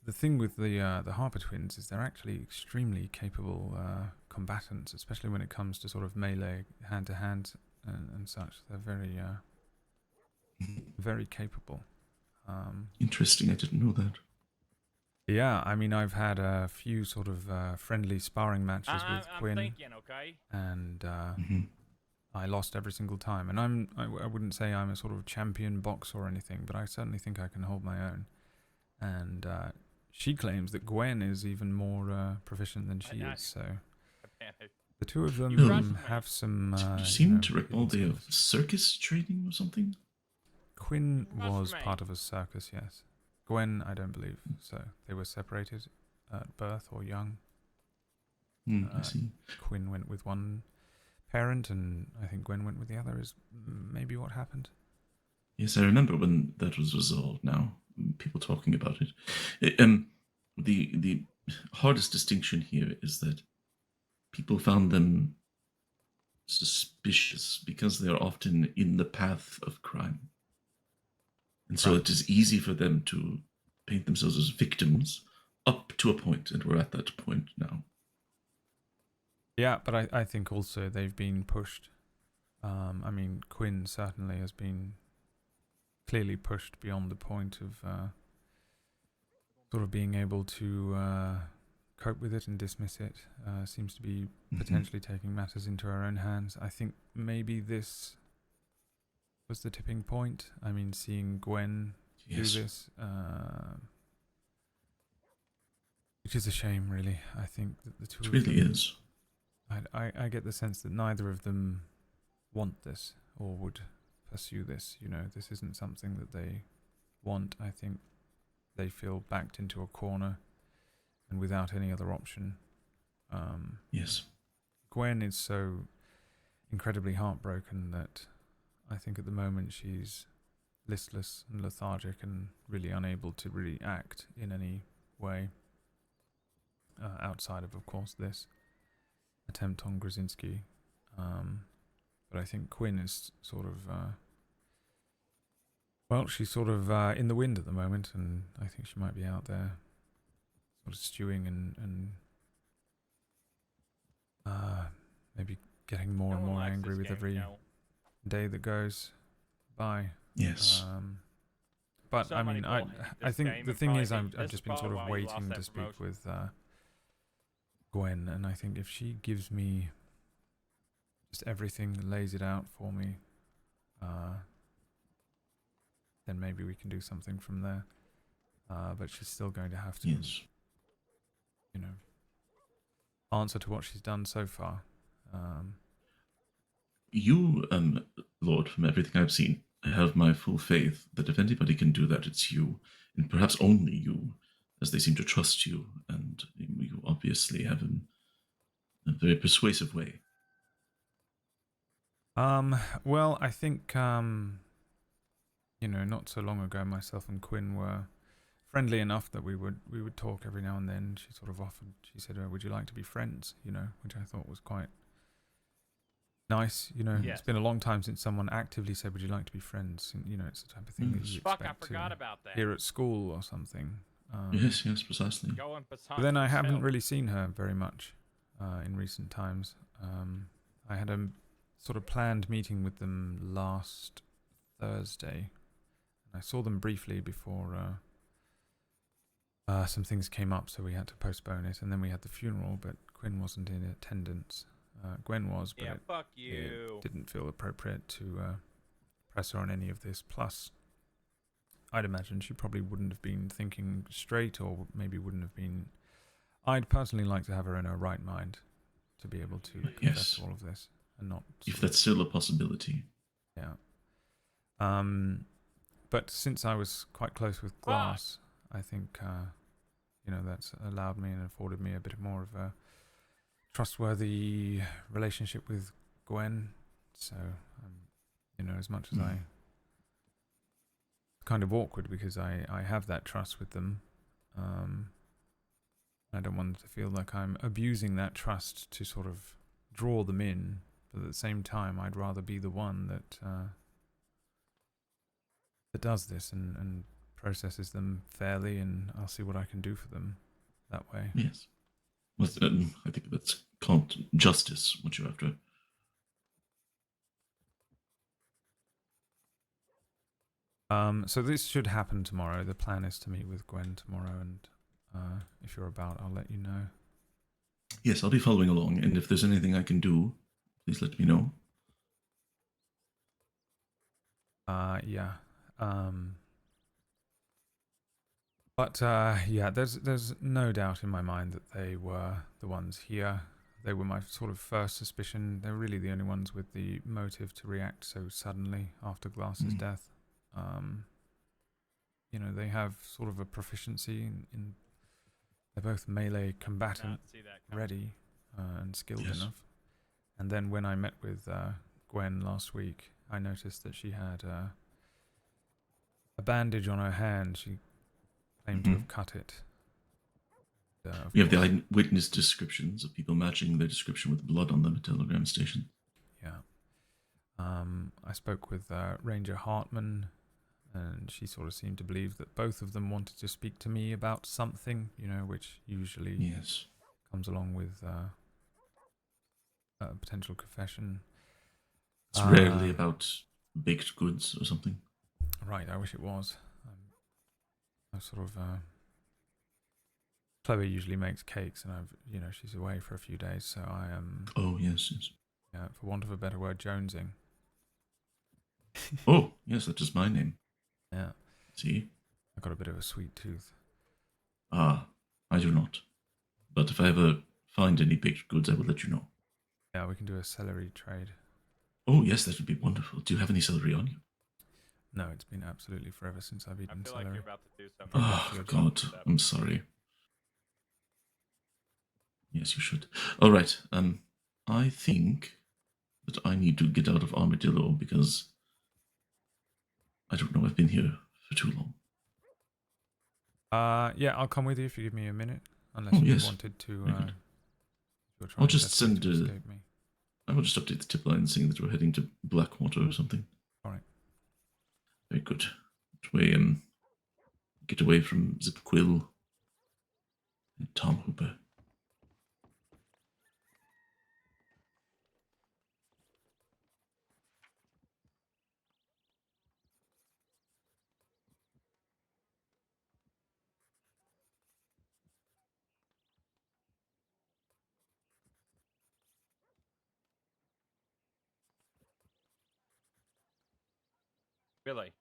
the thing with the Harper twins is they're actually extremely capable combatants, especially when it comes to sort of melee, hand to hand, and such. They're very, very capable. Interesting. I didn't know that. Yeah, I mean, I've had a few sort of friendly sparring matches with Quinn, thinking, okay? and I lost every single time. And I wouldn't say I'm a sort of champion boxer or anything, but I certainly think I can hold my own. And she claims that Gwen is even more proficient than she is. So the two of them have some. You seem to recall they have circus training or something. Quinn was part of a circus, yes. Gwen, I don't believe so. They were separated at birth or young. I see. Quinn went with one parent, and I think Gwen went with the other. Is maybe what happened. Yes, I remember when that was resolved. Now, people talking about it. The hardest distinction here is that people found them suspicious because they are often in the path of crime. And so it is easy for them to paint themselves as victims up to a point, and we're at that point now. Yeah, but I think also they've been pushed. I mean, Quinn certainly has been clearly pushed beyond the point of sort of being able to cope with it and dismiss it. Seems to be potentially taking matters into her own hands. I think maybe this was the tipping point. I mean, seeing Gwen do this, which is a shame, really. I think that the two It of really them, is. I get the sense that neither of them want this or would pursue this. You know, this isn't something that they want. I think they feel backed into a corner and without any other option. Yes. Gwen is so incredibly heartbroken that I think at the moment she's listless and lethargic and really unable to really act in any way outside of course, this attempt on Grzinski. But I think Quinn is sort of, well, she's sort of in the wind at the moment, and I think she might be out there sort of stewing and maybe getting more and more angry with every day that goes by. Yes. But So I many mean, people hate I this think game, the and thing probably is, I've this just is been sort probably of why you lost waiting that to speak promotion. with Gwen, and I think if she gives me just everything, lays it out for me, then maybe we can do something from there. But she's still going to have to, you know, answer to what she's done so far. You, Lord, from everything I've seen, I have my full faith that if anybody can do that, it's you, and perhaps only you, as they seem to trust you, and you obviously have a very persuasive way. Well, I think, you know, not so long ago, myself and Quinn were friendly enough that we would talk every now and then. She sort of offered, she said, would you like to be friends? You know, which I thought was quite nice. You know, it's been a long time since someone actively said, would you like to be friends? And, you know, it's the type of thing that you Fuck, I expect forgot to about that. hear at school or something. Yes, precisely. Going But then I haven't really seen her very much in recent times. I had a sort of planned meeting with them last Thursday. I saw them briefly before some things came up, so we had to postpone it. And then we had the funeral, but Quinn wasn't in attendance. Gwen was, but fuck you. it didn't feel appropriate to press her on any of this. Plus, I'd imagine she probably wouldn't have been thinking straight, or maybe wouldn't have been. I'd personally like to have her in her right mind to be able to confess to all of this and not. If that's still a possibility. Yeah. But since I was quite close with Glass, I think, you know, that's allowed me and afforded me a bit more of a trustworthy relationship with Gwen. So, you know, as much as I kind of awkward because I have that trust with them. I don't want them to feel like I'm abusing that trust to sort of draw them in, but at the same time, I'd rather be the one that that does this and processes them fairly, and I'll see what I can do for them that way. Yes. Well, I think that's called justice, what you're after. So this should happen tomorrow. The plan is to meet with Gwen tomorrow, and if you're about, I'll let you know. Yes, I'll be following along, and if there's anything I can do, please let me know. Yeah. But yeah, there's no doubt in my mind that they were the ones here. They were my sort of first suspicion. They're really the only ones with the motive to react so suddenly after Glass's death. You know, they have sort of a proficiency in they're both melee combatant ready and skilled enough. And then when I met with Gwen last week, I noticed that she had a bandage on her hand. She claimed to have cut it. We have the eyewitness descriptions of people matching their description with blood on them at Telegram Station. Yeah. I spoke with Ranger Hartman, and she sort of seemed to believe that both of them wanted to speak to me about something, you know, which usually comes along with a potential confession. It's rarely about baked goods or something. Right, I wish it was. I sort of... Chloe usually makes cakes, and she's away for a few days, so I am... Oh, yes. Yeah, for want of a better word, jonesing. Oh, yes, that is my name. Yeah. See? I got a bit of a sweet tooth. Ah, I do not. But if I ever find any baked goods, I will let you know. Yeah, we can do a celery trade. Oh, yes, that would be wonderful. Do you have any celery on you? No, it's been absolutely forever since I've eaten celery. Like you're about to do something. Oh, God, I'm sorry. Yes, you should. All right, I think that I need to get out of Armadillo because I don't know, I've been here for too long. Yeah, I'll come with you if you give me a minute. Unless you wanted to. I'll just send to escape me. I will just update the tip line saying that we're heading to Blackwater or something. All right. Very good. That way, get away from Zip Quill and Tom Hooper. Really?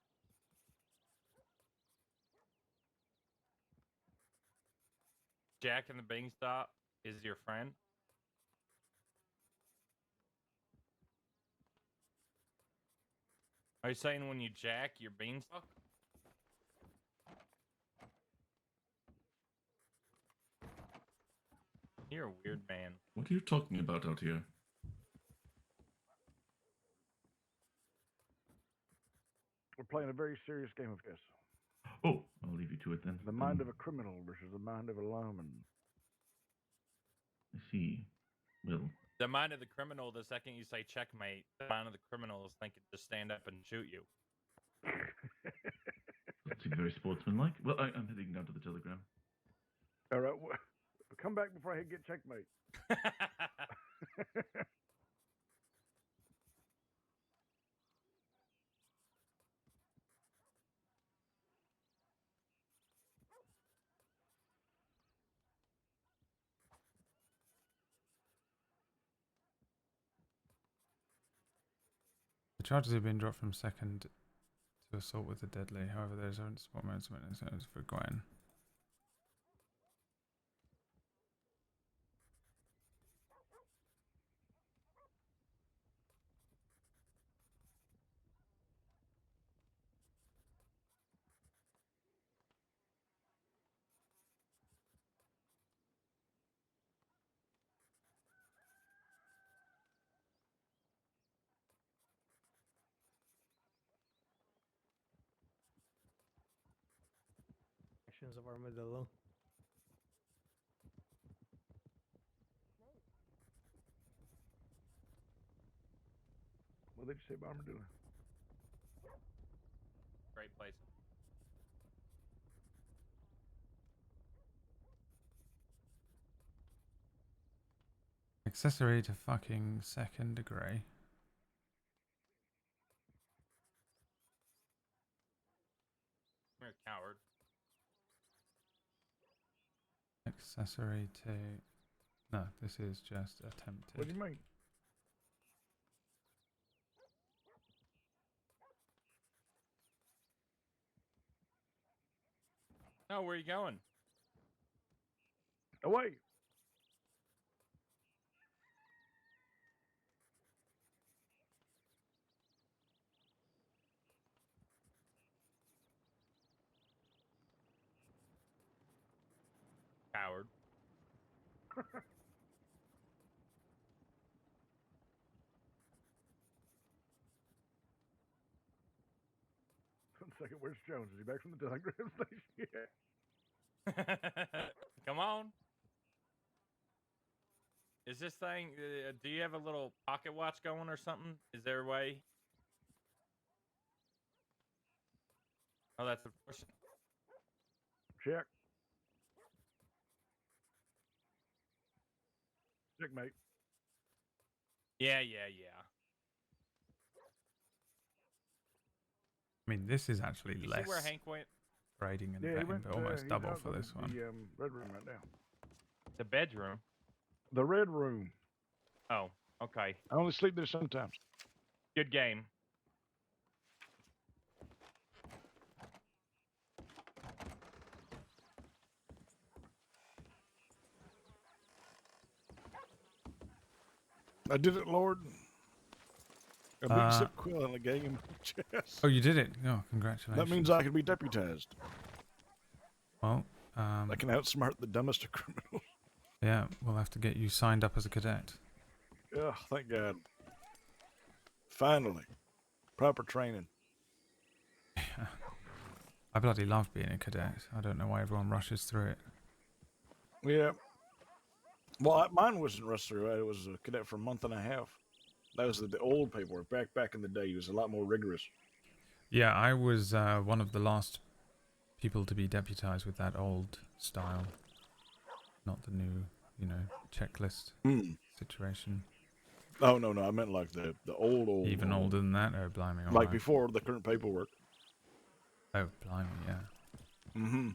Jack and the Beanstalk is your friend? Are you saying when you jack your beanstalk? You're a weird man. What are you talking about out here? We're playing a very serious game of chess. Oh, I'll leave you to it then. The mind of a criminal versus the mind of a lawman. I see. Well, The mind of the criminal, the second you say checkmate, the mind of the criminal is thinking to stand up and shoot you. that seems very sportsmanlike. Well, I'm heading down to the Telegram. All right, come back before I get checkmate. The charges have been dropped from second to assault with the deadly. However, there's only spot moments for Gwen. Actions of Armadillo. did you say Armadillo? Great place. Accessory to fucking second degree. You're a coward. Accessory to... No, this is just attempted. What do you mean? No, where are you going? Away. Coward. One second, where's Jones? Is he back from the telegram station? Yeah. Come on. Is this thing? Do you have a little pocket watch going or something? Is there a way? Oh, that's the question. Check. Checkmate. Yeah. I mean, this is actually You less see where Hank went? raiding and Yeah, he betting, went. but almost He's double out for in this one. The red room right now. The bedroom. The red room. Oh, okay. I only sleep there sometimes. Good game. I did it, Lord. I beat Sip Quill in a game of chess. Oh, you did it! Oh, congratulations. That means I can be deputized. Well, I can outsmart the dumbest of criminals. yeah, we'll have to get you signed up as a cadet. Oh, thank God. Finally. Proper training. I bloody love being a cadet. I don't know why everyone rushes through it. Yeah. Well, mine wasn't rushed through. I was a cadet for a month and a half. That was the old paperwork. Back in the day, it was a lot more rigorous. Yeah, I was one of the last people to be deputized with that old style. Not the new, checklist situation. Oh, no, I meant like the old. Even older than that? Oh, blimey. All like right. before the current paperwork. Oh, blimey, yeah. Mm-hmm.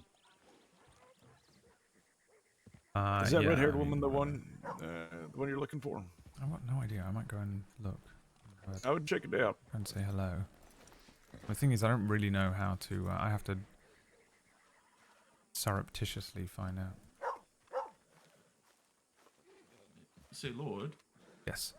Is that yeah, red-haired woman the one you're looking for? I've got no idea. I might go and look. I would check it out. And say hello. The thing is, I don't really know how to... I have to surreptitiously find out. Say, Lord. Yes.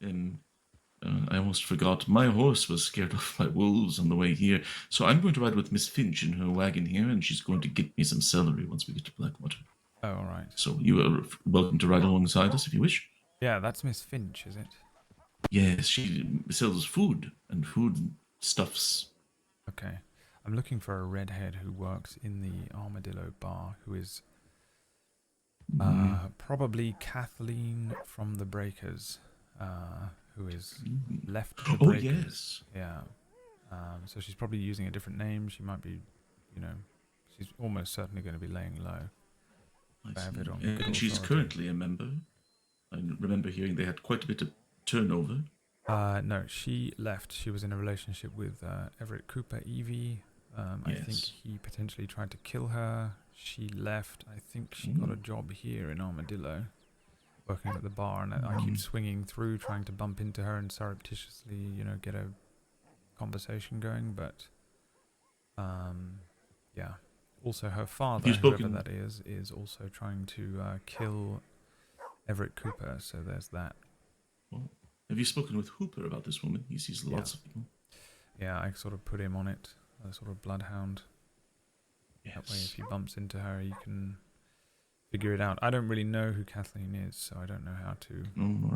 I almost forgot. My horse was scared off by wolves on the way here, so I'm going to ride with Miss Finch in her wagon here, and she's going to get me some celery once we get to Blackwater. Oh, all right. So you are welcome to ride alongside us if you wish. Yeah, that's Miss Finch, is it? Yes, she sells food and food stuffs. Okay. I'm looking for a redhead who works in the Armadillo bar, who is probably Kathleen from the Breakers, who is left the Breakers. Oh, yes. Yeah. So she's probably using a different name. She might be, she's almost certainly going to be laying low. And she's currently a member. I remember hearing they had quite a bit of turnover. No, she left. She was in a relationship with Everett Cooper, Evie. I think he potentially tried to kill her. She left. I think she got a job here in Armadillo, working at the bar, and I keep swinging through, trying to bump into her and surreptitiously, get a conversation going. But, yeah. Also, her father, whoever that is also trying to kill Everett Cooper. So there's that. Well, have you spoken with Hooper about this woman? He sees lots of people. Yeah, I sort of put him on it, a sort of bloodhound. Yes. That way, if he bumps into her, he can figure it out. I don't really know who Kathleen is, so I don't know how to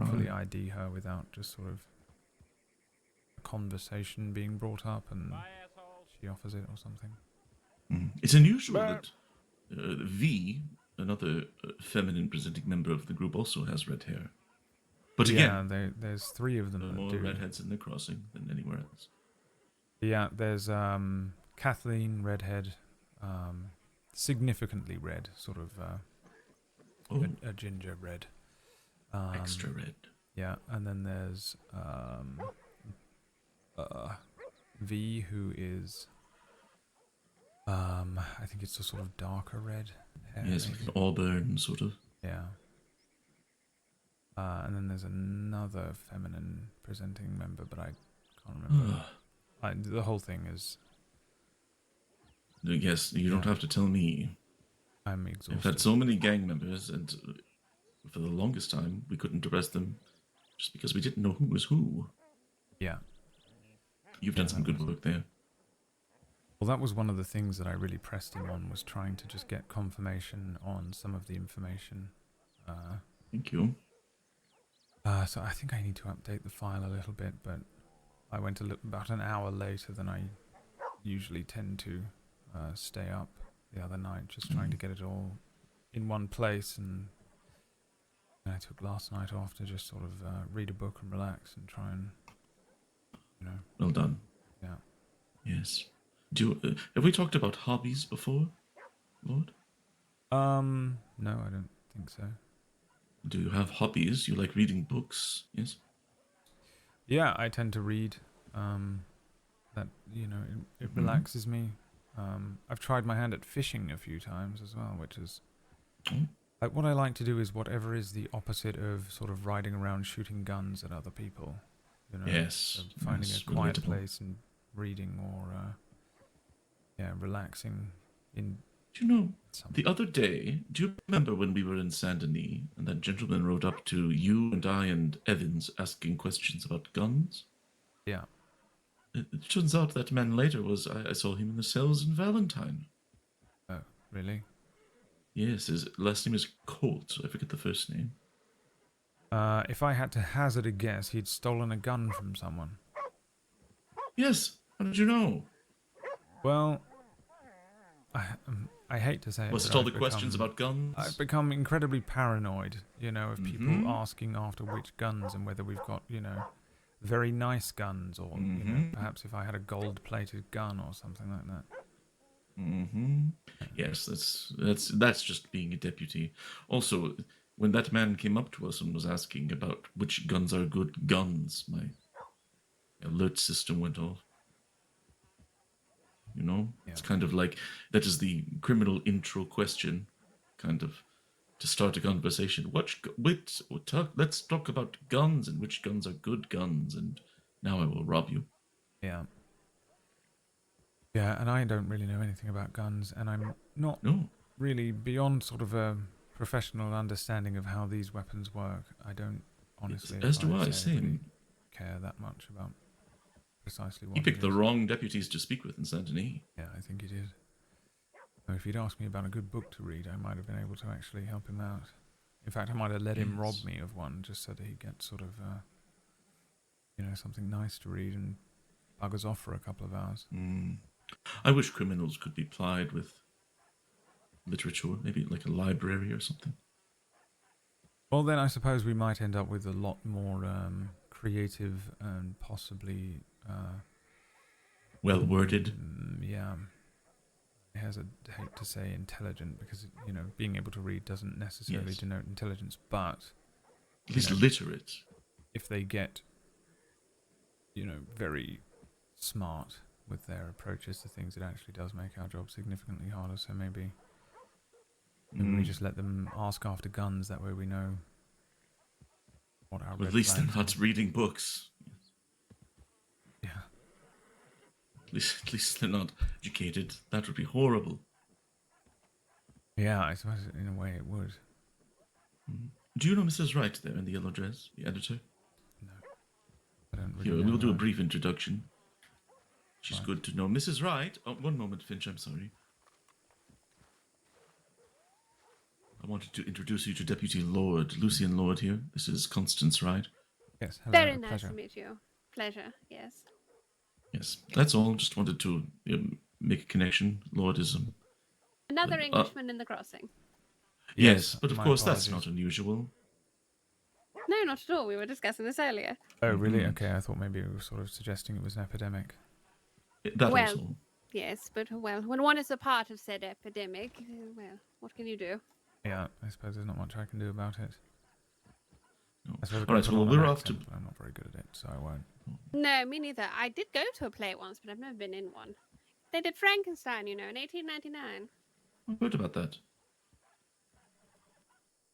fully ID her without just sort of a conversation being brought up and she offers it or something. It's unusual that V, another feminine presenting member of the group, also has red hair. But yeah, again, there's 3 of them there are that more do. redheads in the crossing than anywhere else. Yeah, there's Kathleen, redhead, significantly red, sort of a ginger red. Extra red. Yeah, and then there's V, who is I think it's a sort of darker red hair. Yes, maybe. like an auburn sort of. Yeah. And then there's another feminine presenting member, but I can't remember. The whole thing is. Yes, you don't have to tell me. I'm exhausted. I've had so many gang members, and for the longest time, we couldn't arrest them just because we didn't know who was who. Yeah. You've done some good work there. Well, that was one of the things that I really pressed him on, was trying to just get confirmation on some of the information. Thank you. So I think I need to update the file a little bit, but I went about an hour later than I usually tend to stay up the other night, just trying to get it all in one place, and I took last night off to just sort of read a book and relax and try and, Well done. Yeah. Yes. Have we talked about hobbies before, Lord? No, I don't think so. Do you have hobbies? You like reading books? Yes. Yeah, I tend to read. That it relaxes me. I've tried my hand at fishing a few times as well, which is what I like to do is whatever is the opposite of sort of riding around shooting guns at other people. Yes. So finding yes, a quiet relatable. place and reading, or relaxing in. Do you know, the other day, do you remember when we were in Saint Denis and that gentleman rode up to you and I and Evans asking questions about guns? Yeah. It turns out that man later I saw him in the cells in Valentine. Oh, really? Yes, his last name is Colt. I forget the first name. If I had to hazard a guess, he'd stolen a gun from someone. Yes. How did you know? Well, I hate to say it. Was but it all I've the questions become- about guns? I've become incredibly paranoid, of people asking after which guns and whether we've got, very nice guns, or perhaps if I had a gold-plated gun or something like that. Yes, that's just being a deputy. Also, when that man came up to us and was asking about which guns are good guns, my alert system went off. It's kind of like that is the criminal intro question, kind of to start a conversation. Let's talk about guns and which guns are good guns, and now I will rob you. Yeah. Yeah, and I don't really know anything about guns, and I'm not really beyond sort of a professional understanding of how these weapons work. I don't honestly. As do I, really same. care that much about precisely what. He picked the wrong deputies to speak with in Saint Denis. Yeah, I think he did. If he'd asked me about a good book to read, I might have been able to actually help him out. In fact, I might have let him rob me of one, just so that he gets sort of, something nice to read and buggers off for a couple of hours. I wish criminals could be plied with literature, maybe like a library or something. Well, then I suppose we might end up with a lot more creative and possibly well-worded. Yeah. I hesitate to say intelligent because, being able to read doesn't necessarily denote intelligence, but... At least literate. If they get, very smart with their approaches to things, it actually does make our job significantly harder, so maybe we just let them ask after guns, that way we know what our red At least they're flags not are. reading books. Yeah. At least they're not educated. That would be horrible. Yeah, I suppose in a way it would. Do you know Mrs. Wright there in the yellow dress, the editor? No. I don't really Here, know we'll do a her. brief introduction. She's good to know. Mrs. Wright, one moment, Finch, I'm sorry. I wanted to introduce you to Deputy Lorde, Lucien Lorde here. This is Constance Wright. Yes, hello. Very nice pleasure. to meet you. Pleasure, yes. Yes, that's all. Just wanted to make a connection. Lorde is... Another Englishman in the crossing. Yes, but of my course that's apologies. not unusual. No, not at all. We were discussing this earlier. Oh, really? Okay, I thought maybe we were sort of suggesting it was an epidemic. That well, also. yes, but well, when one is a part of said epidemic, well, what can you do? Yeah, I suppose there's not much I can do about it. No. I suppose I All right, could put well, on an we're off accent, to. but I'm not very good at it, so I won't. No, me neither. I did go to a play once, but I've never been in one. They did Frankenstein, you know, in 1899. I heard about that.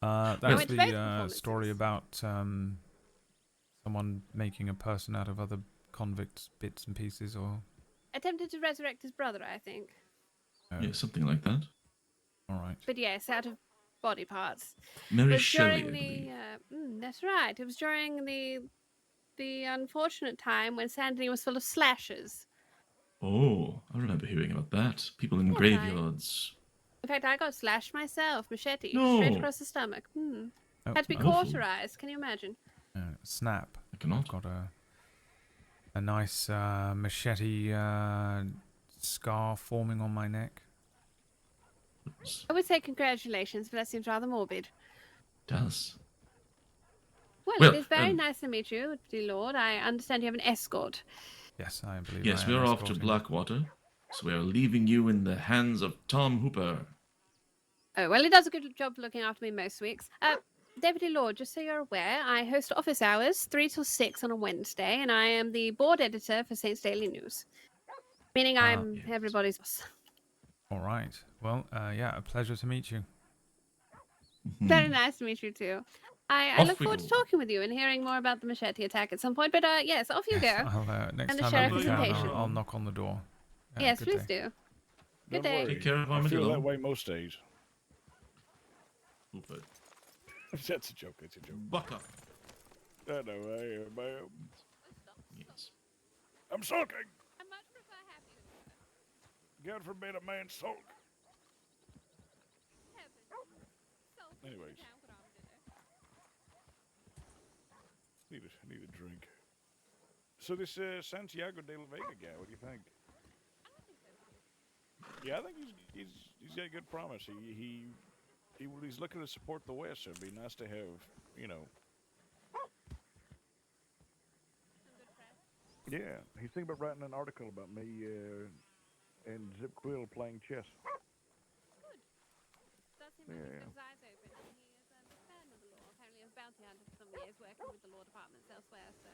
That's went to both the performances. story about someone making a person out of other convicts' bits and pieces, or... Attempted to resurrect his brother, I think. Yeah, something like that. All right. But yes, out of body parts. Mary It was Shelley, during I the, that's right. It was during the unfortunate time when Saint Denis was full of slashers. Oh, I remember hearing about that. People in Yes, graveyards. In fact, I got slashed myself, machete, No. straight across the stomach. Oh, Had to be awful. cauterized. Can you imagine? Snap. I cannot. I've got a nice machete scar forming on my neck. I would say congratulations, but that seems rather morbid. Does. Well, it is very nice to meet you, dear Lord. I understand you have an escort. Yes, I believe. Yes, I we am are off to escorting. Blackwater, so we are leaving you in the hands of Tom Hooper. Oh, well, he does a good job looking after me most weeks. Deputy Lord, just so you're aware, I host office hours 3 till 6 on a Wednesday, and I am the board editor for Saints Daily News. Meaning I'm everybody's boss. All right. Well, yeah, a pleasure to meet you. Very nice to meet you too. I Off look we forward go. to talking with you and hearing more about the machete attack at some point. But yes, off you go. I'll, next and the time sheriff I'm is in town, impatient. I'll knock on the door. Yeah, Yes, good please day. do. Good Don't day. worry. Take care of I feel Armadillo. that way most days. Hooper. That's a joke. It's a joke. Buck up. I know. I am. Yes. I'm sulking. I much prefer happy. God forbid a man sulk. Anyways. Need a drink. So this Santiago de la Vega guy, what do you think? Yeah, I think he's got good promise. He's looking to support the West, so it'd be nice to have, you know. Yeah, he's thinking about writing an article about me and Zip Quill playing chess. Does seem like he's got his eyes open. He is a fan of the law. Apparently, a bounty hunter for some years, working with the law departments elsewhere. So.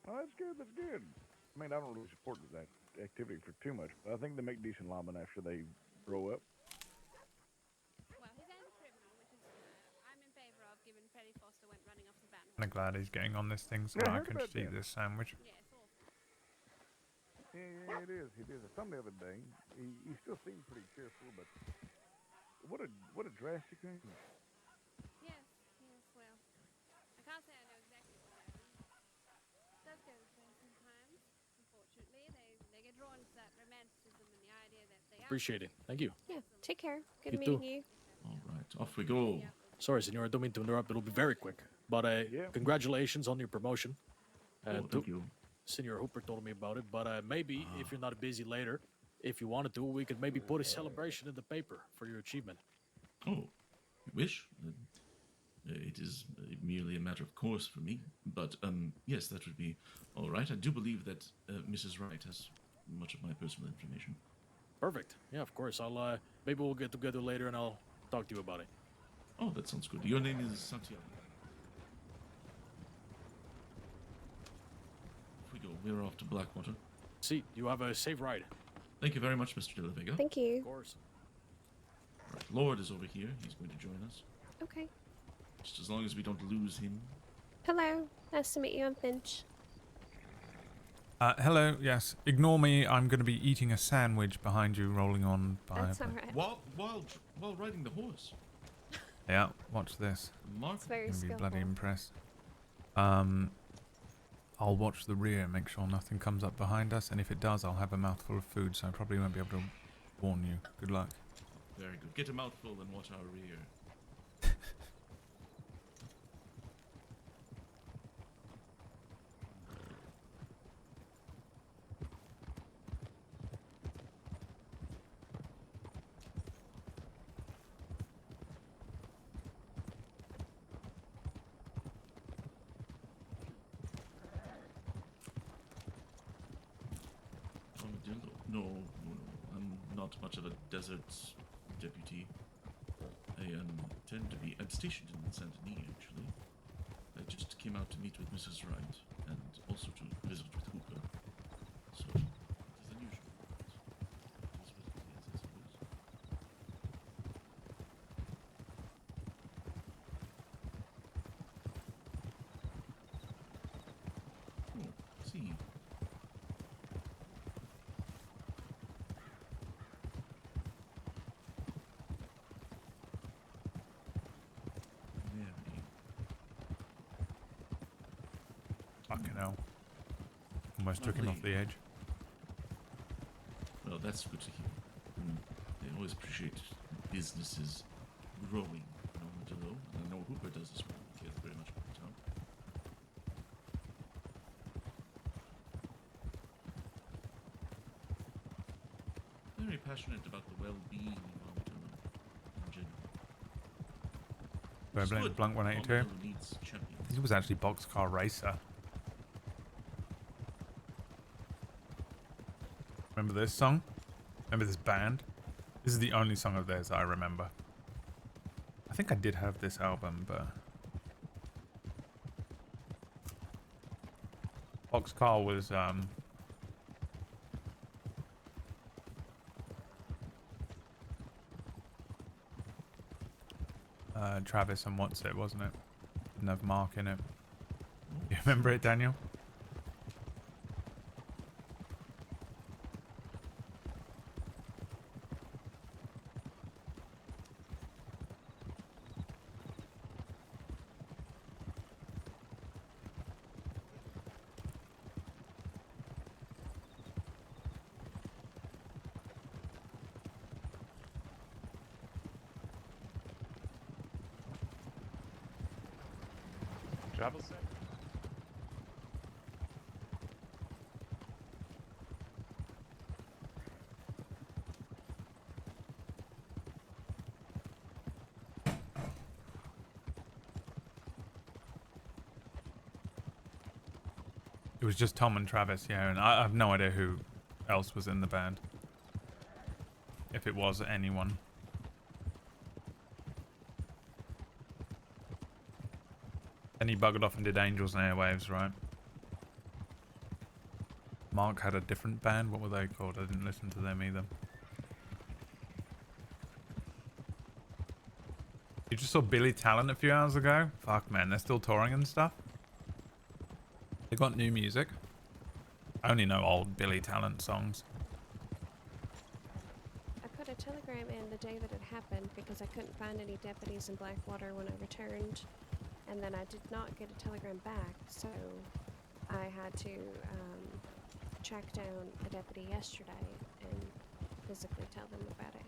Oh, that's good. That's good. I mean, I don't really support that activity for too much, but I think they make decent lawmen after they grow up. Well, his aim's criminal, which is I'm in favour of, given Freddie Foster went running off the van. I'm glad he's getting on this thing so Yeah, I I heard can about just eat that. this sandwich. Yeah, it's awful. Yeah, it is. It is. I saw him the other day. He still seemed pretty cheerful, but what a drastic thing. Yes, well. I can't say I know exactly what happened. It does go this way sometimes. Unfortunately, they get drawn to that romanticism and the idea that they Appreciate it. Thank you. Yeah, take care. Good You meeting too. you. All right, off we go. Sorry, Senor, I don't mean to interrupt. It'll be very quick. But congratulations on your promotion. Thank you. Senor Hooper told me about it. But maybe, if you're not busy later, if you wanted to, we could maybe put a celebration in the paper for your achievement. Oh, you wish? It is merely a matter of course for me. But yes, that would be all right. I do believe that Mrs. Wright has much of my personal information. Perfect. Yeah, of course. I'll maybe we'll get together later and I'll talk to you about it. Oh, that sounds good. Your name is Santiago. Off we go. We're off to Blackwater. See, you have a safe ride. Thank you very much, Mr. De La Vega. Thank you. Of course. Right, Lorde is over here. He's going to join us. Okay. Just as long as we don't lose him. Hello. Nice to meet you. I'm Finch. Hello, yes. Ignore me. I'm going to be eating a sandwich behind you, rolling on by. That's all right. While riding the horse. Yeah, watch this. It's very You'll be skillful. bloody impressed. I'll watch the rear, make sure nothing comes up behind us, and if it does, I'll have a mouthful of food, so I probably won't be able to warn you. Good luck. Very good. Get a mouthful and watch our rear. Armadillo. No, I'm not much of a desert deputy. I tend to be. I'm stationed in Saint Denis, actually. I just came out to meet with Mrs. Wright and also to visit with Hooper. So it is unusual. It is what it is, I suppose. Oh, see. Fucking hell. Almost took him off the edge. Well, that's good to hear. They always appreciate businesses growing in Armadillo, and I know Hooper does as well. He cares very much about the town. Very passionate about the well-being of Armadillo in general. Do I blame Good. Blank 182? Armadillo needs champions. He was actually Boxcar Racer. Remember this song? Remember this band? This is the only song of theirs I remember. I think I did have this album, but... Boxcar was, Travis and What's It, wasn't it? Didn't have Mark in it. You remember it, Daniel? Travel set? It was just Tom and Travis, yeah, and I have no idea who else was in the band. If it was anyone. Then he buggered off and did Angels and Airwaves, right? Mark had a different band. What were they called? I didn't listen to them either. You just saw Billy Talent a few hours ago? Fuck, man. They're still touring and stuff. They got new music. I only know old Billy Talent songs. I put a telegram in the day that it happened because I couldn't find any deputies in Blackwater when I returned. And then I did not get a telegram back, so I had to track down a deputy yesterday and physically tell them about it.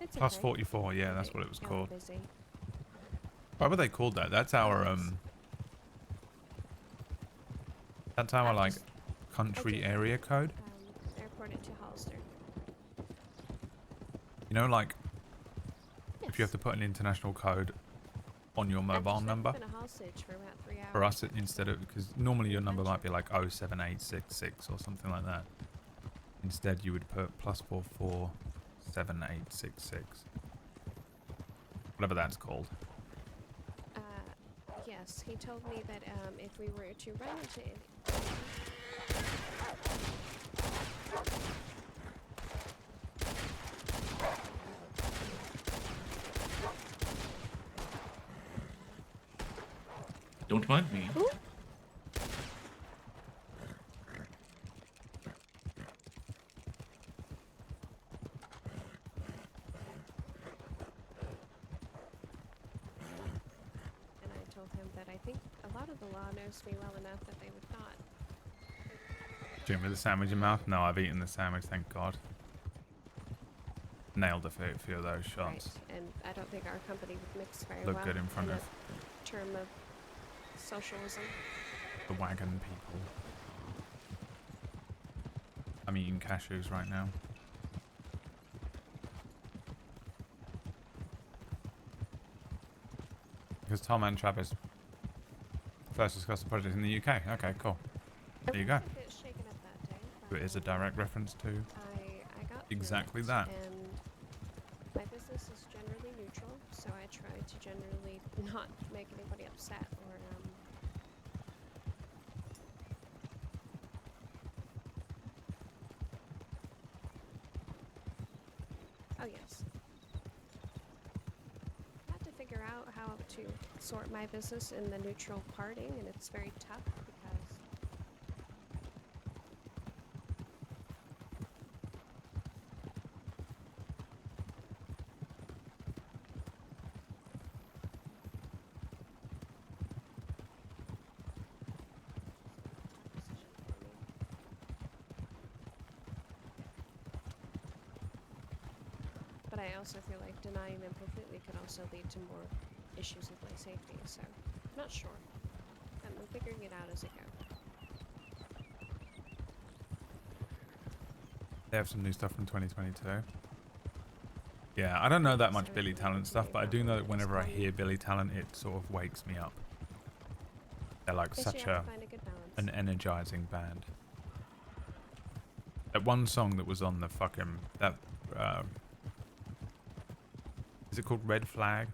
It's Plus okay. 44, yeah, that's what it was Y'all called. busy. Why were they called that? That's our like country area code. Airport it to Hollister. You know, like if you have to put an international code on your mobile number. I've been a hostage for about 3 hours. For us, instead of, because normally your number might be like 07866 or something like that. Instead, you would put +44 7866. Whatever that's called. Yes, he told me that if we were to run into any... Don't mind me. Ooh. And I told him that I think a lot of the law knows me well enough that they would not. Jim with the sandwich in mouth? No, I've eaten the sandwich, thank God. Nailed a few of those shots. Right. And I don't think our company would mix very Look well good in front of a term of socialism. the wagon people. I'm eating cashews right now. Because Tom and Travis first discussed the project in the UK. Okay, cool. There you go. A bit shaken up that day, It is a direct reference to I got through exactly it, that. And my business is generally neutral, so I try to generally not make anybody upset or Oh yes. I had to figure out how to sort my business in the neutral parting, and it's very tough because but I also feel like denying them completely could also lead to more issues with my safety, so I'm not sure. I'm figuring it out as I go. They have some new stuff from 2022. Yeah, I don't know that much Billy Talent stuff, but I do know that whenever I hear Billy Talent, it sort of wakes me up. They're like Guess you such have to find a good balance. an energizing band. That one song that was on the fucking is it called Red Flag?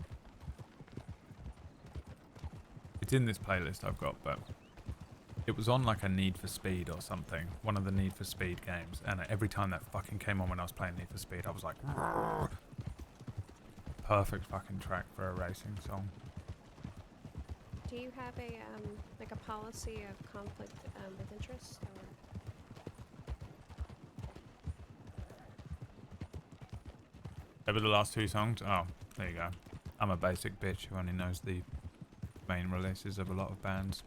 It's in this playlist I've got, but it was on like a Need for Speed or something, one of the Need for Speed games, and every time that fucking came on when I was playing Need for Speed, I was like, "Roar." Perfect fucking track for a racing song. Do you have a like a policy of conflict with interest, or? Over the last two songs? Oh, there you go. I'm a basic bitch who only knows the main releases of a lot of bands.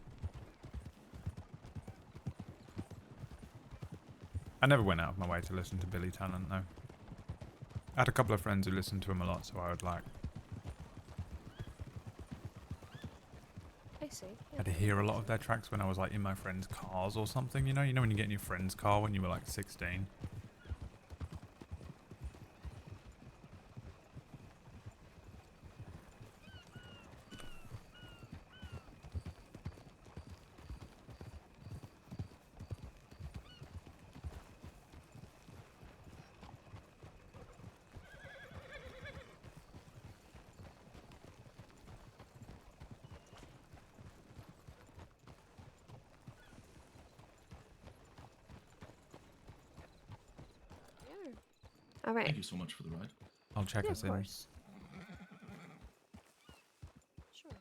I never went out of my way to listen to Billy Talent, though. I had a couple of friends who listened to him a lot, so I would like... I see. I had to hear a lot of their tracks when I was like in my friends' cars or something, you know? You know when you get in your friend's car when you were like 16? All right. Thank you so much for the ride. I'll check Yeah, us of in. course. Sure.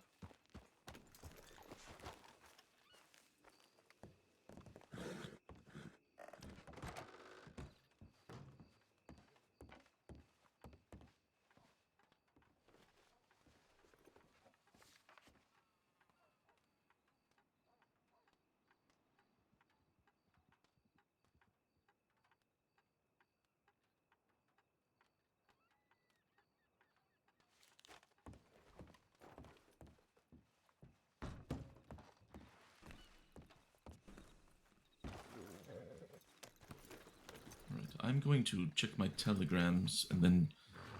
Right, I'm going to check my telegrams and then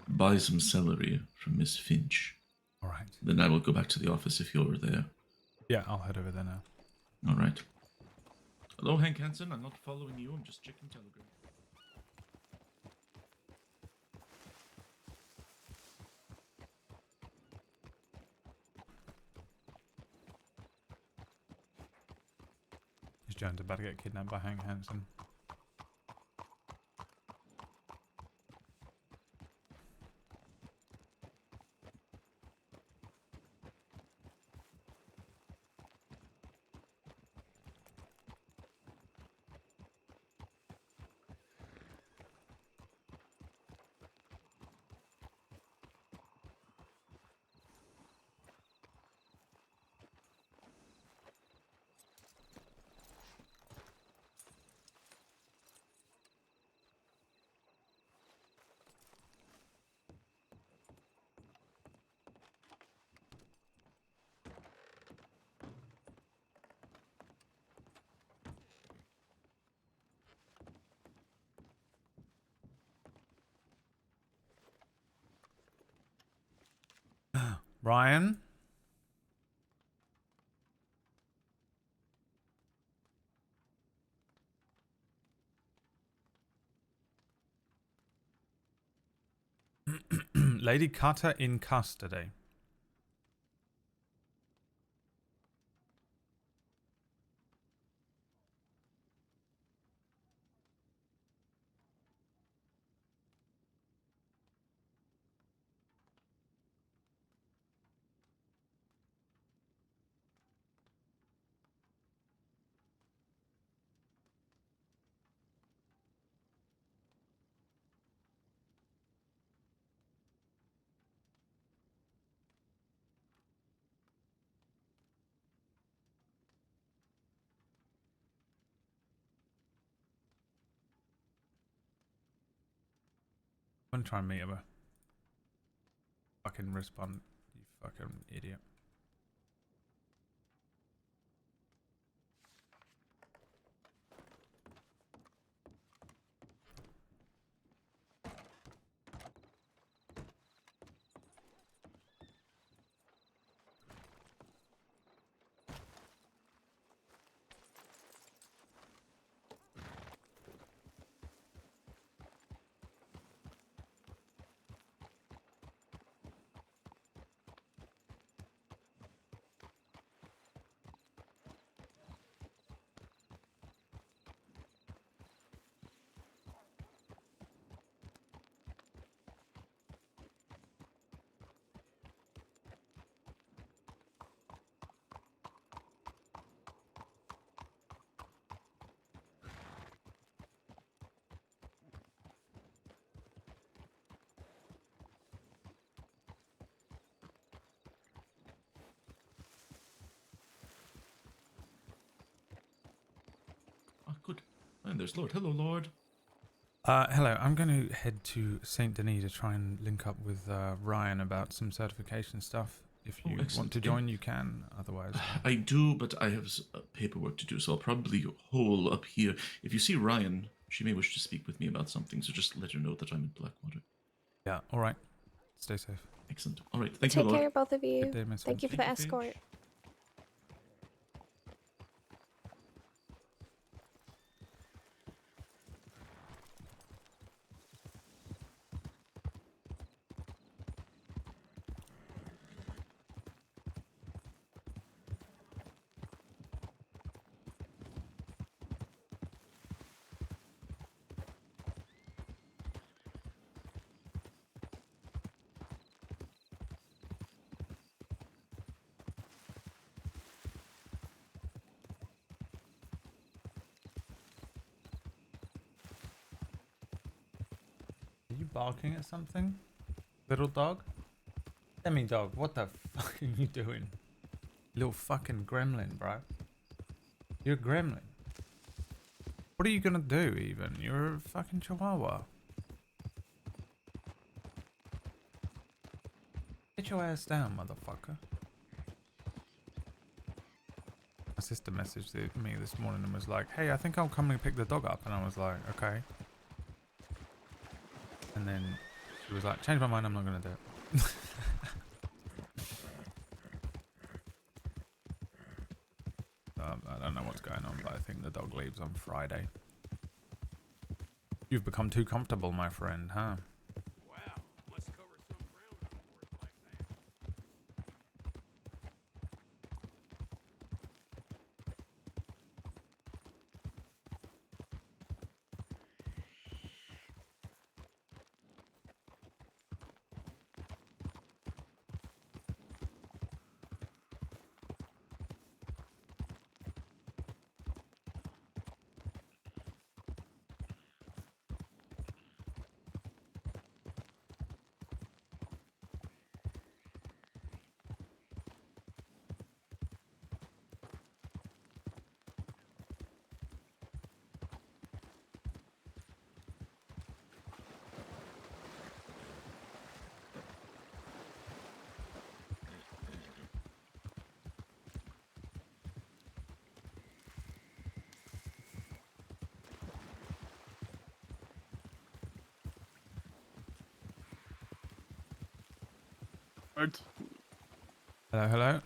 buy some celery from Miss Finch. Alright. Then I will go back to the office if you're there. Yeah, I'll head over there now. Alright. Hello, Hank Hansen. I'm not following you. I'm just checking telegrams. Is Jones about to get kidnapped by Hank Hansen? Ryan? Lady Cutter in custody. I'm gonna try and meet her. Fucking respond, you fucking idiot. Oh, good. And there's Lord. Hello, Lord. Hello, I'm going to head to Saint Denis to try and link up with Ryan about some certification stuff. If you want excellent. to join, you can. Otherwise, I do, but I have paperwork to do, so I'll probably hole up here. If you see Ryan, she may wish to speak with me about something, so just let her know that I'm in Blackwater. yeah. All right. Stay safe. Excellent. All right. Thank Take you, Lord. care, both of you. Good day, Miss Thank you for Finch. the escort. Are you barking at something, little dog? Demi dog, what the fuck are you doing? Little fucking gremlin, bro. You're a gremlin. What are you gonna do, even? You're a fucking chihuahua. Get your ass down, motherfucker. My sister messaged me this morning and was like, hey, I think I'll come and pick the dog up. And I was like, okay. And then she was like, change my mind, I'm not gonna do it. I don't know what's going on, but I think the dog leaves on Friday. You've become too comfortable, my friend, huh? Wow, must cover some ground on a horse like that. Lord, Hello, hello.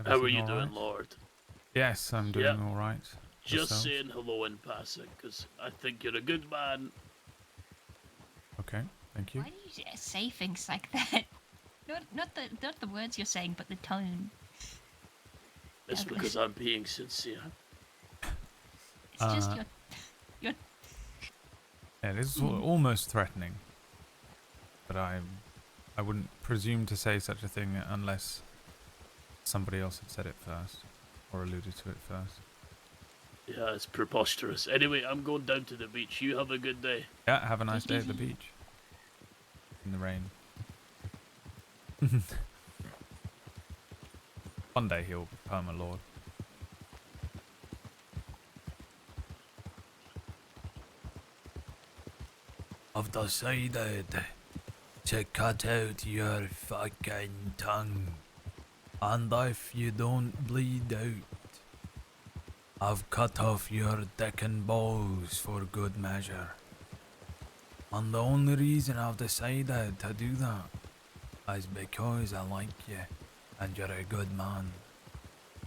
how are you Everything all doing, right? Lord? Yes, I'm doing Yeah. all right. Just Yourself? saying hello in passing, because I think you're a good man. Okay. Thank you. Why do you say things like that? Not the words you're saying, but the tone. It's Douglas. because I'm being sincere. It's just your. Yeah, this is almost threatening. But I wouldn't presume to say such a thing unless somebody else had said it first or alluded to it first. Yeah, it's preposterous. Anyway, I'm going down to the beach. You have a good day. Yeah, have a nice day at the beach. In the rain. One day he'll perma Lord. I've decided to cut out your fucking tongue. And if you don't bleed out, I've cut off your dick and balls for good measure. And the only reason I've decided to do that is because I like you and you're a good man.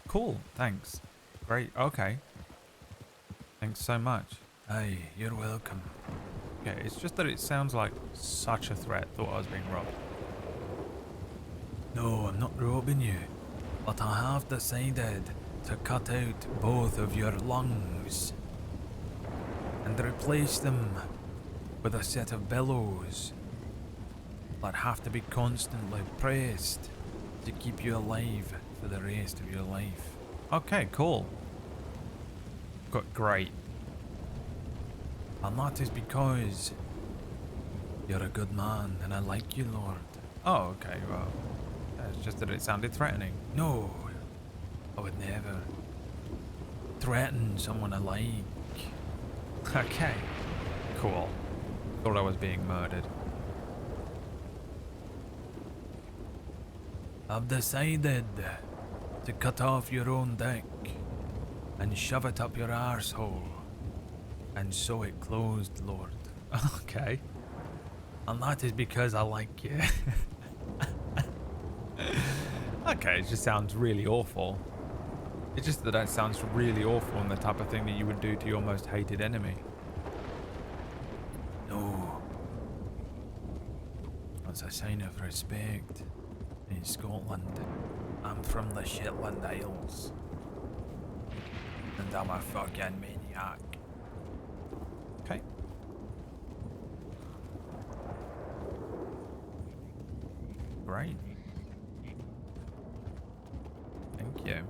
Cool, thanks. Great, okay. Thanks so much. Hey, you're welcome. Okay, it's just that it sounds like such a threat. Thought I was being robbed. No, I'm not robbing you. But I have decided to cut out both of your lungs and replace them with a set of bellows that have to be constantly pressed to keep you alive for the rest of your life. Okay, cool. Great. And that is because you're a good man and I like you, Lord. Oh, okay, well, it's just that it sounded threatening. No, I would never threaten someone I like. Okay, cool. Thought I was being murdered. I've decided to cut off your own dick and shove it up your arsehole and sew it closed, Lord. Okay. And that is because I like you. Okay, it just sounds really awful. It's just that sounds really awful and the type of thing that you would do to your most hated enemy. No. That's a sign of respect. In Scotland, I'm from the Shetland Isles. And I'm a fucking maniac. Okay. Great. Thank you.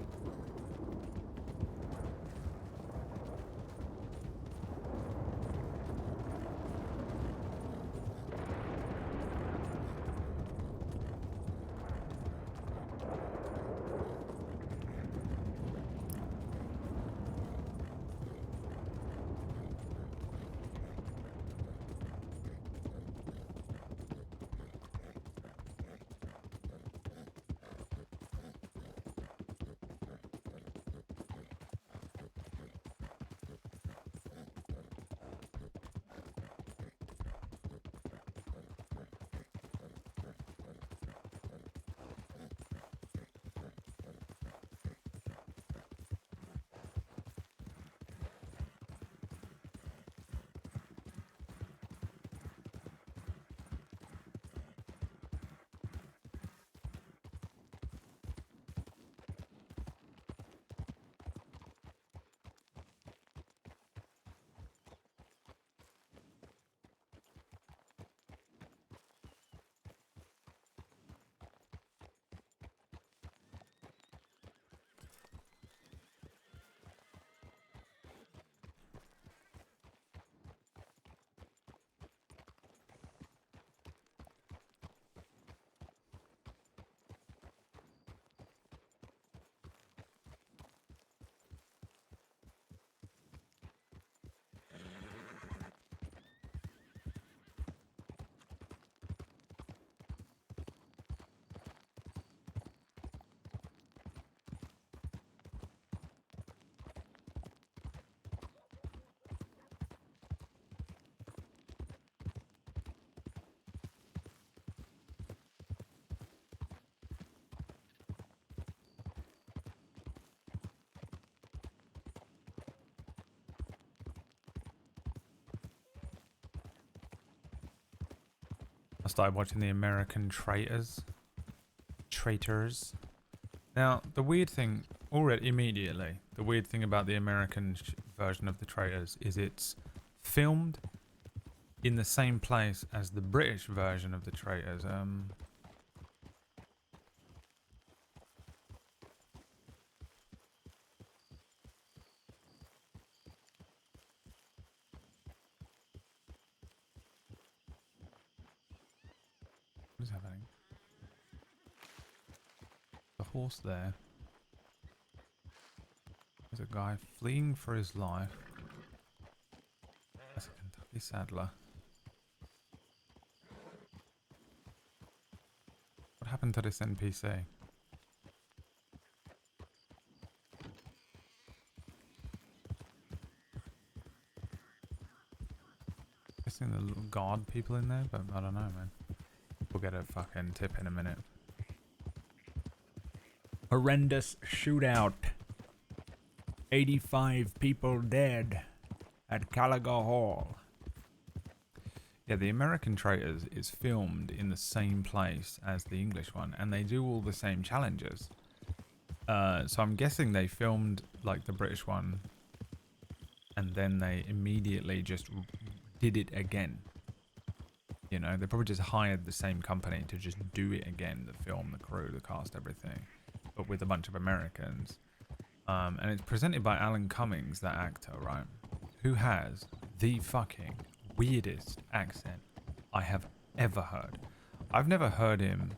I started watching the American Traitors. Now, the weird thing, already immediately, the weird thing about the American version of the Traitors is it's filmed in the same place as the British version of the Traitors. What is happening? The horse there. There's a guy fleeing for his life. That's a Kentucky Saddler. What happened to this NPC? Guessing the little guard people in there, but I don't know, man. We'll get a fucking tip in a minute. Horrendous shootout. 85 people dead at Gallagher Hall. Yeah, the American Traitors is filmed in the same place as the English one, and they do all the same challenges. So I'm guessing they filmed like the British one, and then they immediately just did it again. You know, they probably just hired the same company to just do it again, the film, the crew, the cast, everything, but with a bunch of Americans. And it's presented by Alan Cummings, that actor, right? Who has the fucking weirdest accent I have ever heard. I've never heard him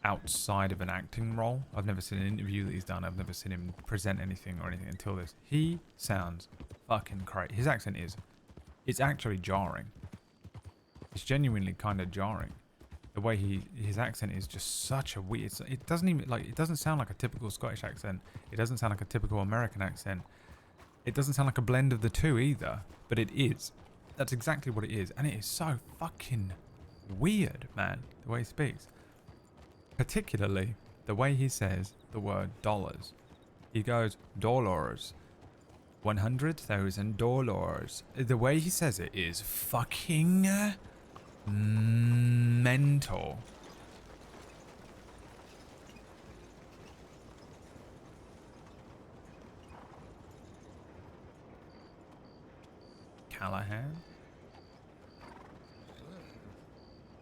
outside of an acting role. I've never seen an interview that he's done. I've never seen him present anything or anything until this. He sounds fucking crazy. His accent it's actually jarring. It's genuinely kind of jarring. The way his accent is just such a weird. It doesn't sound like a typical Scottish accent. It doesn't sound like a typical American accent. It doesn't sound like a blend of the two either, but it is. That's exactly what it is, and it is so fucking weird, man. The way he speaks, particularly the way he says the word dollars. He goes dollars, $100,000. The way he says it is fucking mental. Callahan?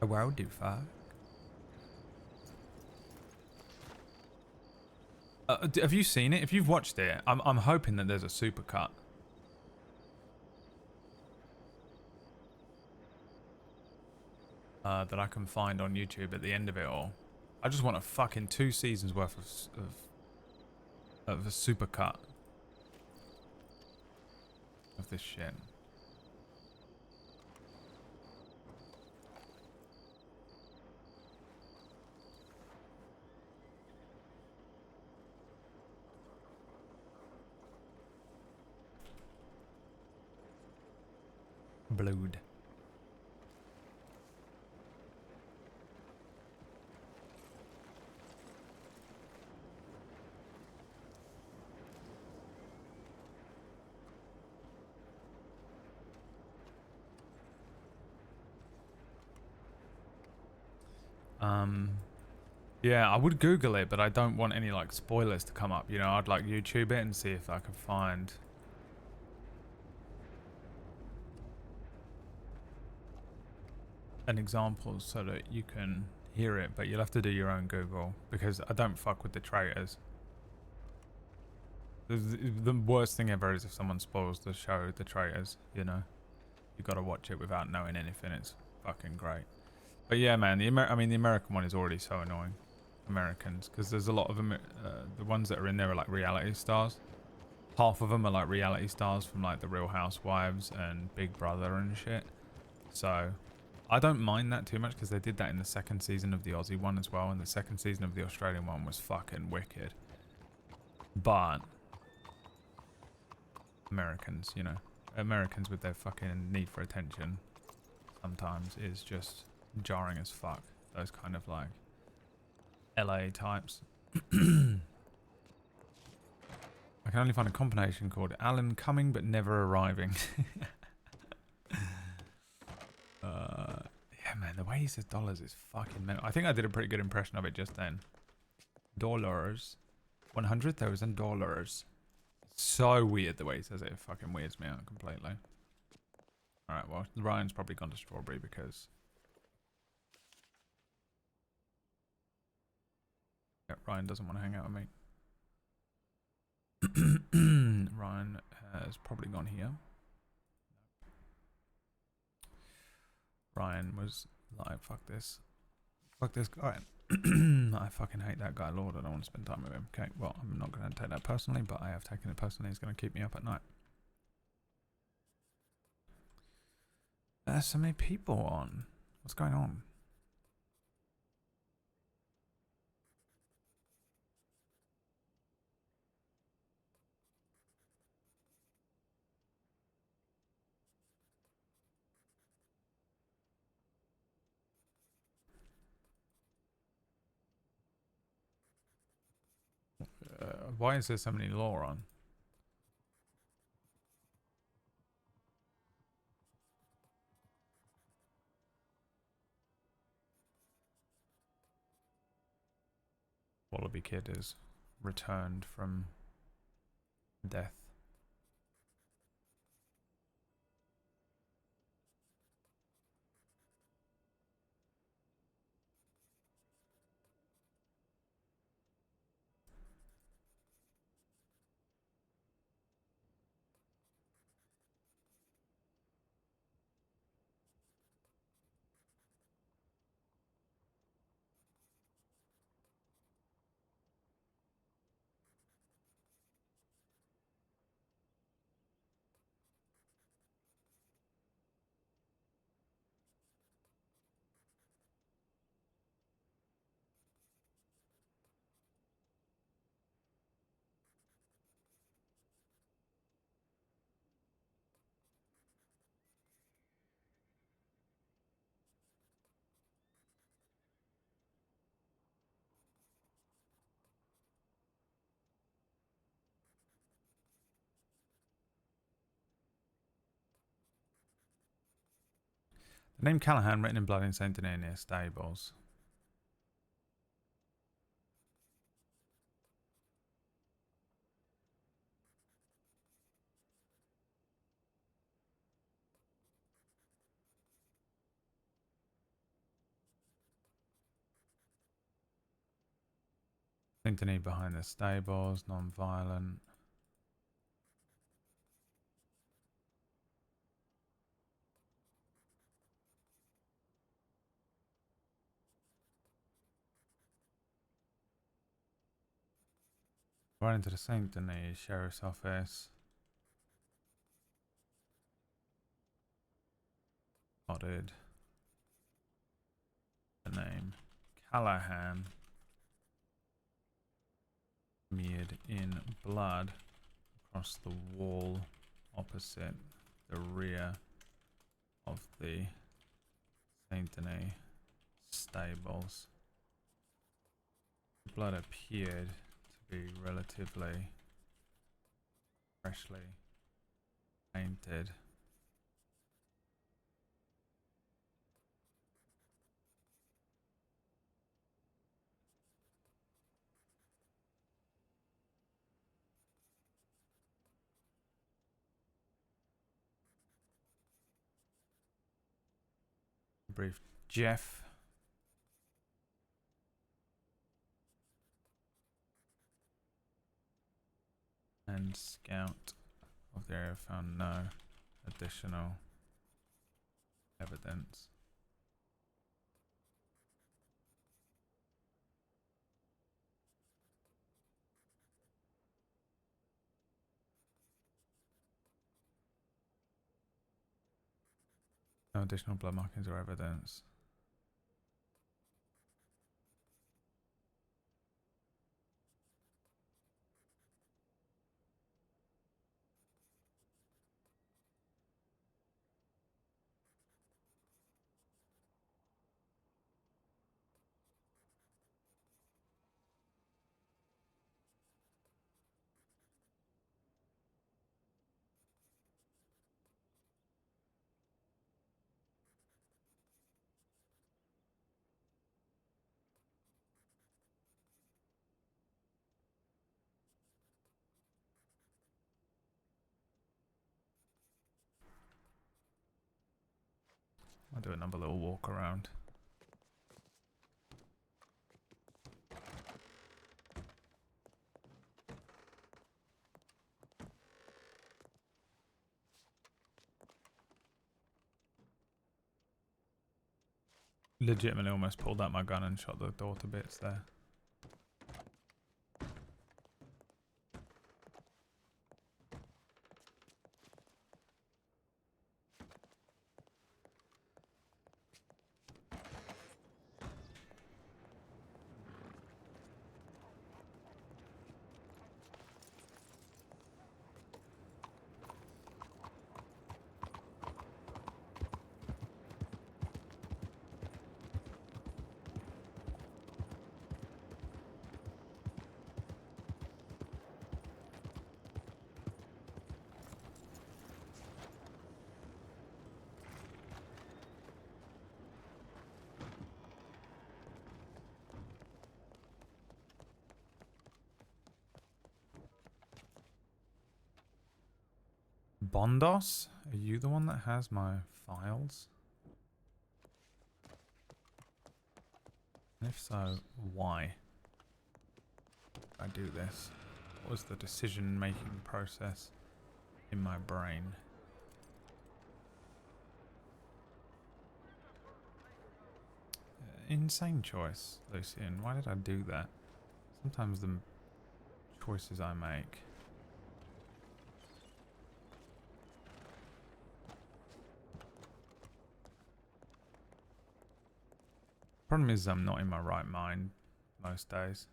A wow do fuck. Have you seen it? If you've watched it, I'm hoping that there's a supercut. That I can find on YouTube at the end of it all. I just want a fucking 2 seasons worth of a supercut of this shit. Blood. Yeah, I would Google it, but I don't want any like spoilers to come up. You know, I'd like YouTube it and see if I can find an example so that you can hear it, but you'll have to do your own Google because I don't fuck with the traitors. The worst thing ever is if someone spoils the show, The Traitors, you know. You gotta watch it without knowing anything. It's fucking great. But yeah, man, the American one is already so annoying. Americans, because there's a lot of them. The ones that are in there are like reality stars. Half of them are like reality stars from like the Real Housewives and Big Brother and shit. So I don't mind that too much because they did that in the 2nd season of the Aussie one as well, and the 2nd season of the Australian one was fucking wicked. But Americans, you know, Americans with their fucking need for attention sometimes is just jarring as fuck. Those kind of like LA types. I can only find a combination called Alan coming but never arriving. Yeah, man, way he says dollars is fucking mental. I think I did a pretty good impression of it just then. Dollars. $100,000. So weird the way he says it. It fucking weirds me out completely. Alright, well, Ryan's probably gone to Strawberry because... yeah, Ryan doesn't want to hang out with me. Ryan has probably gone here. Ryan was like, fuck this. Fuck this guy. I fucking hate that guy, Lorde. I don't want to spend time with him. Okay, well, I'm not going to take that personally, but I have taken it personally. He's going to keep me up at night. There's so many people on. What's going on? Why is there so many law on? Wallaby Kid is returned from death. The name Callahan written in blood in Saint Denis near stables. Saint Denis behind the stables, non-violent. Right into the Saint Denis Sheriff's Office. Spotted the name Callahan. Smeared in blood across the wall opposite the rear of the Saint Denis stables. The blood appeared to be relatively freshly painted. Brief Jeff. And scout of the area found no additional evidence. No additional blood markings or evidence. I'll do another little walk around. Legitimately almost pulled out my gun and shot the door to bits there. Bondos? Are you the one that has my files? And if so, why? I do this. What was the decision-making process in my brain? Insane choice, Lucien. Why did I do that? Sometimes the choices I make. Problem is I'm not in my right mind most days.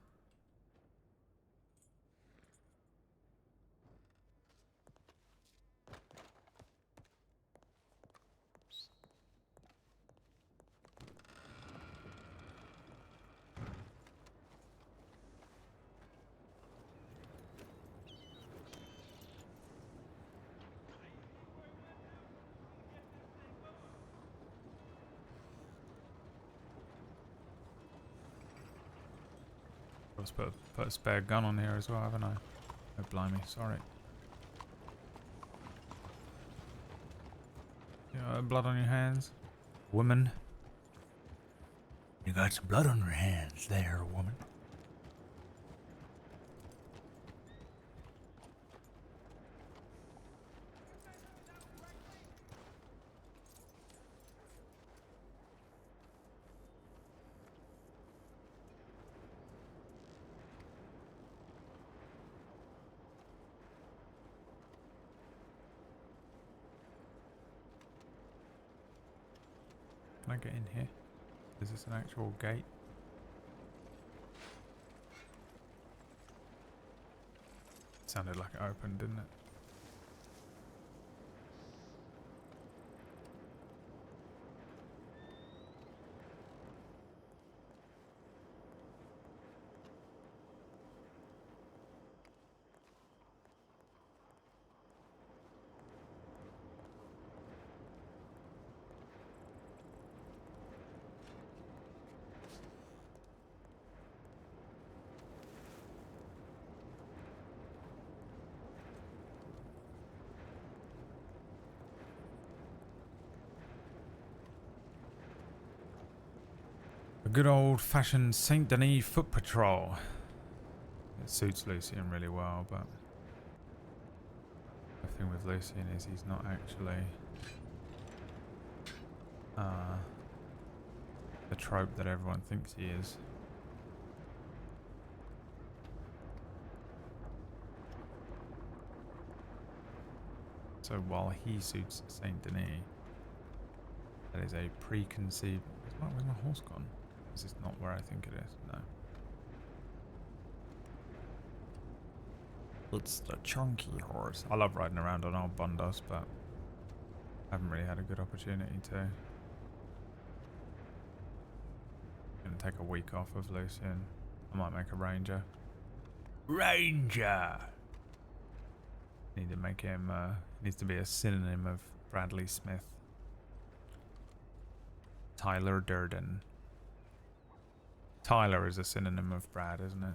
I've put a spare gun on here as well, haven't I? Oh, blimey, sorry. You got blood on your hands? Woman? You got some blood on your hands there, woman. Can I get in here? Is this an actual gate? Sounded like it opened, didn't it? A good old-fashioned Saint Denis foot patrol. It suits Lucien really well, but the thing with Lucien is he's not actually the trope that everyone thinks he is. So while he suits Saint Denis, that is a preconceived... Where's my horse gone? Is this not where I think it is? No. It's the chunky horse. I love riding around on old Bondos, but I haven't really had a good opportunity to. I'm gonna take a week off of Lucien. I might make a ranger. Ranger! Need to make him, needs to be a synonym of Bradley Smith. Tyler Durden. Tyler is a synonym of Brad, isn't it?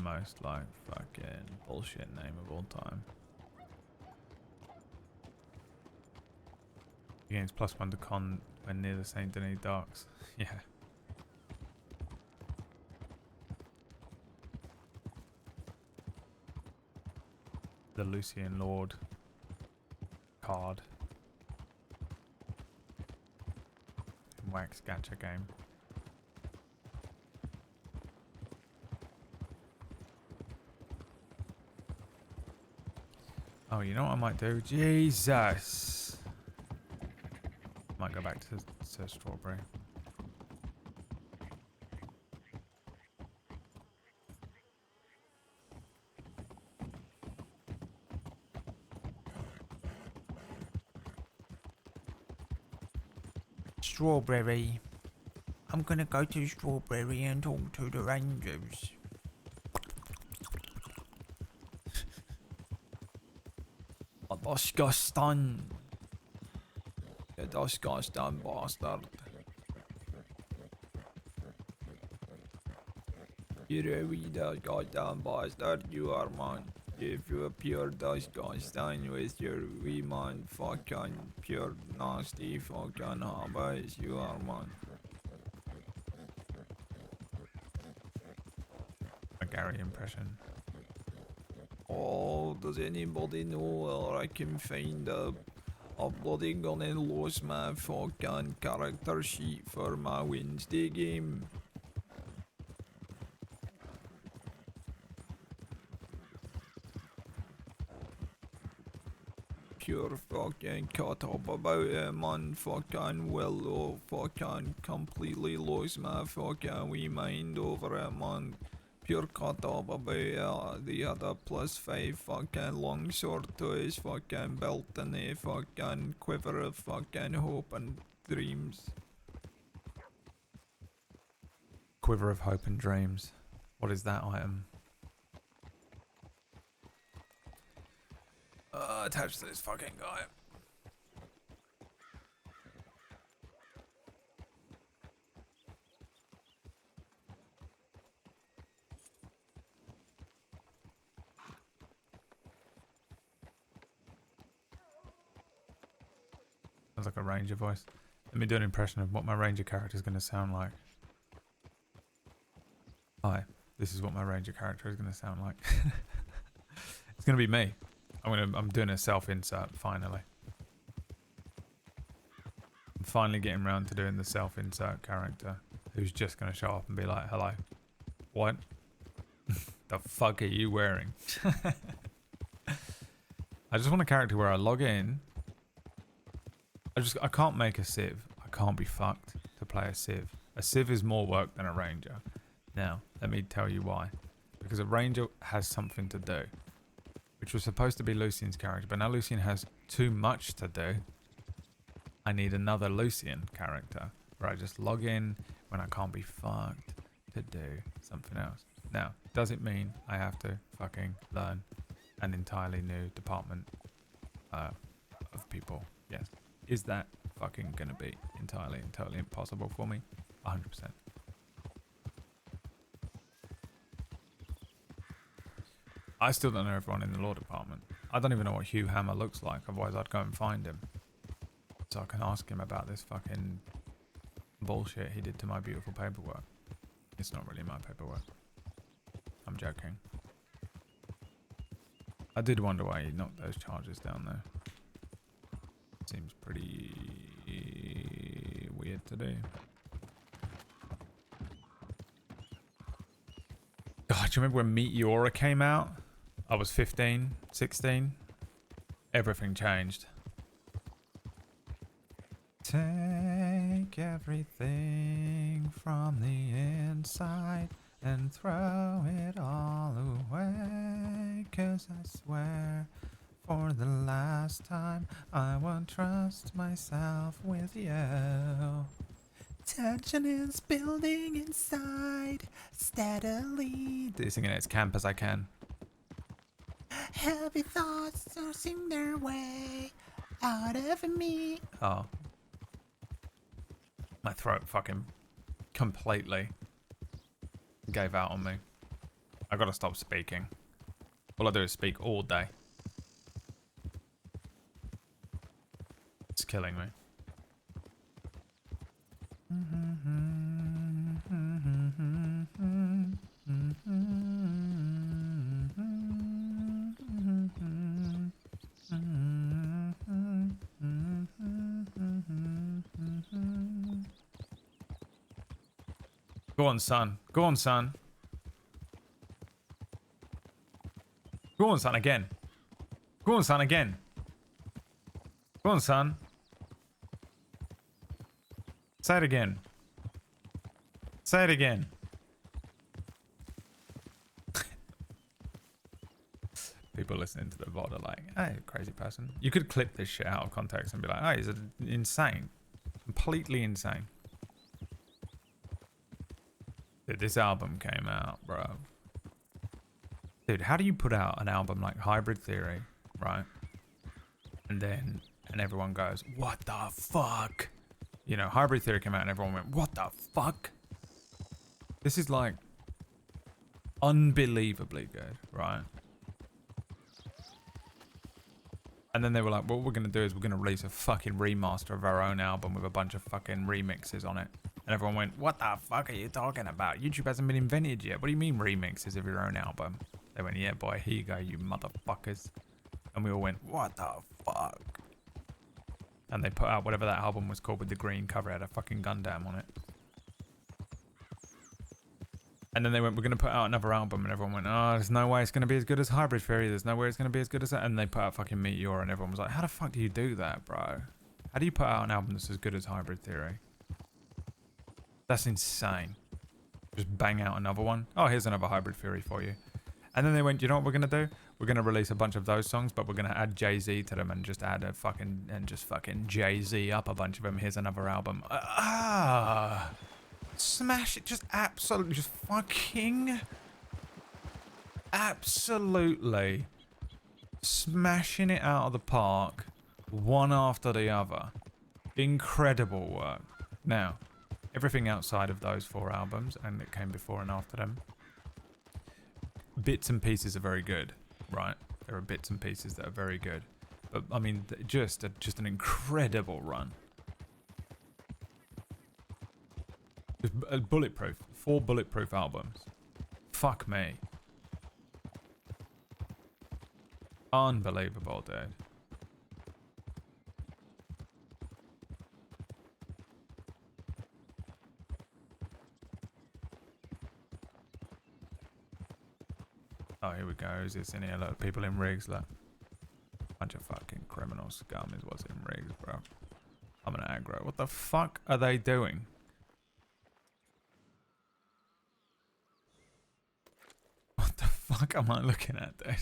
most like fucking bullshit name of all time. Gains +1 to con when near the Saint Denis docks. Yeah. The Lucien Lorde card. Wax gacha game. Oh, you know what I might do? Jesus! Might go back to Strawberry. Strawberry. I'm gonna go to Strawberry and talk to the Rangers. Disgusting. You disgusting bastard. You're a wee disgusting bastard, you are, man. If you're pure disgusting with your wee man fucking pure nasty fucking habits, you are, man. A Gary impression. Oh, does anybody know where I can find a bloody gonna lose my fucking character sheet for my Wednesday game? Pure fucking cut up about it, man. Fucking will fucking completely lose my fucking wee mind over it, man. Pure cut up about it. They had a +5 fucking longsword to his fucking belt and a fucking quiver of fucking hope and dreams. Quiver of hope and dreams. What is that item? Attached to this fucking guy. Sounds like a ranger voice. Let me do an impression of what my ranger character is going to sound like. Hi, this is what my ranger character is going to sound like. It's going to be me. I'm doing a self-insert, finally. I'm finally getting around to doing the self-insert character, who's just going to show up and be like, hello. What? The fuck are you wearing? I just want a character where I log in. I can't make a civ. I can't be fucked to play a civ. A civ is more work than a ranger. Now, let me tell you why. Because a ranger has something to do, which was supposed to be Lucien's character, but now Lucien has too much to do. I need another Lucien character where I just log in when I can't be fucked to do something else. Now, does it mean I have to fucking learn an entirely new department of people? Yes. Is that fucking gonna be entirely and totally impossible for me? 100%. I still don't know everyone in the law department. I don't even know what Hugh Hammer looks like, otherwise I'd go and find him. So I can ask him about this fucking bullshit he did to my beautiful paperwork. It's not really my paperwork. I'm joking. I did wonder why he knocked those charges down there. Seems pretty weird to do. God, do you remember when Meteora came out? I was 15, 16. Everything changed. Take everything from the inside and throw it all away. 'Cause I swear, for the last time, I won't trust myself with you. Tension is building inside steadily. Do you sing it as camp as I can? Heavy thoughts forcing their way out of me. Oh. My throat fucking completely gave out on me. I gotta stop speaking. All I do is speak all day. It's killing me. Go on, son. Go on, son. Go on, son, again. Go on, son, again. Go on, son. Say it again. Say it again. People listening to the VOD are like, hey, crazy person. You could clip this shit out of context and be like, oh, he's insane. Completely insane. Dude, this album came out, bro. Dude, how do you put out an album like Hybrid Theory, right? And everyone goes, what the fuck? You know, Hybrid Theory came out and everyone went, what the fuck? This is like unbelievably good, right? And then they were like, what we're going to do is we're going to release a fucking remaster of our own album with a bunch of fucking remixes on it. And everyone went, what the fuck are you talking about? YouTube hasn't been invented yet. What do you mean remixes of your own album? They went, yeah, boy, here you go, you motherfuckers. And we all went, what the fuck? And they put out whatever that album was called with the green cover. It had a fucking Gundam on it. And then they went, we're going to put out another album. And everyone went, oh, there's no way it's going to be as good as Hybrid Theory. There's no way it's going to be as good as that. And they put out fucking Meteor. And everyone was like, how the fuck do you do that, bro? How do you put out an album that's as good as Hybrid Theory? That's insane. Just bang out another one. Oh, here's another Hybrid Theory for you. And then they went, you know what we're going to do? We're going to release a bunch of those songs, but we're going to add Jay-Z to them and just add a fucking, and just fucking Jay-Z up a bunch of them. Here's another album. Smash it. Just absolutely, just fucking absolutely smashing it out of the park, one after the other. Incredible work. Now, everything outside of those 4 albums, and it came before and after them, bits and pieces are very good, right? There are bits and pieces that are very good. But, I mean, just an incredible run. Just bulletproof. 4 bulletproof albums. Fuck me. Unbelievable, dude. Oh, here we go. Who's this in here? Look, people in rigs, look. Bunch of fucking criminal scum is what's in rigs, bro. I'm gonna aggro. What the fuck are they doing? What the fuck am I looking at, dude?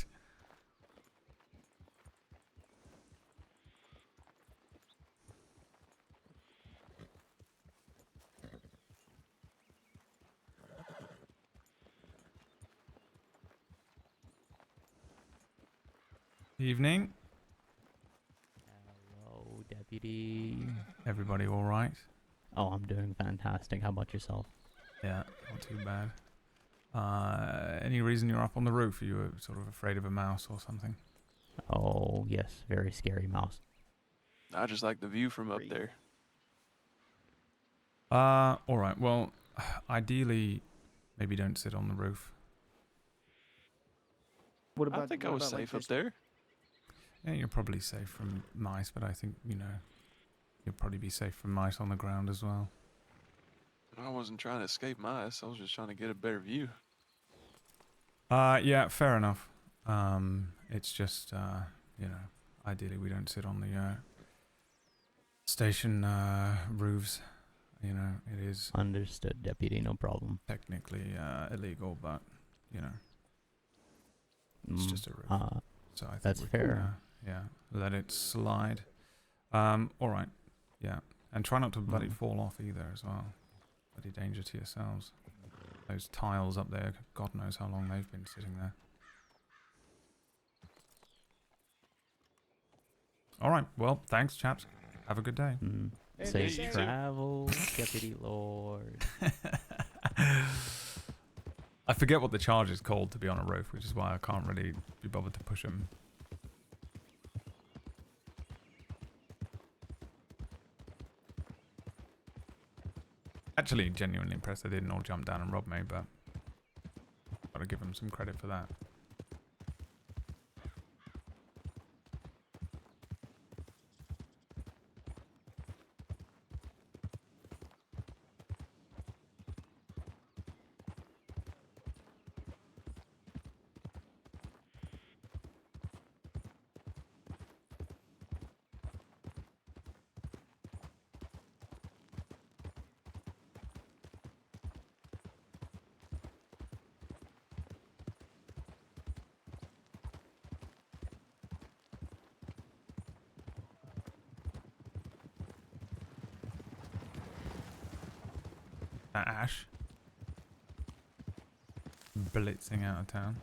Evening. Hello, Deputy. Everybody all right? Oh, I'm doing fantastic. How about yourself? Yeah, not too bad. Any reason you're up on the roof? Are you sort of afraid of a mouse or something? Oh, yes. Very scary mouse. I just like the view from up there. Alright, well, ideally, maybe don't sit on the roof. What about, I think I was safe up there. Yeah, you're probably safe from mice, but I think, you know, you'll probably be safe from mice on the ground as well. I wasn't trying to escape mice. I was just trying to get a better view. Yeah, fair enough. It's just, you know, ideally we don't sit on the station roofs. You know, it is understood, Deputy. No problem. Technically illegal, but you know, it's just a roof. So I think that's fair. Yeah, let it slide. All right. Yeah, and try not to bloody fall off either as well. Bloody danger to yourselves. Those tiles up there, God knows how long they've been sitting there. All right. Well, thanks, chaps. Have a good day. Safe travel, Deputy Lord. I forget what the charge is called to be on a roof, which is why I can't really be bothered to push them. Actually, genuinely impressed they didn't all jump down and rob me, but gotta give them some credit for that. Ash blitzing out of town.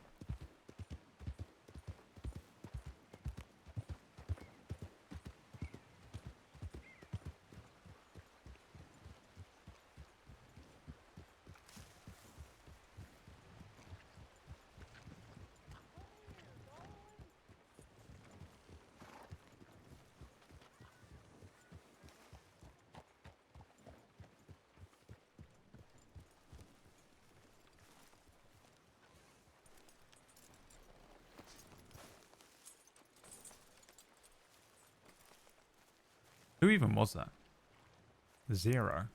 Who even was that? Zero.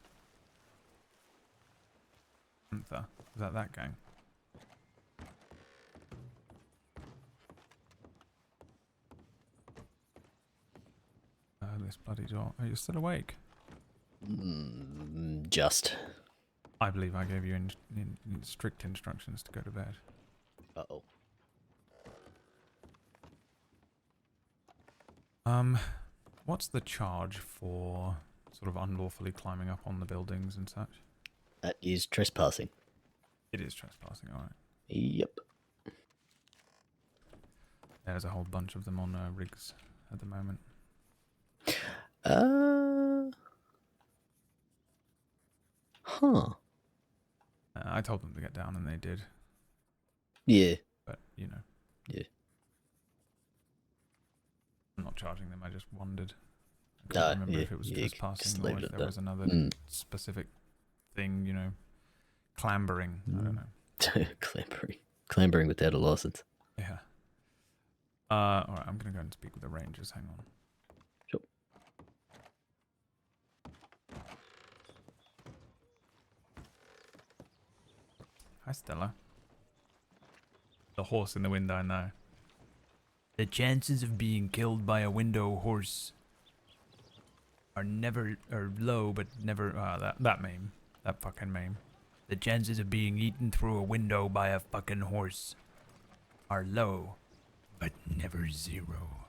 Panther. Is that gang? This bloody door. Are you still awake? Just. I believe I gave you strict instructions to go to bed. Uh-oh. What's the charge for sort of unlawfully climbing up on the buildings and such? That is trespassing. It is trespassing, alright. Yep. There's a whole bunch of them on rigs at the moment. Huh. I told them to get down and they did. Yeah. But, you know. Yeah. I'm not charging them, I just wondered. I can't remember if it was trespassing or if there was another specific thing, you know. Clambering. I don't know. Clambering without a license. Yeah. Alright, I'm going to go and speak with the rangers. Hang on. Sure. Hi, Stella. The horse in the window, I know. The chances of being killed by a window horse are low, but never. That meme. That fucking meme. The chances of being eaten through a window by a fucking horse are low, but never zero.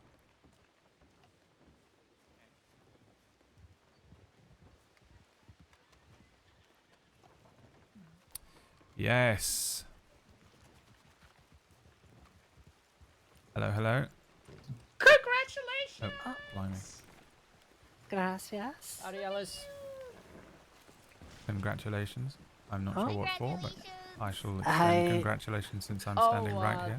Yes. Hello, hello. Congratulations! Oh, blimey. Gracias. Arielas. Congratulations. I'm not Huh? sure what for, but I shall extend congratulations since I'm standing right here.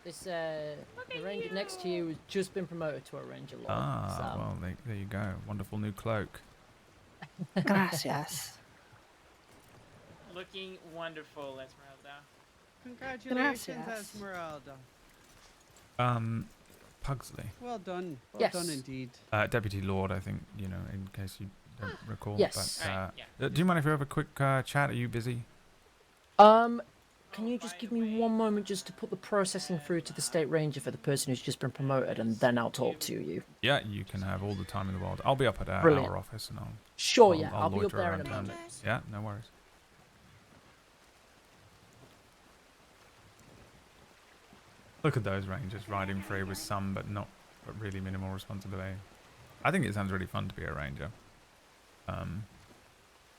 The ranger next to you has just been promoted to a ranger lord. Ah, well, there you go. Wonderful new cloak. Gracias. Looking wonderful, Esmeralda. Congratulations, Gracias. Esmeralda. Pugsley. Well done. Well Yes. done indeed. Deputy Lorde, I think, you know, in case you don't recall. Yes. But, do you mind if we have a quick chat? Are you busy? Can you just give me one moment just to put the processing through to the state ranger for the person who's just been promoted, and then I'll talk to you. Yeah, you can have all the time in the world. I'll be up at Brilliant. our office and Sure, yeah, I'll be up loiter there in around a town. moment. Yeah, no worries. Look at those rangers riding free with some, but really minimal responsibility. I think it sounds really fun to be a ranger.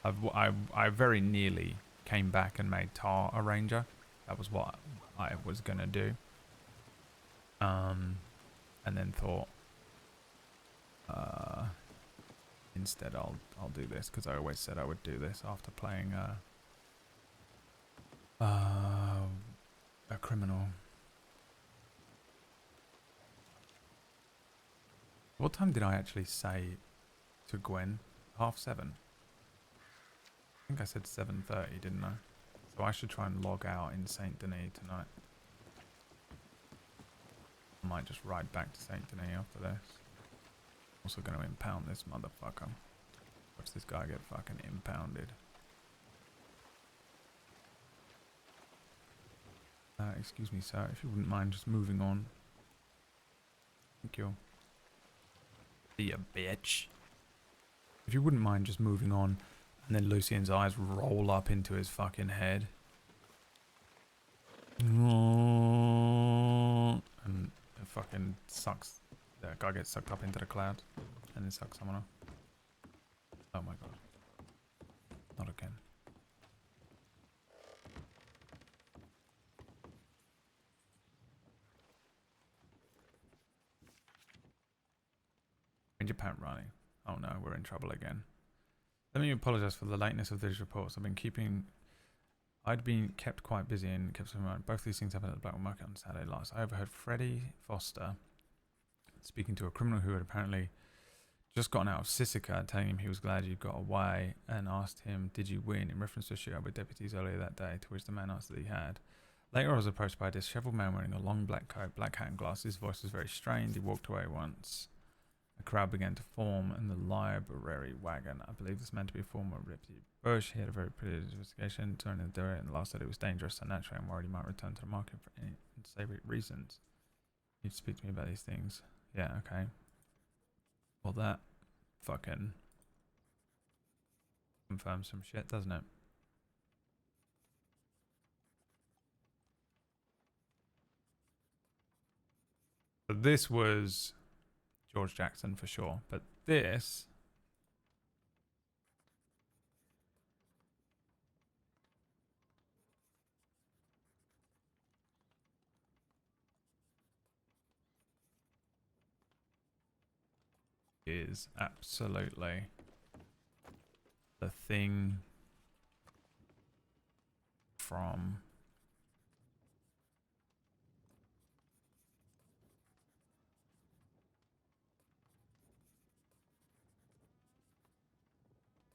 I very nearly came back and made Tar a ranger. That was what I was gonna do. And then thought, instead I'll do this because I always said I would do this after playing A criminal. What time did I actually say to Gwen? 7:30. I think I said 7:30, didn't I? So I should try and log out in Saint Denis tonight. I might just ride back to Saint Denis after this. Also going to impound this motherfucker. Watch this guy get fucking impounded. Excuse me, sir, if you wouldn't mind just moving on. Thank you. See ya, bitch. If you wouldn't mind just moving on, and then Lucien's eyes roll up into his fucking head. And it fucking sucks. That guy gets sucked up into the clouds, and then sucks someone off. Oh my god. Not again. Change your pant running. Oh no, we're in trouble again. Let me apologise for the lateness of these reports. I'd been kept quite busy and kept some mind. Both these things happened at the Black Market on Saturday last. I overheard Freddie Foster speaking to a criminal who had apparently just gotten out of Sisika, telling him he was glad you got away, and asked him, "Did you win?" in reference to a shootout with deputies earlier that day, to which the man answered that he had. Later I was approached by a dishevelled man wearing a long black coat, black hat and glasses. His voice was very strained. He walked away once. A crowd began to form in the library wagon. I believe this man to be a former deputy Bush. He had a very pretty investigation during the day, and the last said it was dangerous, and naturally I'm worried he might return to the market for any unsavory reasons. You need to speak to me about these things. Yeah, okay. Well, that fucking confirms some shit, doesn't it? So this was George Jackson for sure, but this is absolutely the thing from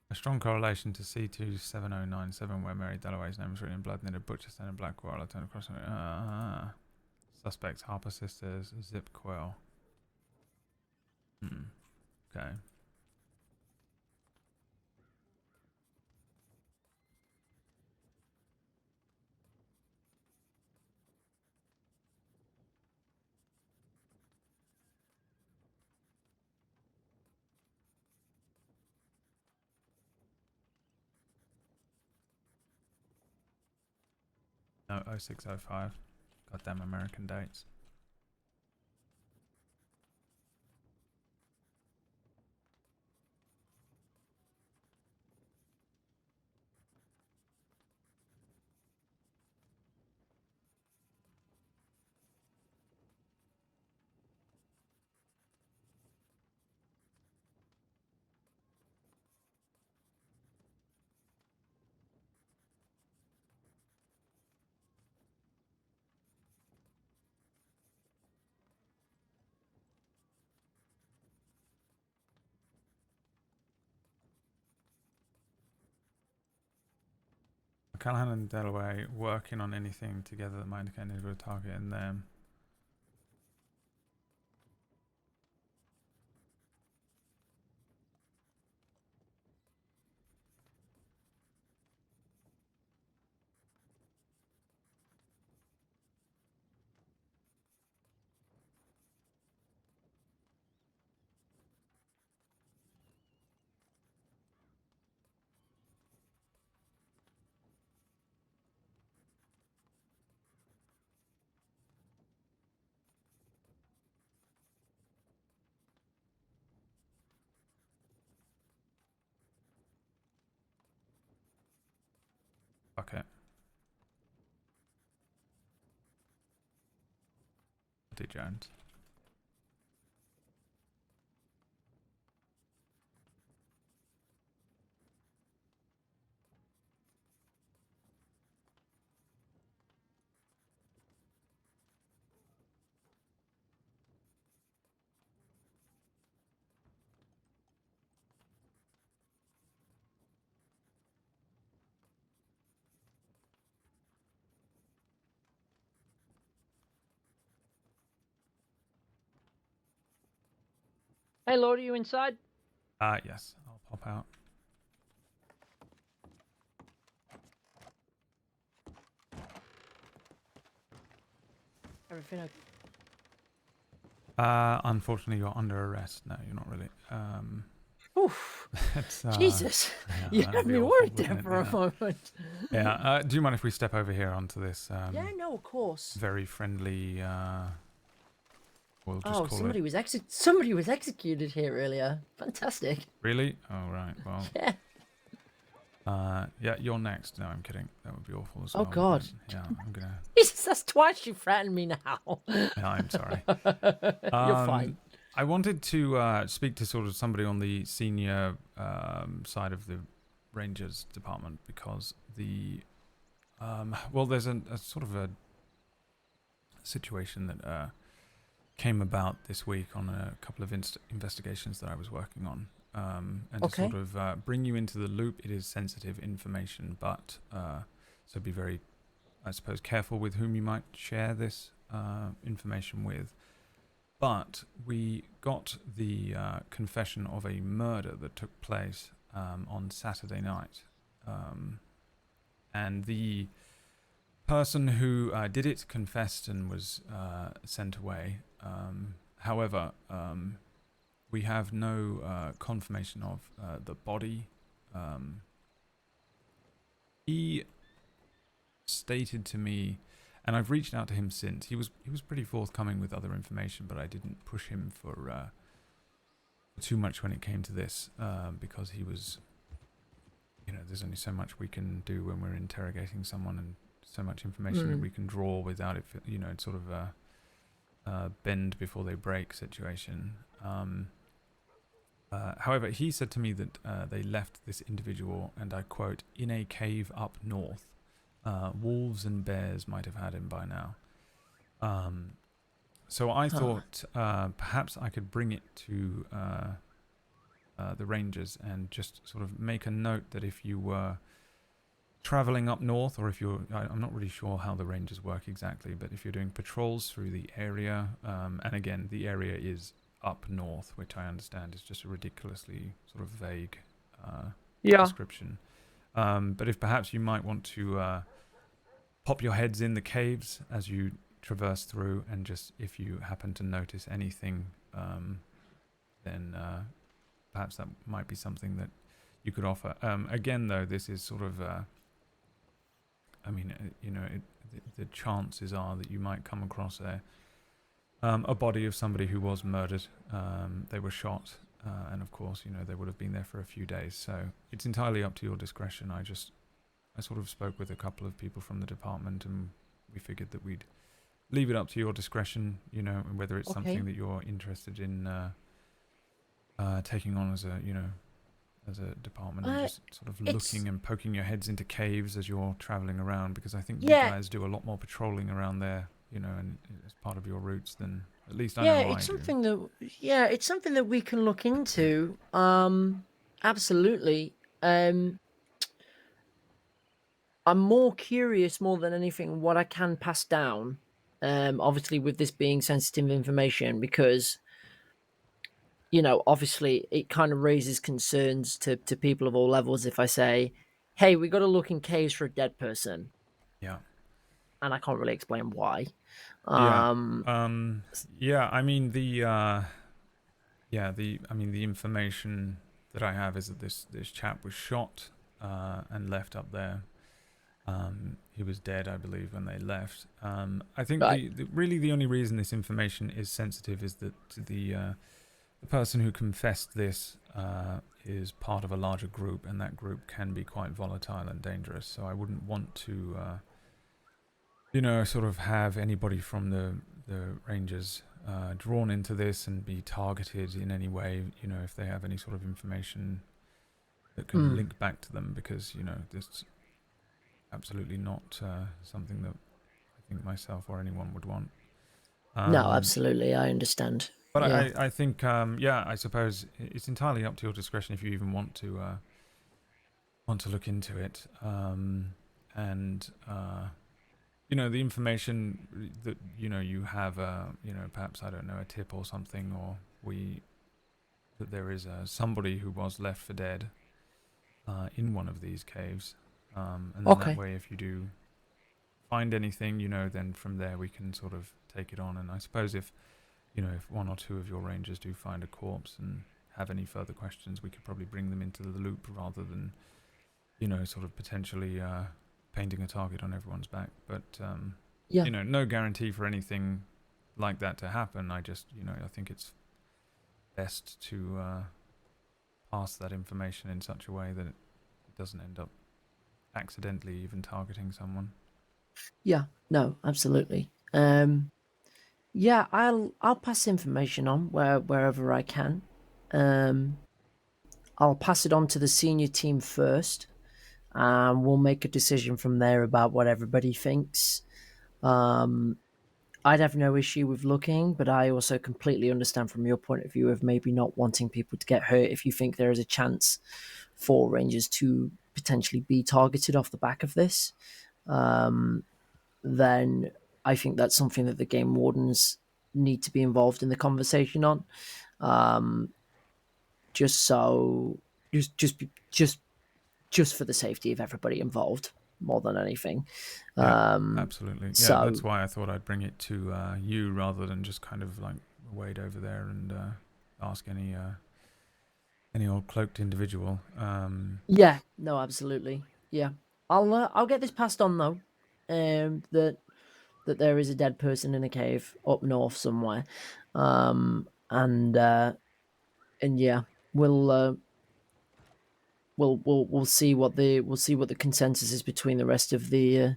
a strong correlation to C27097, where Mary Dalloway's name was written in blood near a butcher stand in Blackwell. I turned across suspects, Harper Sisters, Zip Quill. Okay. No, 0605. Goddamn American dates. Callahan and Dalloway working on anything together that might indicate an individual target in them. Fuck it. Bloody Jones. Hey, Lord, are you inside? Yes, I'll pop out. Everything okay? Unfortunately, you're under arrest. No, you're not really. Oof. It's, Jesus. yeah, You that'd had be me awful, worried wouldn't there it? for a moment. Yeah. Do you mind if we step over here onto this? Yeah, no, of course. Very friendly. We'll just Oh, call somebody it. was somebody was executed here earlier. Fantastic. Really? Oh right. Well. Yeah. Yeah. You're next. No, I'm kidding. That would be awful as Oh, well. God. wouldn't it? Yeah. I'm gonna. Jesus, that's twice you threatened me now. Yeah, I'm sorry. You're fine. I wanted to speak to sort of somebody on the senior side of the Rangers department because well, there's a sort of a situation that came about this week on a couple of investigations that I was working on. And to sort of bring you into the loop, it is sensitive information, but so be very, I suppose, careful with whom you might share this information with. But we got the confession of a murder that took place on Saturday night. And the person who did it confessed and was sent away. However, we have no confirmation of the body. He stated to me, and I've reached out to him since. He was pretty forthcoming with other information, but I didn't push him for too much when it came to this because he was, there's only so much we can do when we're interrogating someone, and so much information that we can draw without it, it's sort of a bend before they break situation. However, he said to me that they left this individual, and I quote, in a cave up north. Wolves and bears might have had him by now. So I thought perhaps I could bring it to the Rangers and just sort of make a note that if you were traveling up north, or if you're, I'm not really sure how the Rangers work exactly, but if you're doing patrols through the area, and again, the area is up north, which I understand is just a ridiculously sort of vague description. But if perhaps you might want to pop your heads in the caves as you traverse through, and just if you happen to notice anything, then perhaps that might be something that you could offer. Again, though, this is sort of, the chances are that you might come across a body of somebody who was murdered. They were shot, and of course, they would have been there for a few days. So it's entirely up to your discretion. I sort of spoke with a couple of people from the department, and we figured that we'd leave it up to your discretion, and whether it's something that you're interested in taking on as a department, and just sort of looking and poking your heads into caves as you're traveling around, because I think you guys do a lot more patrolling around there, and as part of your routes than at least I know it's something that it's something that we can look into. Absolutely. I'm more curious more than anything what I can pass down. Obviously with this being sensitive information, because obviously it kind of raises concerns to people of all levels if I say, hey, we got to look in caves for a dead person. Yeah. And I can't really explain why. I mean the information that I have is that this chap was shot and left up there. He was dead, I believe, when they left. I think really the only reason this information is sensitive is that the person who confessed this is part of a larger group, and that group can be quite volatile and dangerous. So I wouldn't want to, sort of have anybody from the Rangers drawn into this and be targeted in any way. If they have any sort of information that can link back to them, because this absolutely not something that I think myself or anyone would want. No, absolutely, I understand. But I think, I suppose it's entirely up to your discretion if you even want to look into it. The information that you have, perhaps I don't know, a tip or something, or we that there is somebody who was left for dead in one of these caves, and then Okay. that way, if you do find anything, then from there we can sort of take it on. And I suppose if one or two of your rangers do find a corpse and have any further questions, we could probably bring them into the loop rather than, sort of potentially painting a target on everyone's back. But Yeah. no guarantee for anything like that to happen. I just, I think it's best to pass that information in such a way that it doesn't end up accidentally even targeting someone. Yeah, no, absolutely. Yeah, I'll pass information on wherever I can. I'll pass it on to the senior team first, and we'll make a decision from there about what everybody thinks. I'd have no issue with looking, but I also completely understand from your point of view of maybe not wanting people to get hurt if you think there is a chance for Rangers to potentially be targeted off the back of this. Then I think that's something that the game wardens need to be involved in the conversation on. Just for the safety of everybody involved more than anything. Absolutely. So, Yeah, that's why I thought I'd bring it to you rather than just kind of like wade over there and ask any old cloaked individual. yeah, no, absolutely. Yeah, I'll get this passed on though. That there is a dead person in a cave up north somewhere. And yeah, we'll see what the consensus is between the rest of the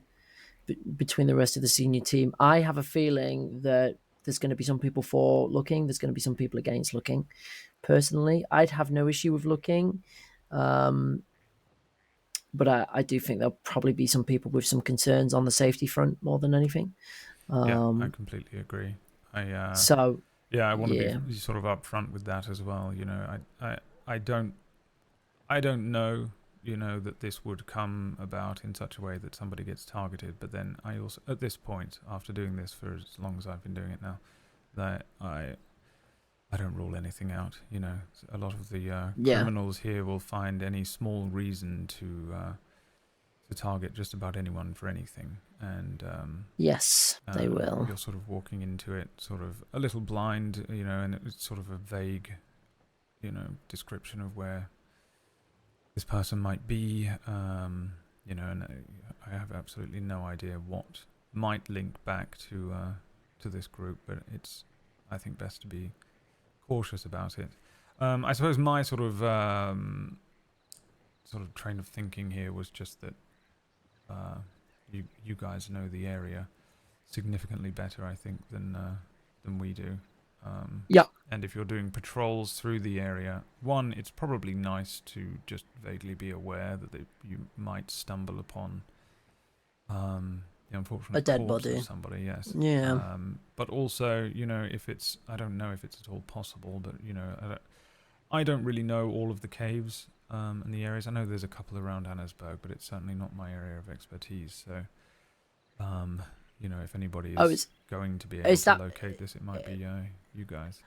senior team. I have a feeling that there's going to be some people for looking. There's going to be some people against looking. Personally, I'd have no issue with looking, but I do think there'll probably be some people with some concerns on the safety front more than anything. Yeah, I completely agree. I want to be sort of upfront with that as well. I don't know, that this would come about in such a way that somebody gets targeted. But then I also, at this point, after doing this for as long as I've been doing it now, that I don't rule anything out. A lot of the criminals here will find any small reason to target just about anyone for anything. And yes, they will. You're sort of walking into it sort of a little blind, and it's sort of a vague, description of where this person might be, and I have absolutely no idea what might link back to this group, but it's, I think, best to be cautious about it. I suppose my sort of train of thinking here was just that you guys know the area significantly better, I think, than we do. Yeah. And if you're doing patrols through the area, one, it's probably nice to just vaguely be aware that you might stumble upon the unfortunate a dead corpse body of somebody. Yes. Yeah. But also, if it's, I don't know if it's at all possible, but I don't really know all of the caves and the areas. I know there's a couple around Annesburg, but it's certainly not my area of expertise. So, if anybody is going to be able to locate this, it might be you guys.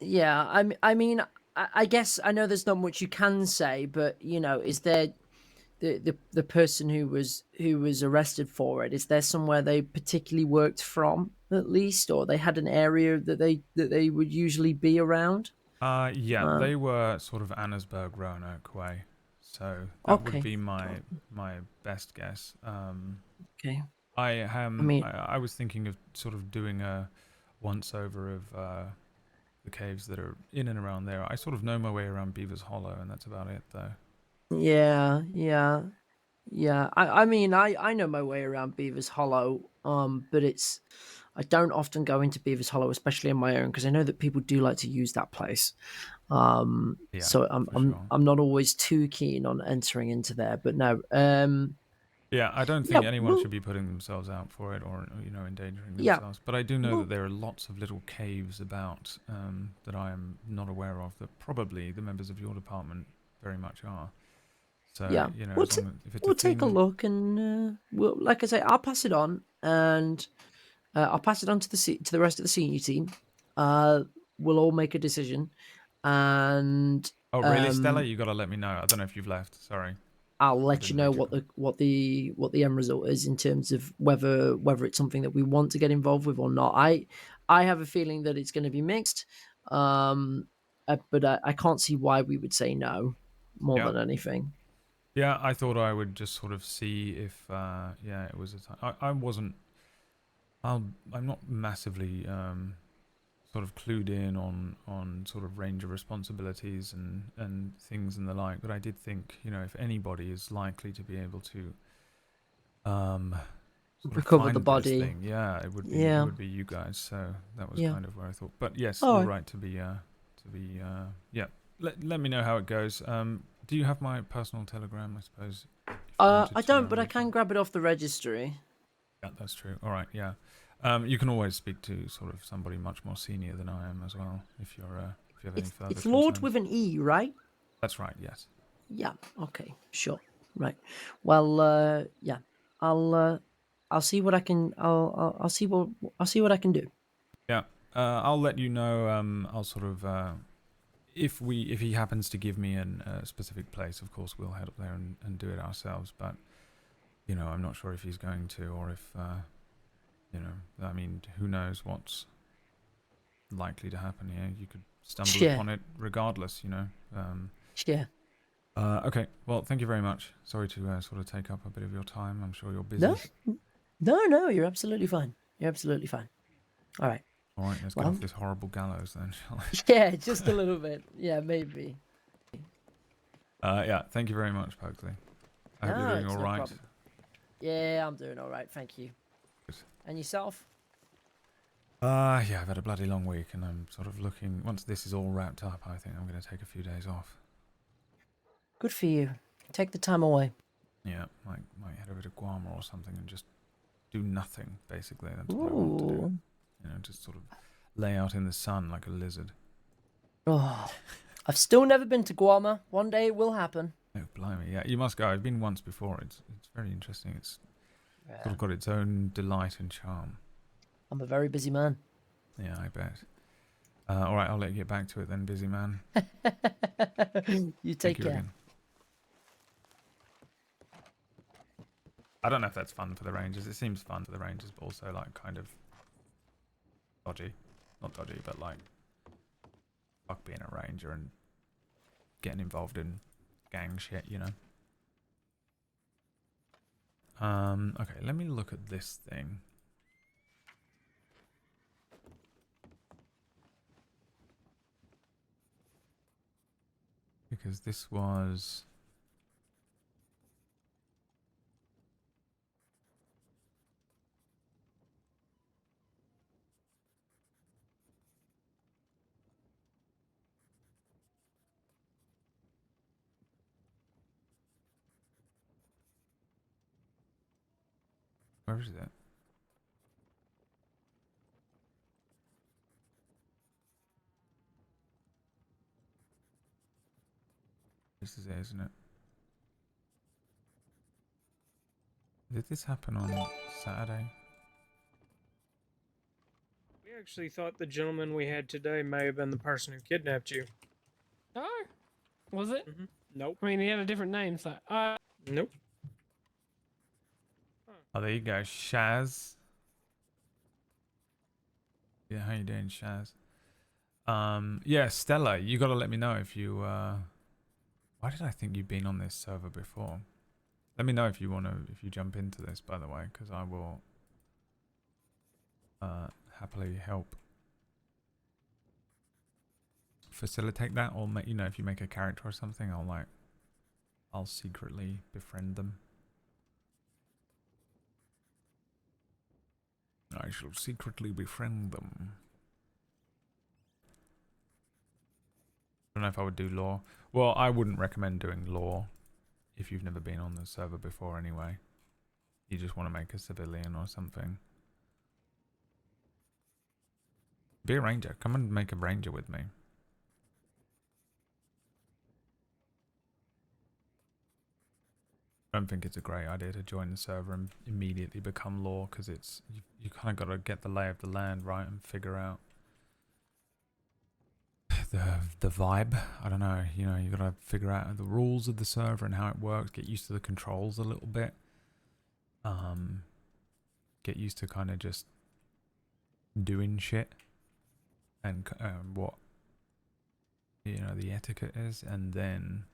Yeah, I mean, I guess I know there's not much you can say, but is there the person who was arrested for it? Is there somewhere they particularly worked from, at least, or they had an area that they would usually be around? They were sort of Annesburg, Roanoke way, so that would be my best guess. Okay. I was thinking of sort of doing a once over of the caves that are in and around there. I sort of know my way around Beaver's Hollow, and that's about it, though. Yeah. I mean, I know my way around Beaver's Hollow, but I don't often go into Beaver's Hollow, especially on my own, because I know that people do like to use that place. So I'm not always too keen on entering into there, but no. Yeah, I don't think anyone should be putting themselves out for it or endangering themselves. But I do know that there are lots of little caves about that I am not aware of that probably the members of your department very much are. So if it's we'll take a look, and like I say, I'll pass it on, and I'll pass it on to the rest of the senior team. We'll all make a decision, and Oh, really, Stella? You got to let me know. I don't know if you've left. Sorry. I'll I let you didn't know read what the end result is in terms of whether it's something that we want to get involved with or not. I have a feeling that it's going to be mixed, but I can't see why we would say no more Yeah. than anything. Yeah, I thought I would just sort of see if, yeah, it was a time. I wasn't. I'm not massively sort of clued in on sort of ranger responsibilities and things and the like, but I did think, you know, if anybody is likely to be able to sort of Recover find the this body. thing, yeah, it would be Yeah. you guys. So that was Yeah. kind of where I thought. But yes, All you're right. right to be yeah. Let me know how it goes. Do you have my personal telegram? I suppose. If you wanted I to, don't, but I reach can grab it off the registry. Yeah, that's true. All right, yeah. You can always speak to sort of somebody much more senior than I am as well, if you have any further It's Lorde concerns. with an E, right? That's right. Yes. Yeah. Okay. Sure. Right. Well. Yeah. I'll see what I can. I'll see what I can do. Yeah. I'll let you know. I'll sort of if he happens to give me a specific place, of course we'll head up there and do it ourselves. But you know, I'm not sure if he's going to, or if you know, I mean, who knows what's likely to happen here. You could stumble Yeah. upon it regardless, you know. Yeah. Okay, well, thank you very much. Sorry to sort of take up a bit of your time. I'm sure you're busy. No, you're absolutely fine. You're absolutely fine. All right. All right, let's get off this horrible gallows then, shall I? Yeah, just a little bit. Yeah, maybe. Yeah, thank you very much, Pugsley. I hope you're doing it's all no right. problem. Yeah, I'm doing all right, thank you. Good. And yourself? Yeah, I've had a bloody long week, and I'm sort of looking. Once this is all wrapped up, I think I'm going to take a few days off. Good for you. Take the time away. Yeah, might head over to Guam or something and just do nothing. Basically, that's what I want to do. Ooh. You know, just sort of lay out in the sun like a lizard. Oh, I've still never been to Guam. One day it will happen. Oh, blimey! Yeah, you must go. I've been once before. It's very interesting. It's sort of got its own delight and charm. I'm a very busy man. Yeah, I bet. All right, I'll let you get back to it then, busy man. You Thank take you care. again. I don't know if that's fun for the Rangers. It seems fun for the Rangers, but also like kind of dodgy. Not dodgy, but like fuck being a Ranger and getting involved in gang shit, you know. Okay, let me look at this thing. Because this was... Where is it? This is it, isn't it? Did this happen on Saturday? We actually thought the gentleman we had today may have been the person who kidnapped you. Oh, was it? Nope. I mean, he had a different name, so. Nope. Oh, there you go, Shaz. Yeah, how you doing, Shaz? Yeah, Stella, you gotta let me know if you, why did I think you'd been on this server before? Let me know if you if you jump into this, by the way, because I will, happily help facilitate that, or you know, if you make a character or something, I'll secretly befriend them. I shall secretly befriend them. I don't know if I would do law. Well, I wouldn't recommend doing law if you've never been on the server before anyway. You just want to make a civilian or something. Be a ranger. Come and make a ranger with me. I don't think it's a great idea to join the server and immediately become law, because it's you kind of got to get the lay of the land right and figure out the vibe. I don't know. You know, you gotta figure out the rules of the server and how it works. Get used to the controls a little bit. Get used to kind of just doing shit and what the etiquette is, and then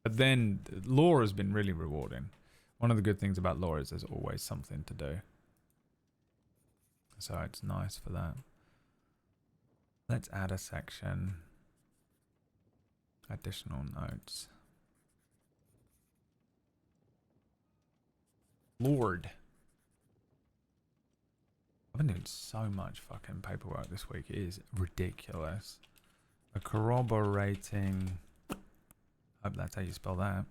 but then lore has been really rewarding. One of the good things about lore is there's always something to do, so it's nice for that. Let's add a section. Additional notes. Lorde. I've been doing so much fucking paperwork this week. It is ridiculous. A corroborating. Hope that's how you spell that.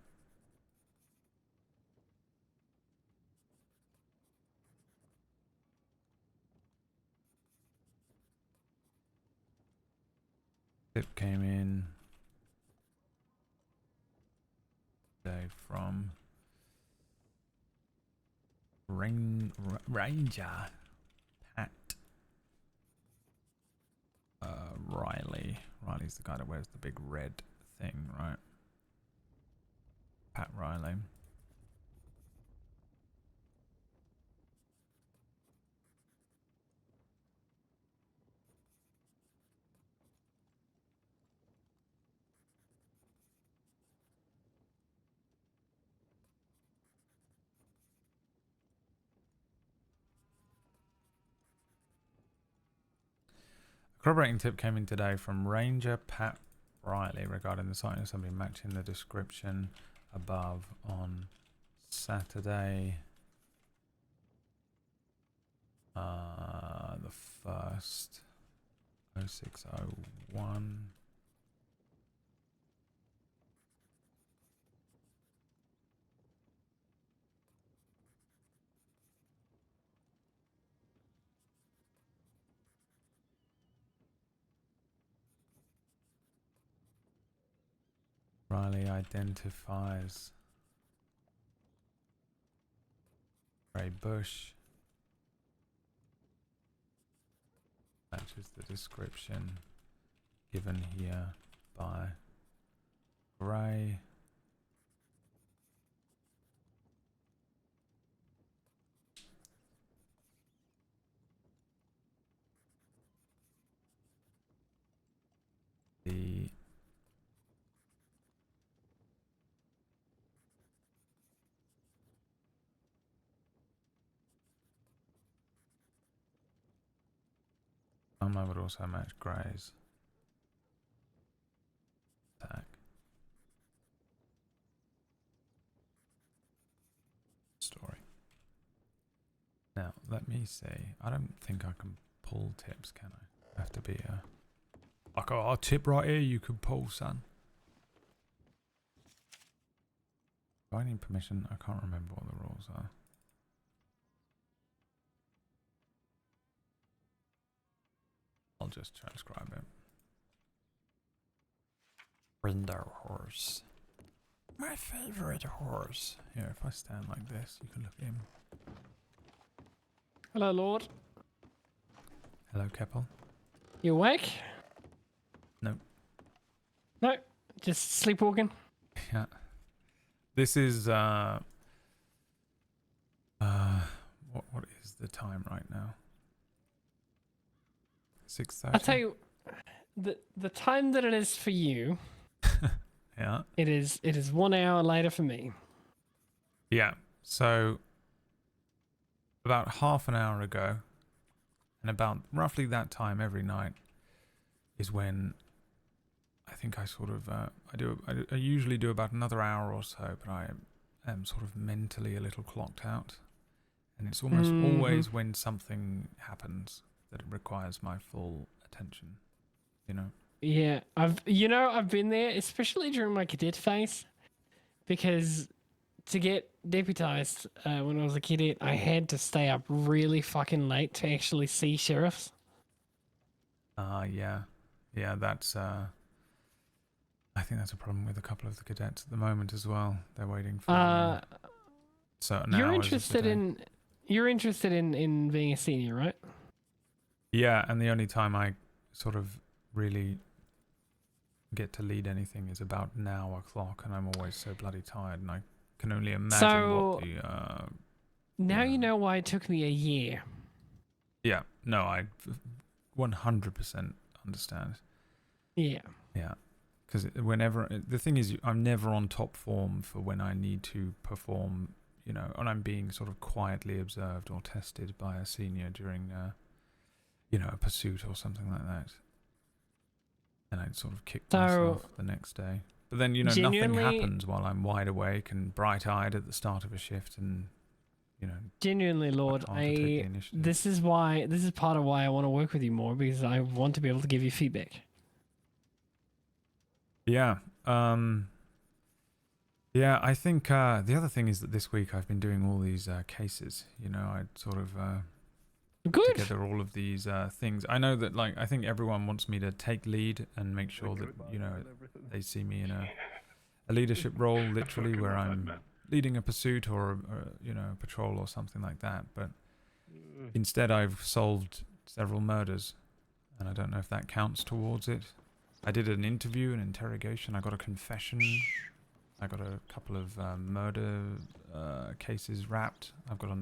Tip came in today from Ranger Pat Riley. Riley's the guy that wears the big red thing, right? Pat Riley. Corroborating tip came in today from Ranger Pat Riley regarding the sighting of somebody matching the description above on Saturday, the 1st, 0601. Riley identifies Ray Bush, matches the description given here by Ray. The I would also match Gray's tag. Story. Now, let me see. I don't think I can pull tips, can I? Have to be a... I got a tip right here you can pull, son. Do I need permission? I can't remember what the rules are. I'll just transcribe it. Rindar horse. My favorite horse. Here, if I stand like this, you can look at him. Hello, Lord. Hello, Keppel. You awake? No. No, just sleepwalking. Yeah. This is what is the time right now? 6:30. I'll tell you, the time that it is for you. Yeah. It is 1 hour later for me. Yeah. So about half an hour ago, and about roughly that time every night, is when I think I sort of I usually do about another hour or so, but I am sort of mentally a little clocked out, and it's almost always when something happens that it requires my full attention, you know. Yeah, I've been there, especially during my cadet phase, because to get deputized when I was a cadet, I had to stay up really fucking late to actually see sheriffs. Yeah, that's I think that's a problem with a couple of the cadets at the moment as well. They're waiting for certain You're hours. interested in being a senior, right? Yeah, and the only time I sort of really get to lead anything is about now o'clock, and I'm always so bloody tired, and I can only imagine what the Now you know why it took me a year. yeah, no, I 100% understand. Yeah. Yeah, because whenever the thing is, I'm never on top form for when I need to perform, you know, and I'm being sort of quietly observed or tested by a senior during, you know, a pursuit or something like that. And I'd sort of kick myself the next day. But then, you know, nothing Genuinely- happens while I'm wide awake and bright-eyed at the start of a shift, and you know. Genuinely, Lord, hard to take the initiative. this is part of why I want to work with you more, because I want to be able to give you feedback. Yeah. Yeah, I think the other thing is that this week I've been doing all these cases. You know, I sort of put together all of these things. I know that, like, I think everyone wants me to take lead and make sure that, you know, they see me in a leadership role, literally, where I'm leading a pursuit or you know, a patrol or something like that. But instead, I've solved several murders, and I don't know if that counts towards it. I did an interview, an interrogation. I got a confession. I got a couple of murder cases wrapped. I've got a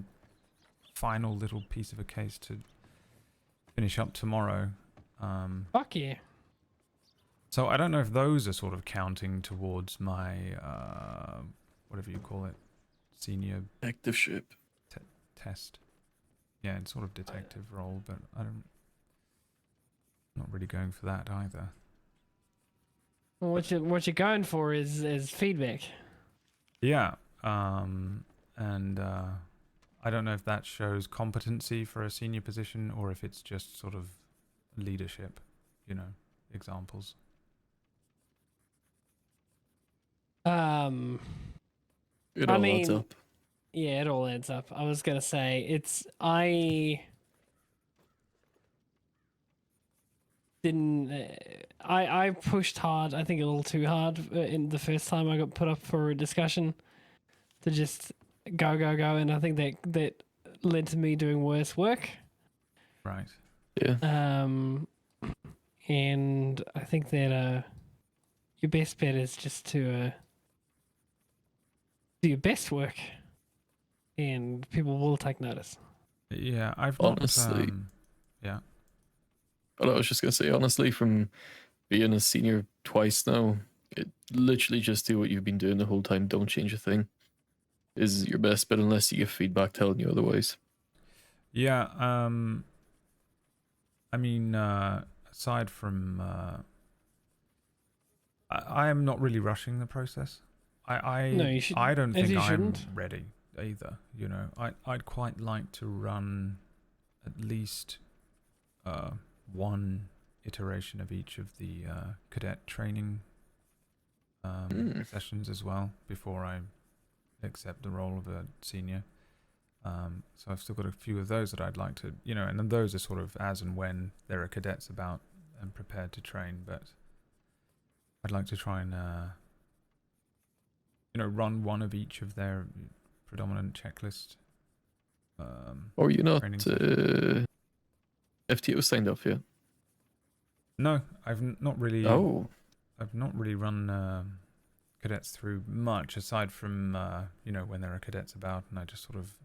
final little piece of a case to finish up tomorrow. Fuck yeah. So I don't know if those are sort of counting towards my, whatever you call it, senior activeship test. Yeah, it's sort of detective role, but not really going for that either. Well, what you're going for is feedback. Yeah, and I don't know if that shows competency for a senior position or if it's just sort of leadership, you know, examples. It I all mean, adds up. Yeah, it all adds up. I was gonna say I pushed hard. I think a little too hard in the first time I got put up for a discussion to just go, and I think that led to me doing worse work. Right. Yeah. And I think that your best bet is just to do your best work, and people will take notice. Yeah, I've honestly. Yeah. But I was just gonna say, honestly, from being a senior twice now, it literally just do what you've been doing the whole time. Don't change a thing. Is your best bet unless you get feedback telling you otherwise. Yeah. I mean, aside from, I am not really rushing the process. No, you should- I don't as think you I'm shouldn't. ready either. You know, I'd quite like to run at least one iteration of each of the cadet training sessions as well before I accept the role of a senior. So I've still got a few of those that I'd like to, you know, and then those are sort of as and when there are cadets about and prepared to train, but I'd like to try and, you know, run one of each of their predominant checklist. Or you're not training sessions. FTO signed up yet? No, I've not really. Oh. I've not really run cadets through much aside from you know, when there are cadets about, and I just sort of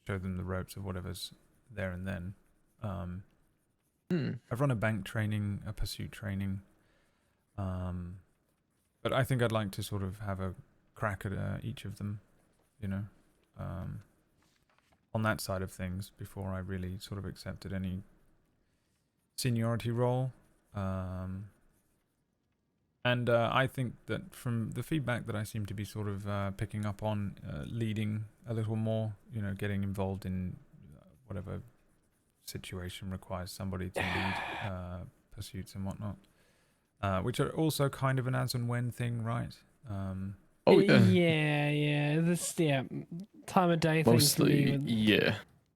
show them the ropes of whatever's there and then. I've run a bank training, a pursuit training, but I think I'd like to sort of have a crack at each of them, you know, on that side of things before I really sort of accepted any seniority role. And I think that from the feedback that I seem to be sort of picking up on, leading a little more, you know, getting involved in whatever situation requires somebody to lead pursuits and whatnot, which are also kind of an as and when thing, right? Oh yeah. Yeah. This time of day thing for me. Mostly, yeah.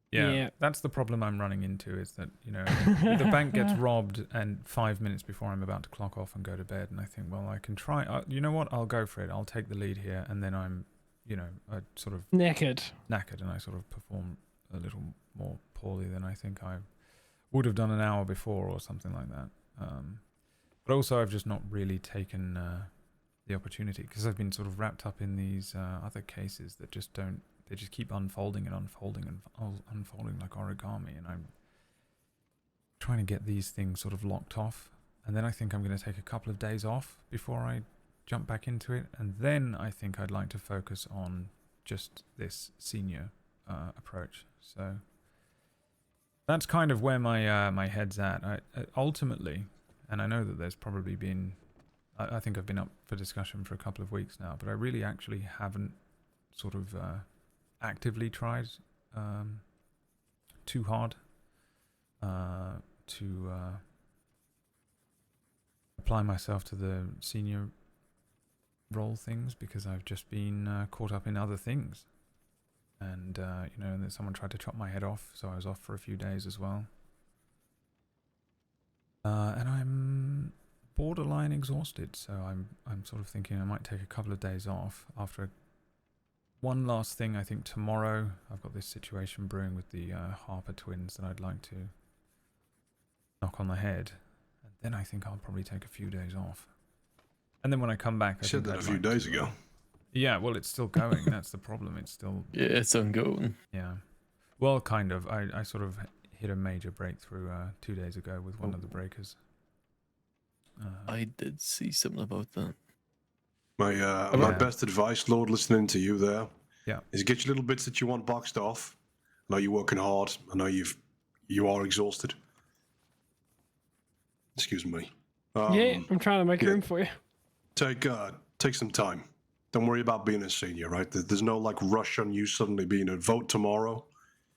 Yeah, that's the problem I'm running into, is that, you know, the bank gets robbed and 5 minutes before I'm about to clock off and go to bed, and I think, well, I can try, you know what, I'll go for it, I'll take the lead here, and then I'm, you know, I sort of knackered, and I sort of perform a little more poorly than I think I would have done an hour before or something like that. But also I've just not really taken the opportunity because I've been sort of wrapped up in these other cases that just don't. They just keep unfolding and unfolding and unfolding like origami, and I'm trying to get these things sort of locked off. And then I think I'm going to take a couple of days off before I jump back into it, and then I think I'd like to focus on just this senior approach. So that's kind of where my head's at. I ultimately, and I know that there's probably been, I think I've been up for discussion for a couple of weeks now, but I really actually haven't sort of actively tried too hard to apply myself to the senior role things because I've just been caught up in other things. And, you know, and then someone tried to chop my head off, so I was off for a few days as well. And I'm borderline exhausted, so I'm sort of thinking I might take a couple of days off after one last thing. I think tomorrow I've got this situation brewing with the Harper twins that I'd like to knock on the head, and then I think I'll probably take a few days off. And then when I come back, You said that a few days ago. Yeah, well, it's still going. That's the problem. It's still. Yeah, it's ongoing. Yeah, well, kind of. I sort of hit a major breakthrough 2 days ago with one of the breakers. I did see something about that. My best advice, Lord, listening to you there, yeah, is get your little bits that you want boxed off. I know you're working hard. I know you are exhausted. Excuse me. Yeah, I'm trying to make room for you. Take some time. Don't worry about being a senior, right? There's no like rush on you suddenly being a vote tomorrow.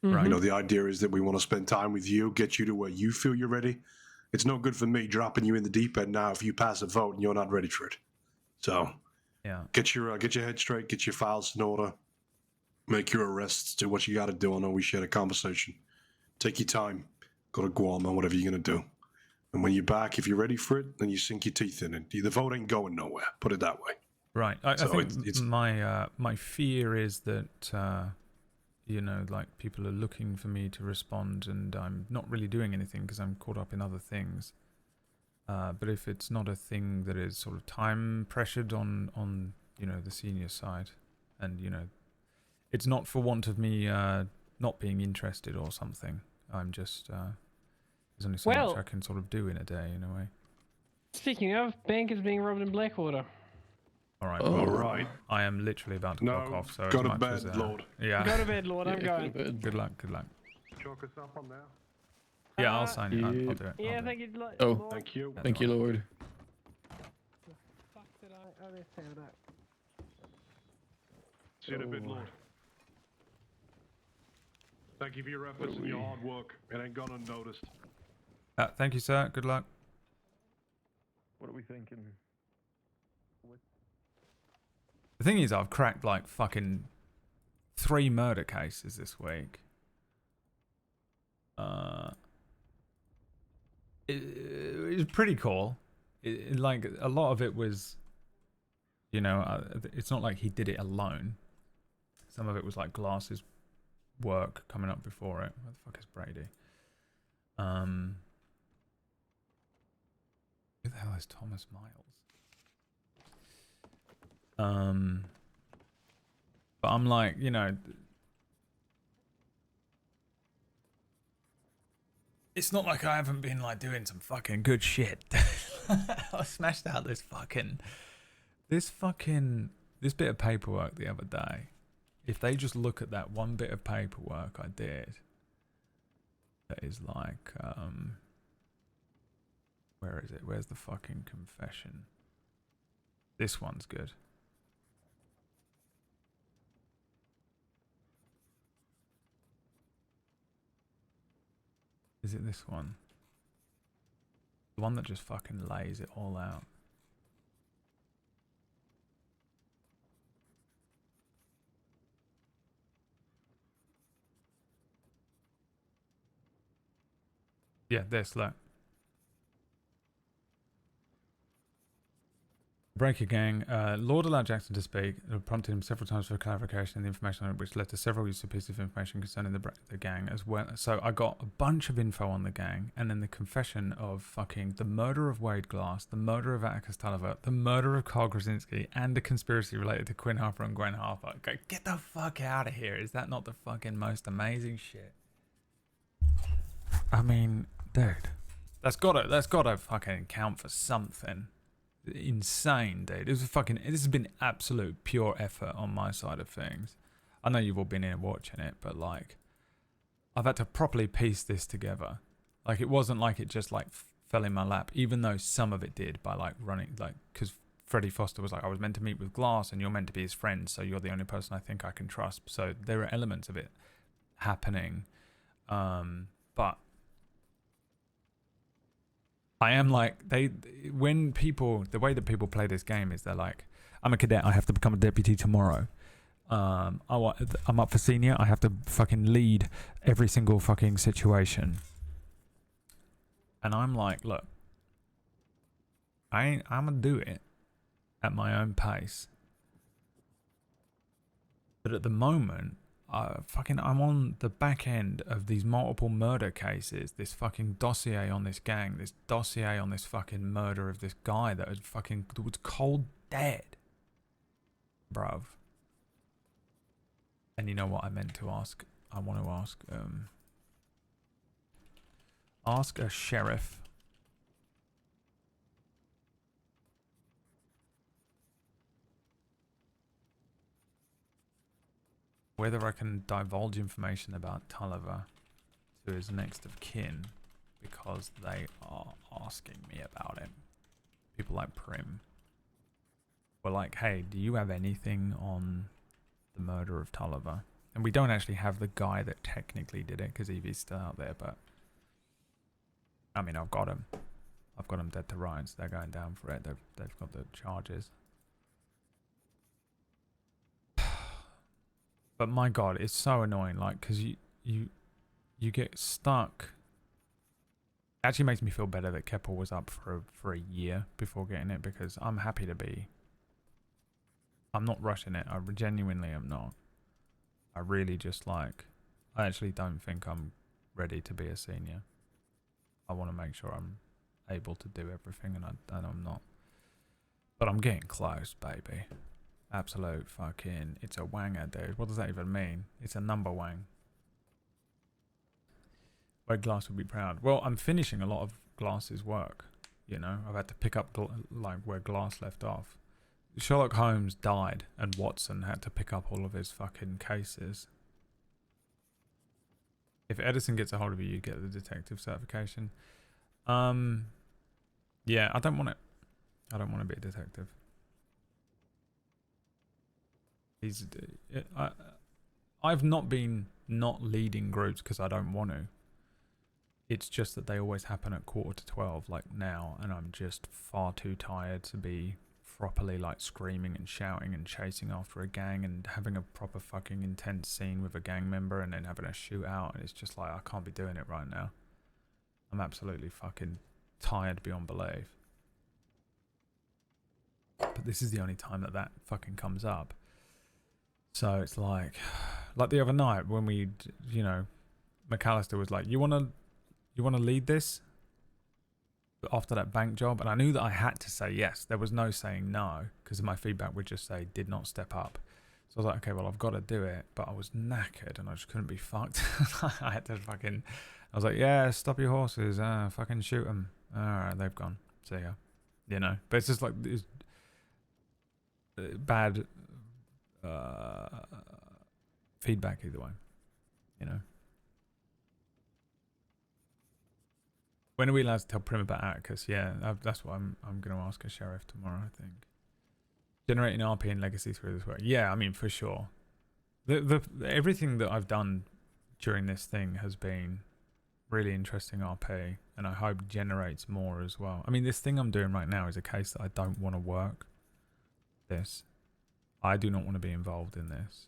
Right. You know, the idea is that we want to spend time with you, get you to where you feel you're ready. It's no good for me dropping you in the deep end now if you pass a vote and you're not ready for it. So, yeah, get your head straight, get your files in order, make your arrests, do what you got to do. I know we shared a conversation. Take your time, go to Guam or whatever you're gonna do. And when you're back, if you're ready for it, then you sink your teeth in it. The vote ain't going nowhere. Put it that way. Right. I think my fear is that you know, like people are looking for me to respond, and I'm not really doing anything because I'm caught up in other things. But if it's not a thing that is sort of time pressured on you know the senior side, and you know, it's not for want of me not being interested or something. I'm just there's only so much I can sort of do in a day in a way. Speaking of, bank is being robbed in Blackwater. All right. Oh. Well, All right. I am literally about to clock off. So go as to much bed, as, Lord. Yeah. Go to bed, Lord. I'm going. Good luck. Good luck. Chalk us up on there. Yeah, I'll sign it. I'll do it. Yeah, I'll do thank it. you. Oh, Lord. Thank you. Thank you, Lord. Fuck did I? Oh, they found out. See you in a bit, Lord. Thank you for your efforts and your hard work. It ain't gone unnoticed. Thank you, sir. Good luck. What are we thinking? The thing is, I've cracked like fucking 3 murder cases this week. It was pretty cool. Like a lot of it was, you know, it's not like he did it alone. Some of it was like Glass's work coming up before it. Where the fuck is Brady? Who the hell is Thomas Miles? But I'm like, you know, it's not like I haven't been like doing some fucking good shit. I smashed out this bit of paperwork the other day. If they just look at that one bit of paperwork I did, that is like, where is it? Where's the fucking confession? This one's good. Is it this one? The one that just fucking lays it all out. Yeah, this, look. Breaker gang. Lord allowed Jackson to speak, prompted him several times for clarification and the information on it, which led to several useful pieces of information concerning the gang as well. So I got a bunch of info on the gang, and then the confession of fucking the murder of Wade Glass, the murder of Atticus Tulliver, the murder of Carl Krasinski, and a conspiracy related to Quinn Harper and Gwen Harper. Go, get the fuck out of here. Is that not the fucking most amazing shit? I mean, dude. That's gotta fucking count for something. Insane, dude. This has been absolute pure effort on my side of things. I know you've all been here watching it, but like, I've had to properly piece this together. Like, it wasn't like it just like fell in my lap, even though some of it did by like running, like, because Freddie Foster was like, I was meant to meet with Glass and you're meant to be his friend, so you're the only person I think I can trust. So there are elements of it happening, but I am like, the way that people play this game is they're like, I'm a cadet, I have to become a deputy tomorrow. I'm up for senior, I have to fucking lead every single fucking situation. And I'm like, look, I'm gonna do it at my own pace. But at the moment, I'm on the back end of these multiple murder cases, this fucking dossier on this gang, this dossier on this fucking murder of this guy that was cold dead. Bruv. And you know what I meant to ask? I want to ask a sheriff whether I can divulge information about Tulliver to his next of kin, because they are asking me about it. People like Prim were like, hey, do you have anything on the murder of Tulliver? And we don't actually have the guy that technically did it, because Evie's still out there, but I mean, I've got him. I've got him dead to rights. They're going down for it. They've got the charges. But my God, it's so annoying, like, because you get stuck. It actually makes me feel better that Keppel was up for a year before getting it, because I'm happy to be. I'm not rushing it. I genuinely am not. I really just like, I actually don't think I'm ready to be a senior. I want to make sure I'm able to do everything, and I'm not. But I'm getting close, baby. Absolute fucking, it's a wanger, dude. What does that even mean? It's a number wang. Where Glass would be proud. Well, I'm finishing a lot of Glass's work. You know, I've had to pick up like where Glass left off. Sherlock Holmes died, and Watson had to pick up all of his fucking cases. If Edison gets a hold of you, you get the detective certification. Yeah, I don't want it. I don't want to be a detective. I've not been not leading groups because I don't want to. It's just that they always happen at 11:45, like now, and I'm just far too tired to be properly like screaming and shouting and chasing after a gang and having a proper fucking intense scene with a gang member and then having a shootout, and it's just like, I can't be doing it right now. I'm absolutely fucking tired beyond belief. But this is the only time that fucking comes up. So it's like the other night when we, you know, McAllister was like, you wanna lead this? After that bank job, and I knew that I had to say yes. There was no saying no, because my feedback would just say did not step up. So I was like, okay, well, I've got to do it, but I was knackered and I just couldn't be fucked. I had to fucking, I was like, yeah, stop your horses, fucking shoot them. All right, they've gone. See ya. You know, but it's just like it's bad feedback either way, you know. When are we allowed to tell Prim about Atticus? Yeah, that's what I'm going to ask a sheriff tomorrow, I think. Generating RP and legacy through this work. Yeah, I mean, for sure. Everything that I've done during this thing has been really interesting RP, and I hope generates more as well. I mean, this thing I'm doing right now is a case that I don't want to work. I do not want to be involved in this,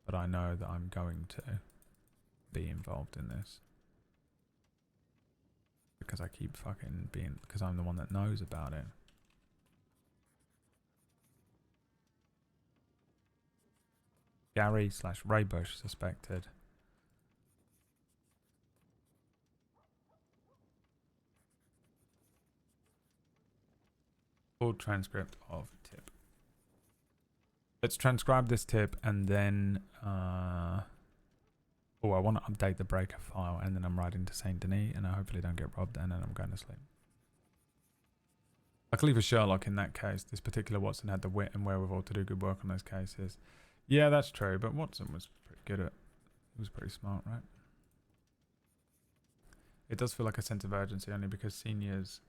but I know that I'm going to be involved in this. Because I keep fucking being, because I'm the one that knows about it. Gary/Raybush suspected. Full transcript of tip. Let's transcribe this tip and then I want to update the breaker file, and then I'm riding to Saint Denis, and I hopefully don't get robbed, and then I'm going to sleep. Luckily for Sherlock, in that case, this particular Watson had the wit and wherewithal to do good work on those cases. Yeah, that's true, but Watson was pretty good at it. He was pretty smart, right? It does feel like a sense of urgency, only because seniors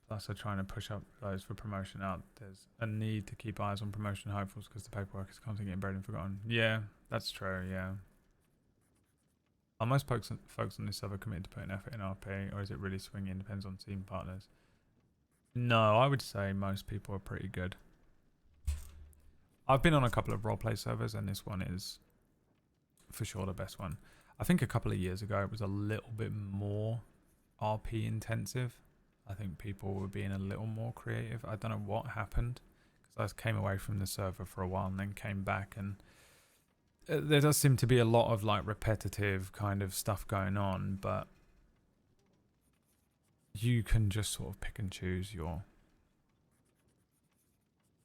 plus are trying to push up those for promotion out. There's a need to keep eyes on promotion hopefuls because the paperwork is constantly getting buried and forgotten. Yeah, that's true, yeah. Are most folks on this server committed to putting effort in RP, or is it really swinging? Depends on team partners. No, I would say most people are pretty good. I've been on a couple of roleplay servers, and this one is for sure the best one. I think a couple of years ago it was a little bit more RP intensive. I think people were being a little more creative. I don't know what happened, because I came away from the server for a while and then came back, and there does seem to be a lot of like repetitive kind of stuff going on, but you can just sort of pick and choose your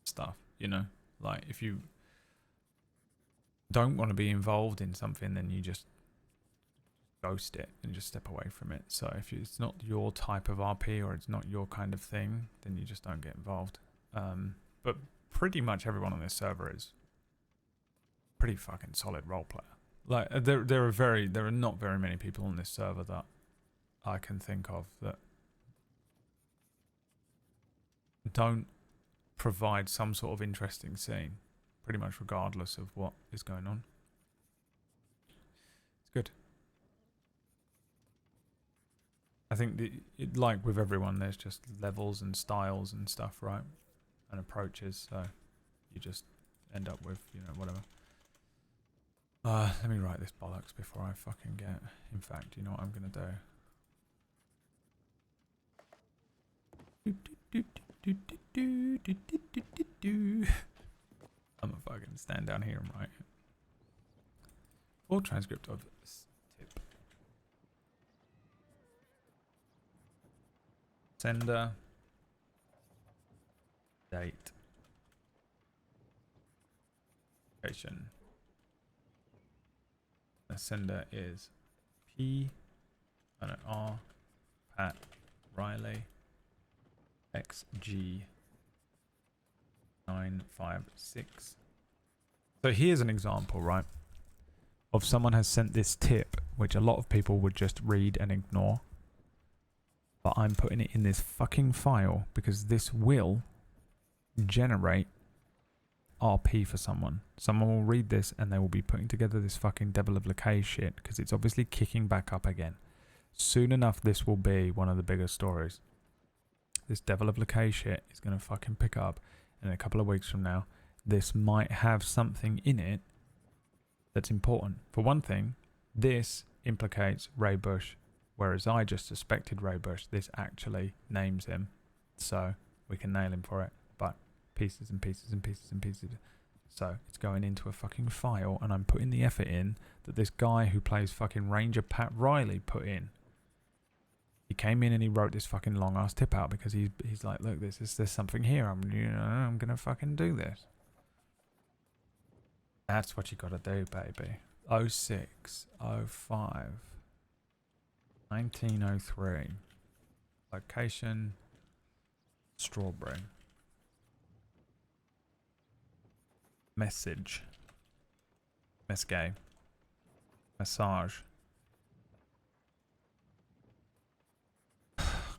stuff, you know? Like, if you don't want to be involved in something, then you just ghost it and just step away from it. So if it's not your type of RP or it's not your kind of thing, then you just don't get involved. But pretty much everyone on this server is pretty fucking solid role player. Like, there are not very many people on this server that I can think of that don't provide some sort of interesting scene, pretty much regardless of what is going on. It's good. I think like with everyone, there's just levels and styles and stuff, right? And approaches, so you just end up with, you know, whatever. Let me write this bollocks before I fucking get... In fact, you know what I'm gonna do? I'm gonna fucking stand down here and write it. Full transcript of tip. Sender. Date. Location. The sender is R Pat Riley XG 956. So here's an example, right, of someone has sent this tip, which a lot of people would just read and ignore. But I'm putting it in this fucking file because this will generate RP for someone. Someone will read this and they will be putting together this fucking Devil of Lacay shit because it's obviously kicking back up again. Soon enough, this will be one of the bigger stories. This Devil of Lacay shit is going to fucking pick up, and in a couple of weeks from now, this might have something in it that's important. For one thing, this implicates Raybush, whereas I just suspected Raybush. This actually names him, so we can nail him for it. But pieces and pieces and pieces and pieces. So it's going into a fucking file, and I'm putting the effort in that this guy who plays fucking Ranger Pat Riley put in. He came in and he wrote this fucking long ass tip out because he's like, look, there's something here. I'm gonna fucking do this. That's what you gotta do, baby. 06, 05, 1903. Location, Strawberry. Message. Mesgay. Massage.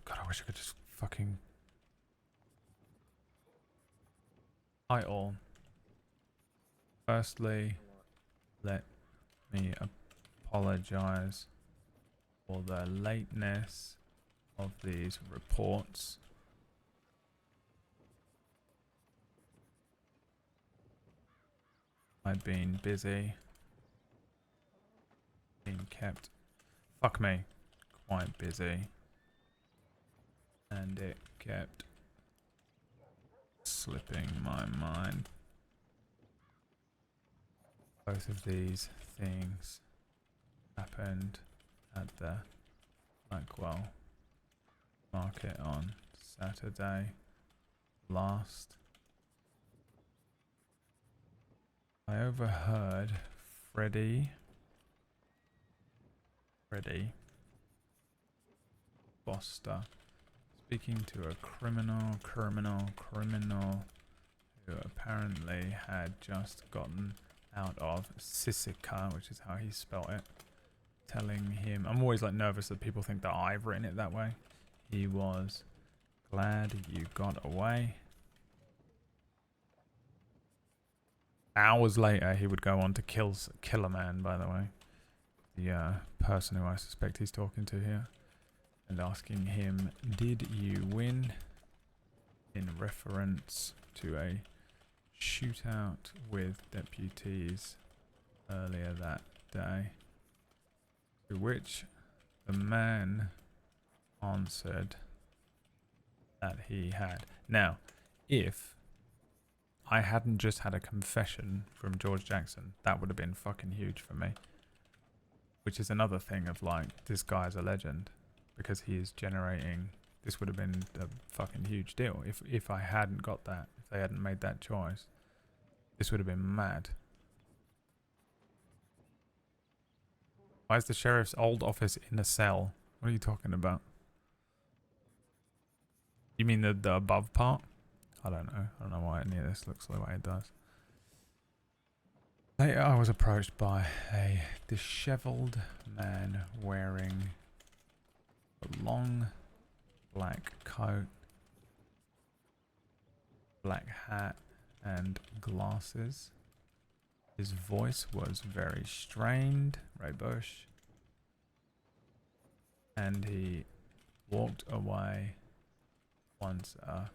God, I wish I could just fucking... Title. Firstly, let me apologize for the lateness of these reports. I've been busy. Been kept, fuck me, quite busy. And it kept slipping my mind. Both of these things happened at the Blackwell market on Saturday last. I overheard Freddy Foster speaking to a criminal who apparently had just gotten out of Sisika, which is how he spelt it, telling him, I'm always like nervous that people think that I've written it that way. He was glad you got away. Hours later, he would go on to kill a man, by the way. The person who I suspect he's talking to here. And asking him, did you win? In reference to a shootout with deputies earlier that day. To which the man answered that he had. Now, if I hadn't just had a confession from George Jackson, that would have been fucking huge for me. Which is another thing of like, this guy's a legend. Because he is generating, this would have been a fucking huge deal. If I hadn't got that, if they hadn't made that choice, this would have been mad. Why is the sheriff's old office in a cell? What are you talking about? You mean the above part? I don't know. I don't know why any of this looks the way it does. Later, I was approached by a disheveled man wearing a long black coat, black hat, and glasses. His voice was very strained, Ray Bush, and he walked away once a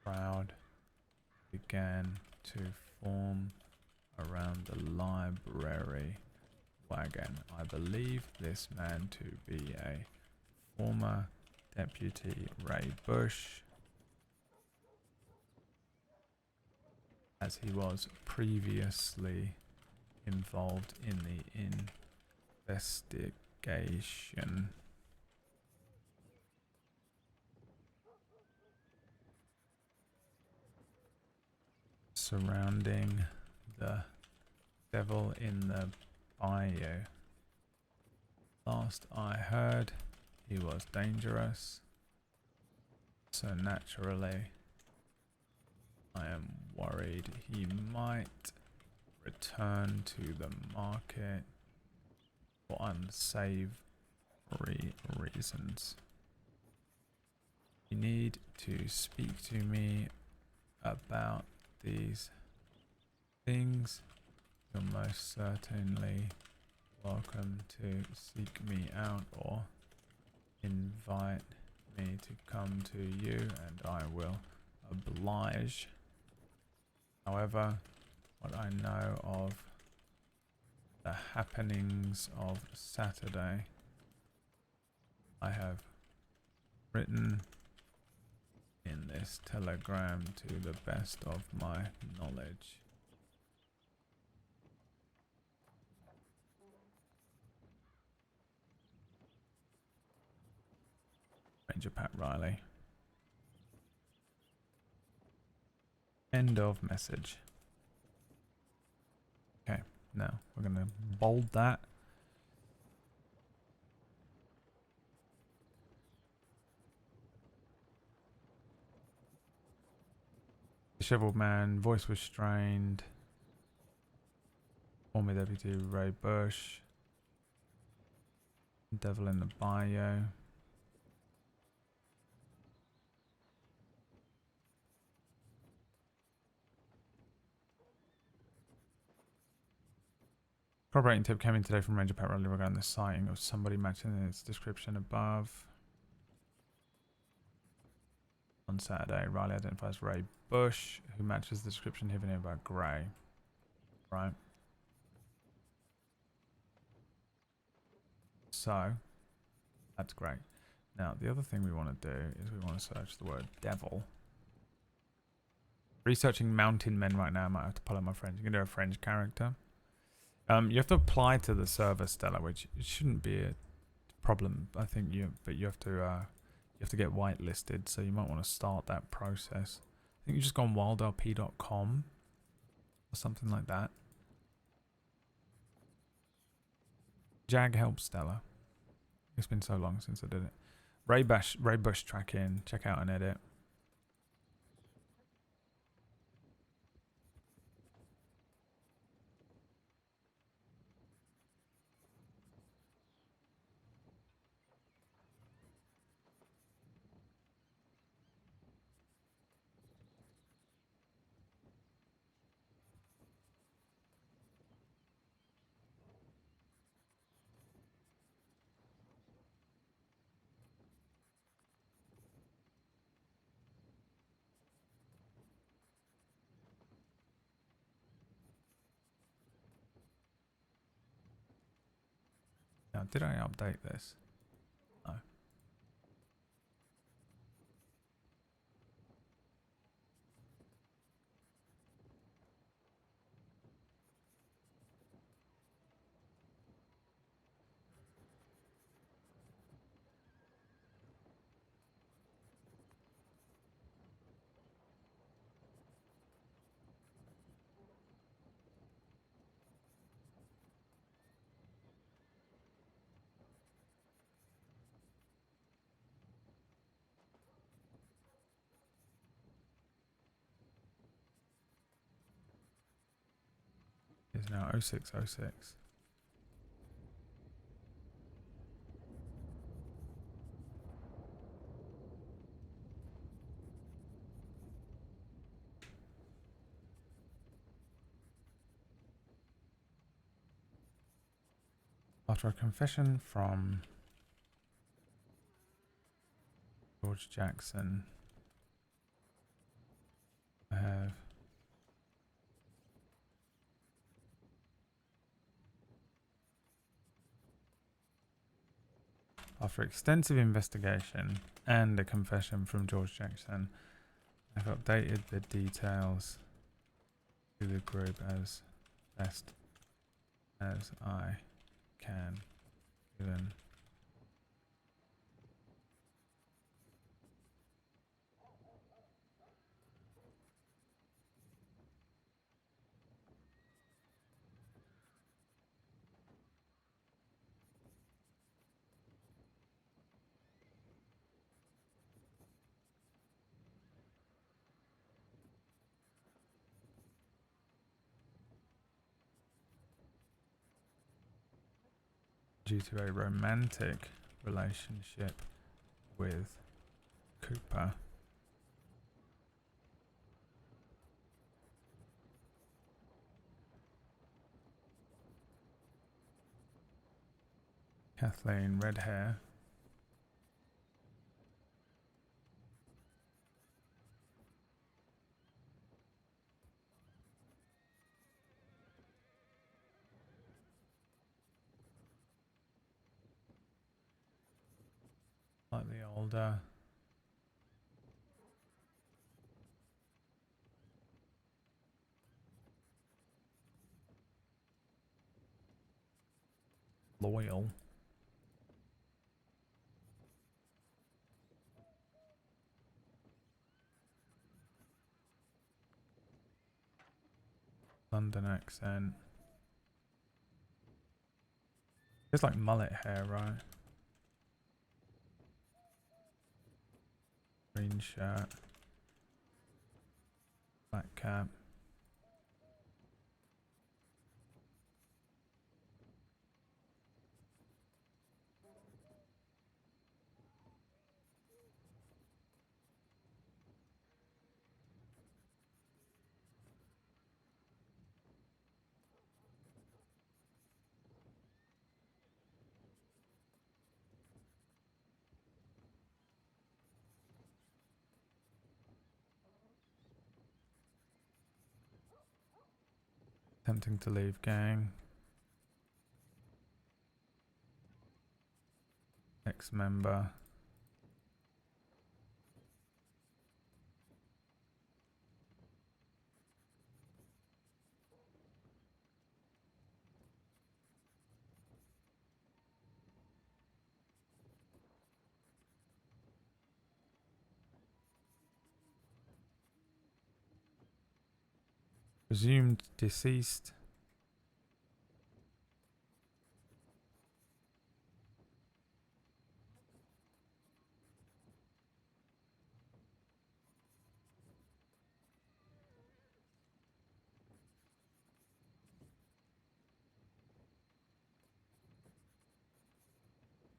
crowd began to form around the library wagon. I believe this man to be a former Deputy Ray Bush, as he was previously involved in the investigation surrounding the devil in the bayou. Last I heard, he was dangerous, so naturally I am worried he might return to the market for unsavory reasons. You need to speak to me about these things. You're most certainly welcome to seek me out or invite me to come to you, and I will oblige. However, what I know of the happenings of Saturday, I have written in this telegram to the best of my knowledge. Ranger Pat Riley. End of message. Okay, now we're going to bold that. Disheveled man, voice was strained. Former Deputy Ray Bush. Devil in the bayou. Corroborating tip came in today from Ranger Pat Riley regarding the sighting of somebody matching its description above. On Saturday, Riley identifies Ray Bush, who matches the description given here by Gray. Right. So, that's great. Now, the other thing we want to do is we want to search the word devil. Researching mountain men right now. I might have to pull out my French. You can do a French character. You have to apply to the server, Stella, which shouldn't be a problem. I think but you have to get whitelisted, so you might want to start that process. I think you just go on wildrp.com or something like that. Jag helps Stella. It's been so long since I did it. Ray Bush track in. Check out and edit. Now, did I update this? No. It's now 0606. After a confession from George Jackson, I have after extensive investigation and a confession from George Jackson, I've updated the details to the group as best as I can, given due to a romantic relationship with Cooper. Kathleen, red hair. Slightly older. Loyal. London accent. It's like mullet hair, right? Green shirt. Black cap. Attempting to leave gang. Ex-member. Presumed deceased.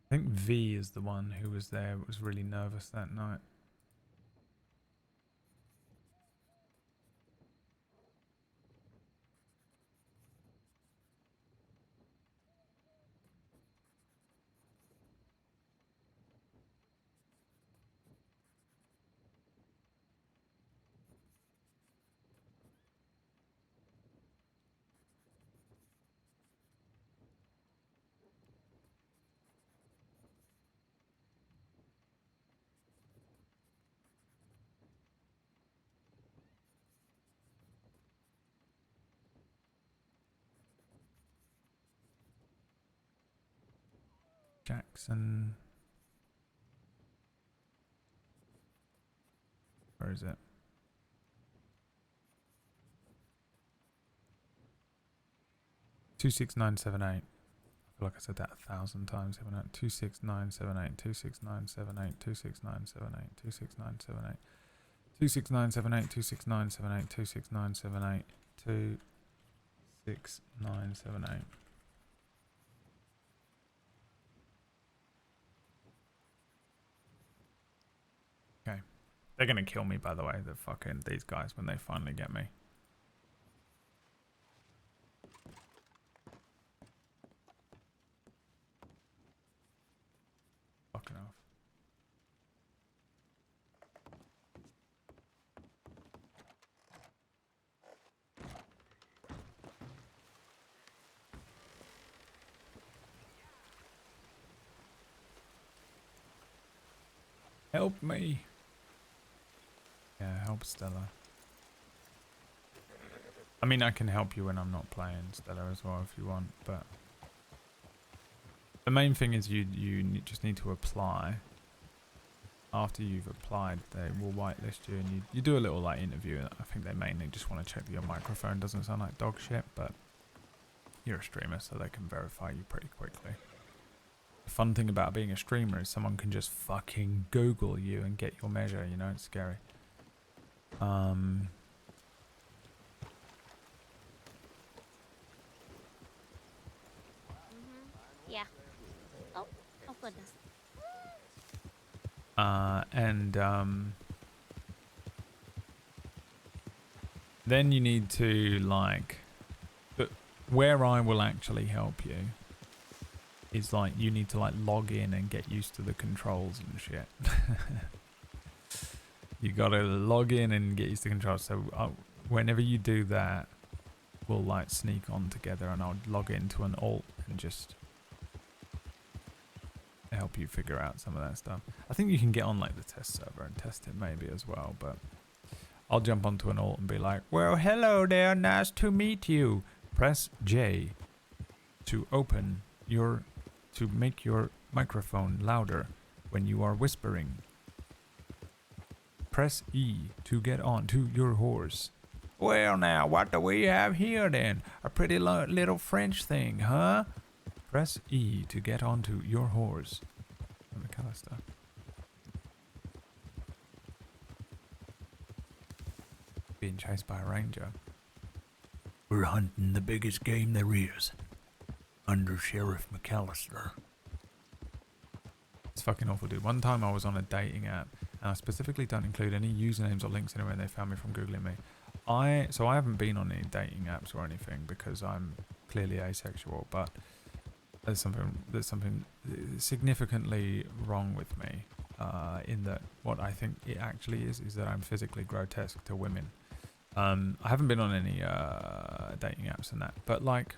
I think V is the one who was there, was really nervous that night. Jackson. Where is it? Two 26978. I feel like I said that 1,000 times. 26978. 26978. 26978. 26978. 26978. 26978. 26978. 26978. Okay. They're gonna kill me, by the way, the fucking these guys, when they finally get me. Fucking off. Help me. Yeah, help Stella. I mean, I can help you when I'm not playing Stella as well if you want, but the main thing is you just need to apply. After you've applied, they will whitelist you, and you do a little like interview. I think they mainly just want to check that your microphone doesn't sound like dog shit, but you're a streamer, so they can verify you pretty quickly. The fun thing about being a streamer is someone can just fucking Google you and get your measure, you know, it's scary. Yeah. Oh goodness. Then you need to like, but where I will actually help you is like you need to like log in and get used to the controls and shit. You gotta log in and get used to controls. So whenever you do that, we'll like sneak on together, and I'll log into an alt and just help you figure out some of that stuff. I think you can get on like the test server and test it maybe as well, but I'll jump onto an alt and be like, well, hello there, nice to meet you. Press J to open to make your microphone louder when you are whispering. Press E to get onto your horse. Well now, what do we have here then? A pretty little French thing, huh? Press E to get onto your horse. McAllister. Being chased by a ranger. We're hunting the biggest game there is. Under Sheriff McAllister. It's fucking awful, dude. One time I was on a dating app, and I specifically don't include any usernames or links anywhere, and they found me from Googling me. So I haven't been on any dating apps or anything because I'm clearly asexual, but there's something significantly wrong with me, in that what I think it actually is that I'm physically grotesque to women. I haven't been on any dating apps and that, but like,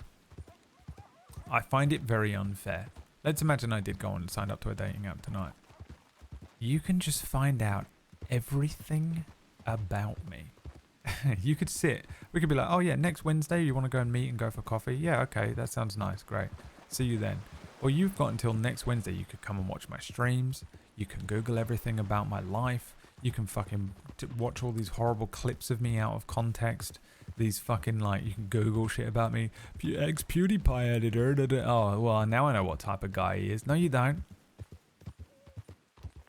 I find it very unfair. Let's imagine I did go on and sign up to a dating app tonight. You can just find out everything about me. You could we could be like, oh yeah, next Wednesday you want to go and meet and go for coffee? Yeah, okay, that sounds nice, great. See you then. Or you've got until next Wednesday. You could come and watch my streams. You can Google everything about my life. You can fucking watch all these horrible clips of me out of context. These fucking, like, you can Google shit about me. Ex-PewDiePie editor. Da, da. Oh, well, now I know what type of guy he is. No, you don't.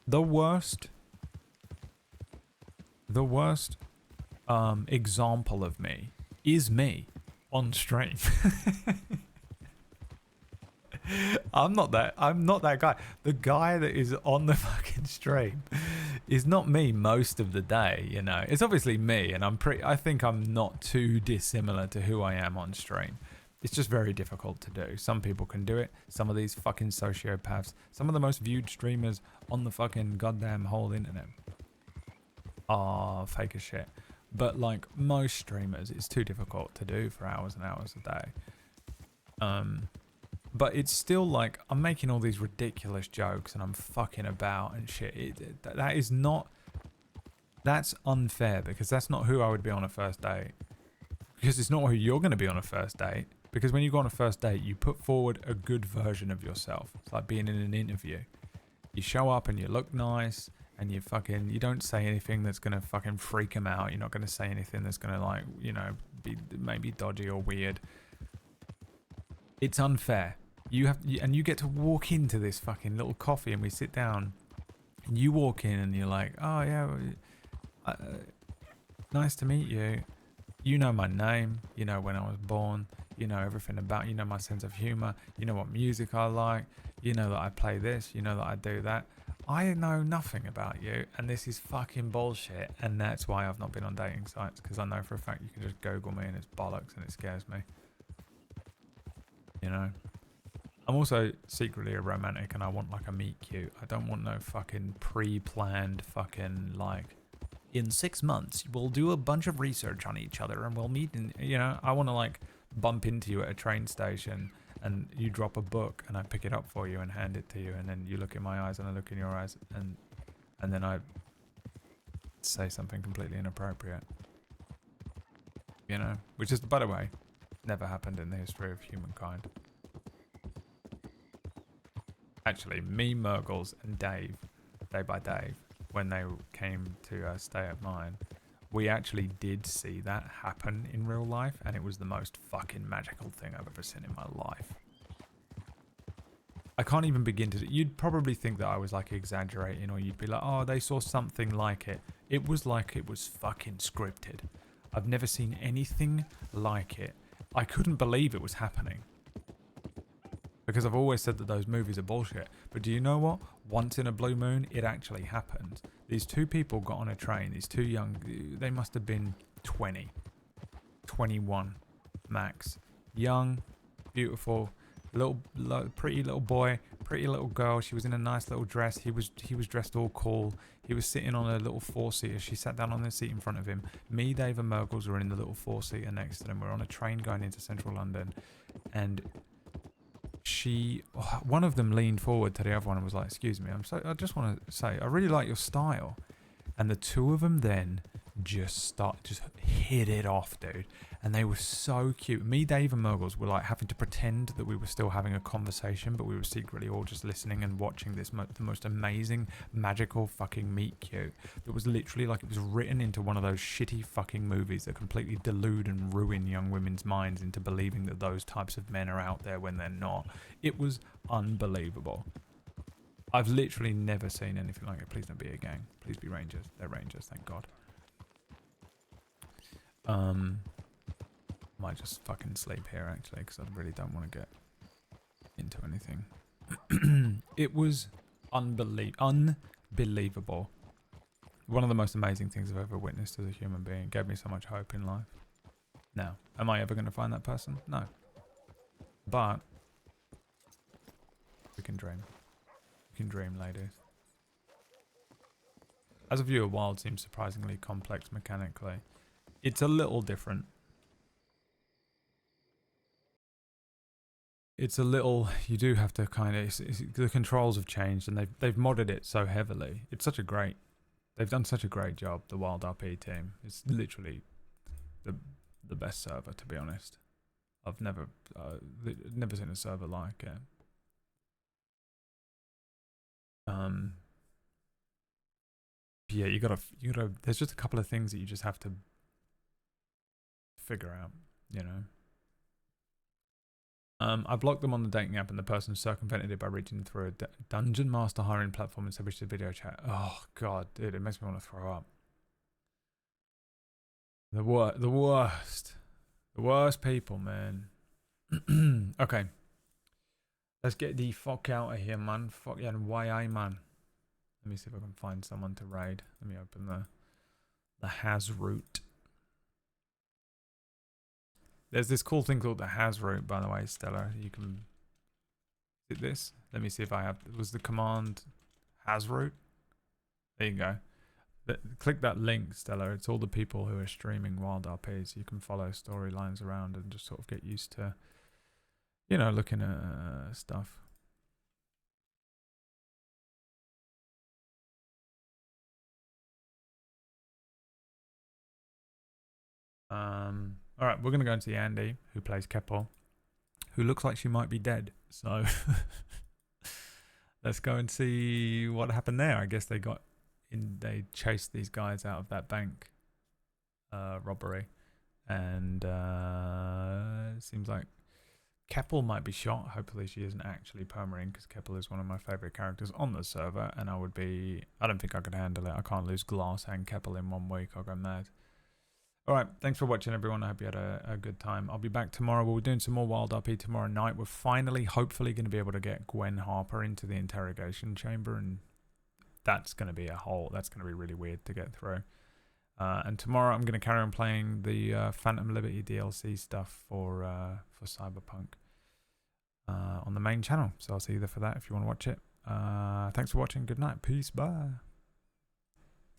The worst example of me is me on stream. I'm not that guy. The guy that is on the fucking stream is not me most of the day, you know. It's obviously me, and I think I'm not too dissimilar to who I am on stream. It's just very difficult to do. Some people can do it. Some of these fucking sociopaths, some of the most viewed streamers on the fucking goddamn whole internet are fake as shit. But like most streamers, it's too difficult to do for hours and hours a day. But it's still like, I'm making all these ridiculous jokes and I'm fucking about and shit. That's unfair, because that's not who I would be on a first date. Because it's not who you're going to be on a first date. Because when you go on a first date, you put forward a good version of yourself. It's like being in an interview. You show up and you look nice, and you don't say anything that's going to fucking freak them out. You're not going to say anything that's going to, like, you know, be maybe dodgy or weird. It's unfair. And you get to walk into this fucking little coffee, and we sit down, and you walk in and you're like, oh yeah, nice to meet you. You know my name, you know when I was born, you know everything about, you know my sense of humor, you know what music I like, you know that I play this, you know that I do that. I know nothing about you, and this is fucking bullshit, and that's why I've not been on dating sites, because I know for a fact you can just Google me and it's bollocks and it scares me. You know? I'm also secretly a romantic, and I want like a meet cute. I don't want no fucking pre-planned fucking like, in 6 months we'll do a bunch of research on each other and we'll meet, and you know, I want to like bump into you at a train station and you drop a book and I pick it up for you and hand it to you, and then you look in my eyes and I look in your eyes, and then I say something completely inappropriate. You know, which is, by the way, never happened in the history of humankind. Actually, me, Murgles, and Dave, Day by Dave, when they came to stay at mine, we actually did see that happen in real life, and it was the most fucking magical thing I've ever seen in my life. I can't even begin to... You'd probably think that I was like exaggerating, or you'd be like, oh, they saw something like it. It was like it was fucking scripted. I've never seen anything like it. I couldn't believe it was happening. Because I've always said that those movies are bullshit. But do you know what? Once in a blue moon, it actually happened. These two people got on a train. These two young... They must have been 20. 21 max. Young, beautiful, pretty little boy, pretty little girl. She was in a nice little dress. He was dressed all cool. He was sitting on a little four-seater. She sat down on the seat in front of him. Me, Dave, and Murgles were in the little four-seater next to them. We're on a train going into central London. And... one of them leaned forward to the other one and was like, excuse me, I just want to say, I really like your style. And the two of them then just hit it off, dude. And they were so cute. Me, Dave, and Murgles were like having to pretend that we were still having a conversation, but we were secretly all just listening and watching this the most amazing, magical fucking meet cute. That was literally like it was written into one of those shitty fucking movies that completely delude and ruin young women's minds into believing that those types of men are out there when they're not. It was unbelievable. I've literally never seen anything like it. Please don't be a gang. Please be Rangers. They're Rangers, thank God. Might just fucking sleep here actually, because I really don't want to get into anything. It was unbelievable. One of the most amazing things I've ever witnessed as a human being. It gave me so much hope in life. Now, am I ever going to find that person? No. But we can dream. We can dream, ladies. As a viewer, Wild seems surprisingly complex mechanically. It's a little different. It's a little, you do have to kind of, the controls have changed and they've modded it so heavily. It's such a great, they've done such a great job, the Wild RP team. It's literally the best server, to be honest. I've never seen a server like it. Yeah, you gotta, there's just a couple of things that you just have to figure out, you know. I blocked them on the dating app, and the person circumvented it by reaching through a dungeon master hiring platform and established a video chat. Oh god, dude, it makes me want to throw up. The worst people, man. Okay, let's get the fuck out of here, man. Fuck yeah, and YA, man. Let me see if I can find someone to raid. Let me open the has route. There's this cool thing called the has route, by the way, Stella. You can hit this. Let me see if I have. Was the command has route? There you go. Click that link, Stella. It's all the people who are streaming Wild RPs. You can follow storylines around and just sort of get used to, you know, looking at stuff. All right, we're gonna go into the Andy, who plays Keppel, who looks like she might be dead. So let's go and see what happened there. I guess they chased these guys out of that bank robbery, and it seems like Keppel might be shot. Hopefully she isn't actually permaring, because Keppel is one of my favorite characters on the server, and I don't think I could handle it. I can't lose Glass and Keppel in 1 week. I'll go mad. Alright, thanks for watching, everyone. I hope you had a good time. I'll be back tomorrow. We'll be doing some more Wild RP tomorrow night. We're finally, hopefully, going to be able to get Gwen Harper into the interrogation chamber, and that's going to be that's going to be really weird to get through. And tomorrow I'm going to carry on playing the Phantom Liberty DLC stuff for Cyberpunk on the main channel. So I'll see you there for that if you want to watch it. Thanks for watching. Good night. Peace. Bye.